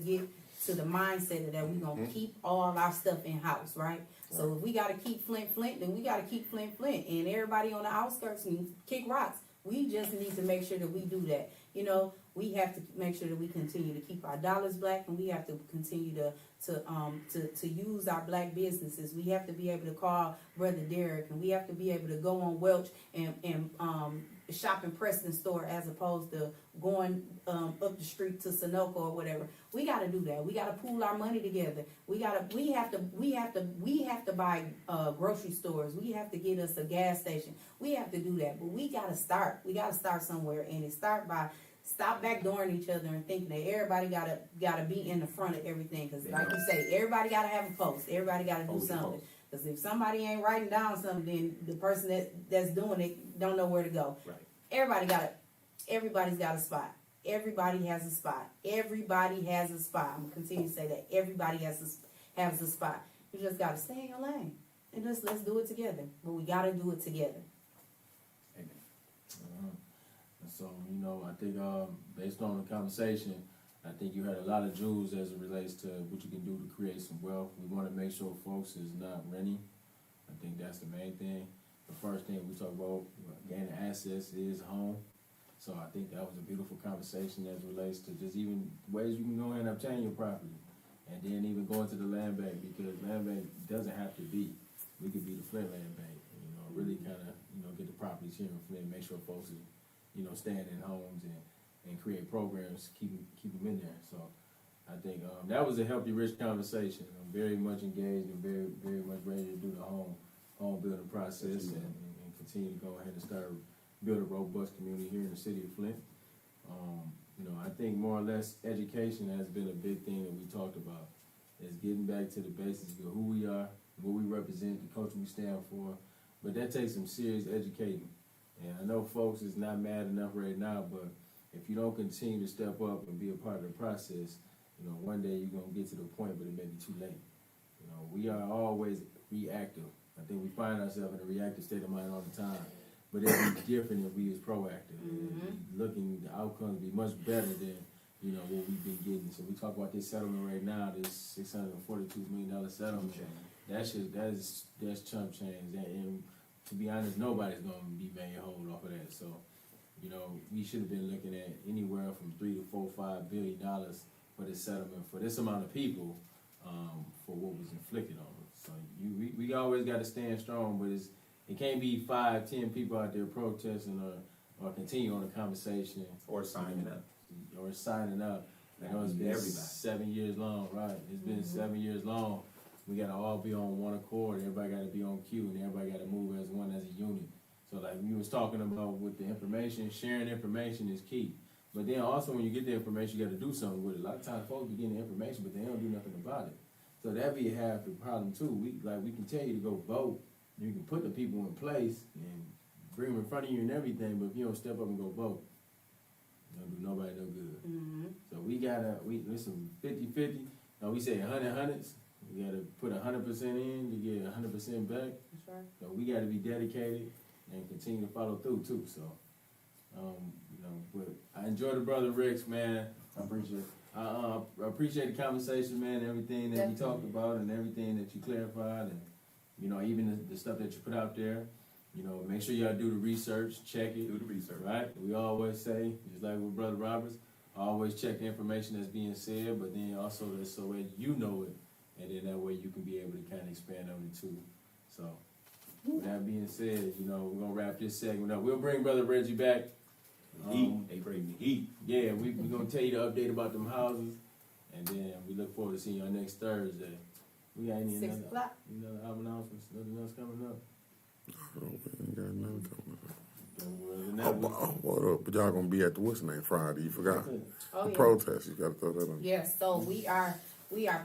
get to the mindset that we're gonna keep all our stuff in house, right? So if we gotta keep Flint, then we gotta keep Flint, and everybody on the outskirts can kick rocks. We just need to make sure that we do that. We have to make sure that we continue to keep our dollars black, and we have to continue to use our black businesses. We have to be able to call Brother Derek, and we have to be able to go on Welch and shop in Preston store as opposed to going up the street to Sunoco or whatever. We got to do that. We got to pool our money together. We have to buy grocery stores. We have to get us a gas station. We have to do that. But we got to start. We got to start somewhere, and it start by stop backdooring each other and thinking that everybody gotta be in the front of everything. Because like you say, everybody gotta have a post. Everybody gotta do something. Because if somebody ain't writing down something, then the person that's doing it don't know where to go. Right. Everybody's got a spot. Everybody has a spot. Everybody has a spot. I'm gonna continue to say that. Everybody has a spot. You just gotta stay in your lane. And let's do it together. But we gotta do it together. Amen. So, I think based on the conversation, I think you had a lot of jewels as it relates to what you can do to create some wealth. We want to make sure folks is not renting. I think that's the main thing. The first thing we talk about, gaining access is home. So I think that was a beautiful conversation as it relates to just even ways you can go and obtain your property. And then even going to the land bank, because land bank doesn't have to be. We could be the Flint land bank, really kind of, get the properties here in Flint, make sure folks is, staying in homes and create programs, keep them in there. So I think that was a healthy, rich conversation. I'm very much engaged and very, very much ready to do the home building process and continue to go ahead and start build a robust community here in the city of Flint. I think more or less education has been a big thing that we talked about. Is getting back to the basics of who we are, what we represent, the culture we stand for. But that takes some serious educating. And I know folks is not mad enough right now, but if you don't continue to step up and be a part of the process, one day you're going to get to the point, but it may be too late. We are always reactive. I think we find ourselves in a reactive state of mind all the time. But it'd be different if we was proactive. Looking, the outcomes be much better than, what we've been getting. So we talk about this settlement right now, this $642 million settlement. That's chump change. And to be honest, nobody's going to be made whole off of that. So, we should have been looking at anywhere from $3 to $5 billion for this settlement for this amount of people for what was inflicted on them. So we always got to stand strong, but it can't be 5, 10 people out there protesting or continue on the conversation Or signing up. It's been 7 years long, right? It's been 7 years long. We gotta all be on one accord. Everybody gotta be on cue, and everybody gotta move as one, as a unit. So like we was talking about with the information, sharing information is key. But then also when you get the information, you gotta do something with it. A lot of times folks be getting the information, but they don't do nothing about it. So that be half the problem too. We can tell you to go vote. You can put the people in place and bring them in front of you and everything, but if you don't step up and go vote, you don't do nobody no good. So listen, 50-50. No, we say 100-100s. We gotta put 100% in to get 100% back. That's right. So we gotta be dedicated and continue to follow through too. So, but I enjoy the brother Rex, man. I appreciate it. I appreciate the conversation, man. Everything that we talked about and everything that you clarified, and even the stuff that you put out there. Make sure y'all do the research, check it. Do the research. Right? We always say, just like with Brother Roberts, always check the information that's being said, but then also so that you know it, and then that way you can be able to kind of expand on it too. So, with that being said, we're gonna wrap this segment up. We'll bring Brother Reggie back. They bring the heat. Yeah, we're gonna tell you the update about them houses, and then we look forward to seeing you on next Thursday. We got any 6 o'clock. another album announcements? Nothing else coming up? Oh, we ain't got nothing coming up. What What up? But y'all gonna be at the what's name Friday? You forgot Oh, the yeah. protest. You gotta throw that on. Yes, so we are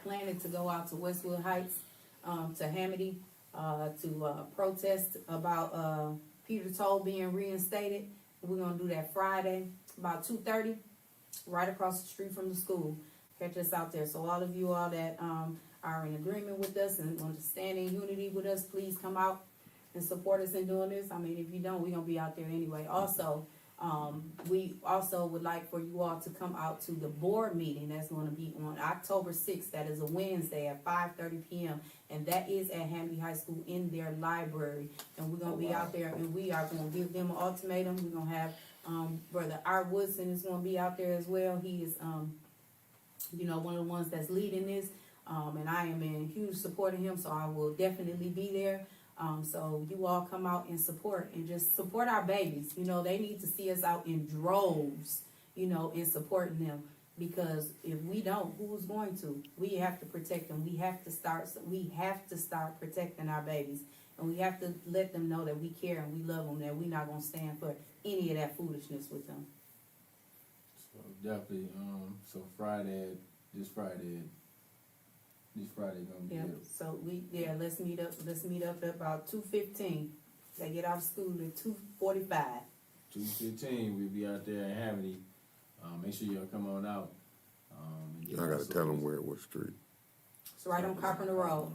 planning to go out to Westwood Heights, to Hamity, to protest about Peter Toll being reinstated. We're gonna do that Friday, about 2:30, right across the street from the school. Catch us out there. So all of you all that are in agreement with us and want to stand in unity with us, please come out and support us in doing this. I mean, if you don't, we're gonna be out there anyway. Also, we also would like for you all to come out to the board meeting that's gonna be on October 6th. That is a Wednesday at 5:30 p.m. And that is at Hamby High School in their library. And we're gonna be out there and we are gonna give them an ultimatum. We're gonna have Brother Art Woodson is gonna be out there as well. He is one of the ones that's leading this. And I am in huge support of him, so I will definitely be there. So you all come out and support and just support our babies. You know, they need to see us out in droves, in supporting them. Because if we don't, who's going to? We have to protect them. We have to start protecting our babies. And we have to let them know that we care and we love them, that we're not going to stand for any of that foolishness with them. So definitely, so this Friday gonna be Yeah, it. so let's meet up at about 2:15. They get out of school at 2:45. 2:15, we'll be out there in Hamity. Make sure y'all come on out. Y'all gotta tell them where it was street. It's right on Carpenter Road.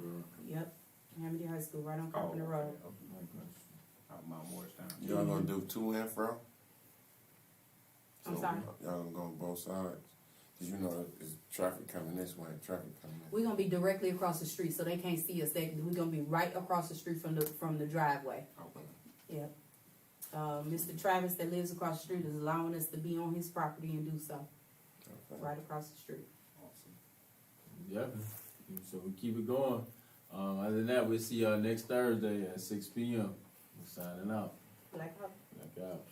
Yep, Hamilton High School, right on Carpenter Road. Out Mount Morristown. Y'all gonna do to and fro? I'm sorry? Y'all gonna go on both sides? Cause there's traffic coming this way, traffic coming that way. We're gonna be directly across the street, so they can't see us. We're gonna be right across the street from the driveway. Okay. Yep. Mr. Travis that lives across the street is allowing us to be on his property and do so. Okay. Right across the street. Awesome. Yep. So we keep it going. Other than that, we'll see y'all next Thursday at 6 p.m. We're signing out. Black Hawk. Black out.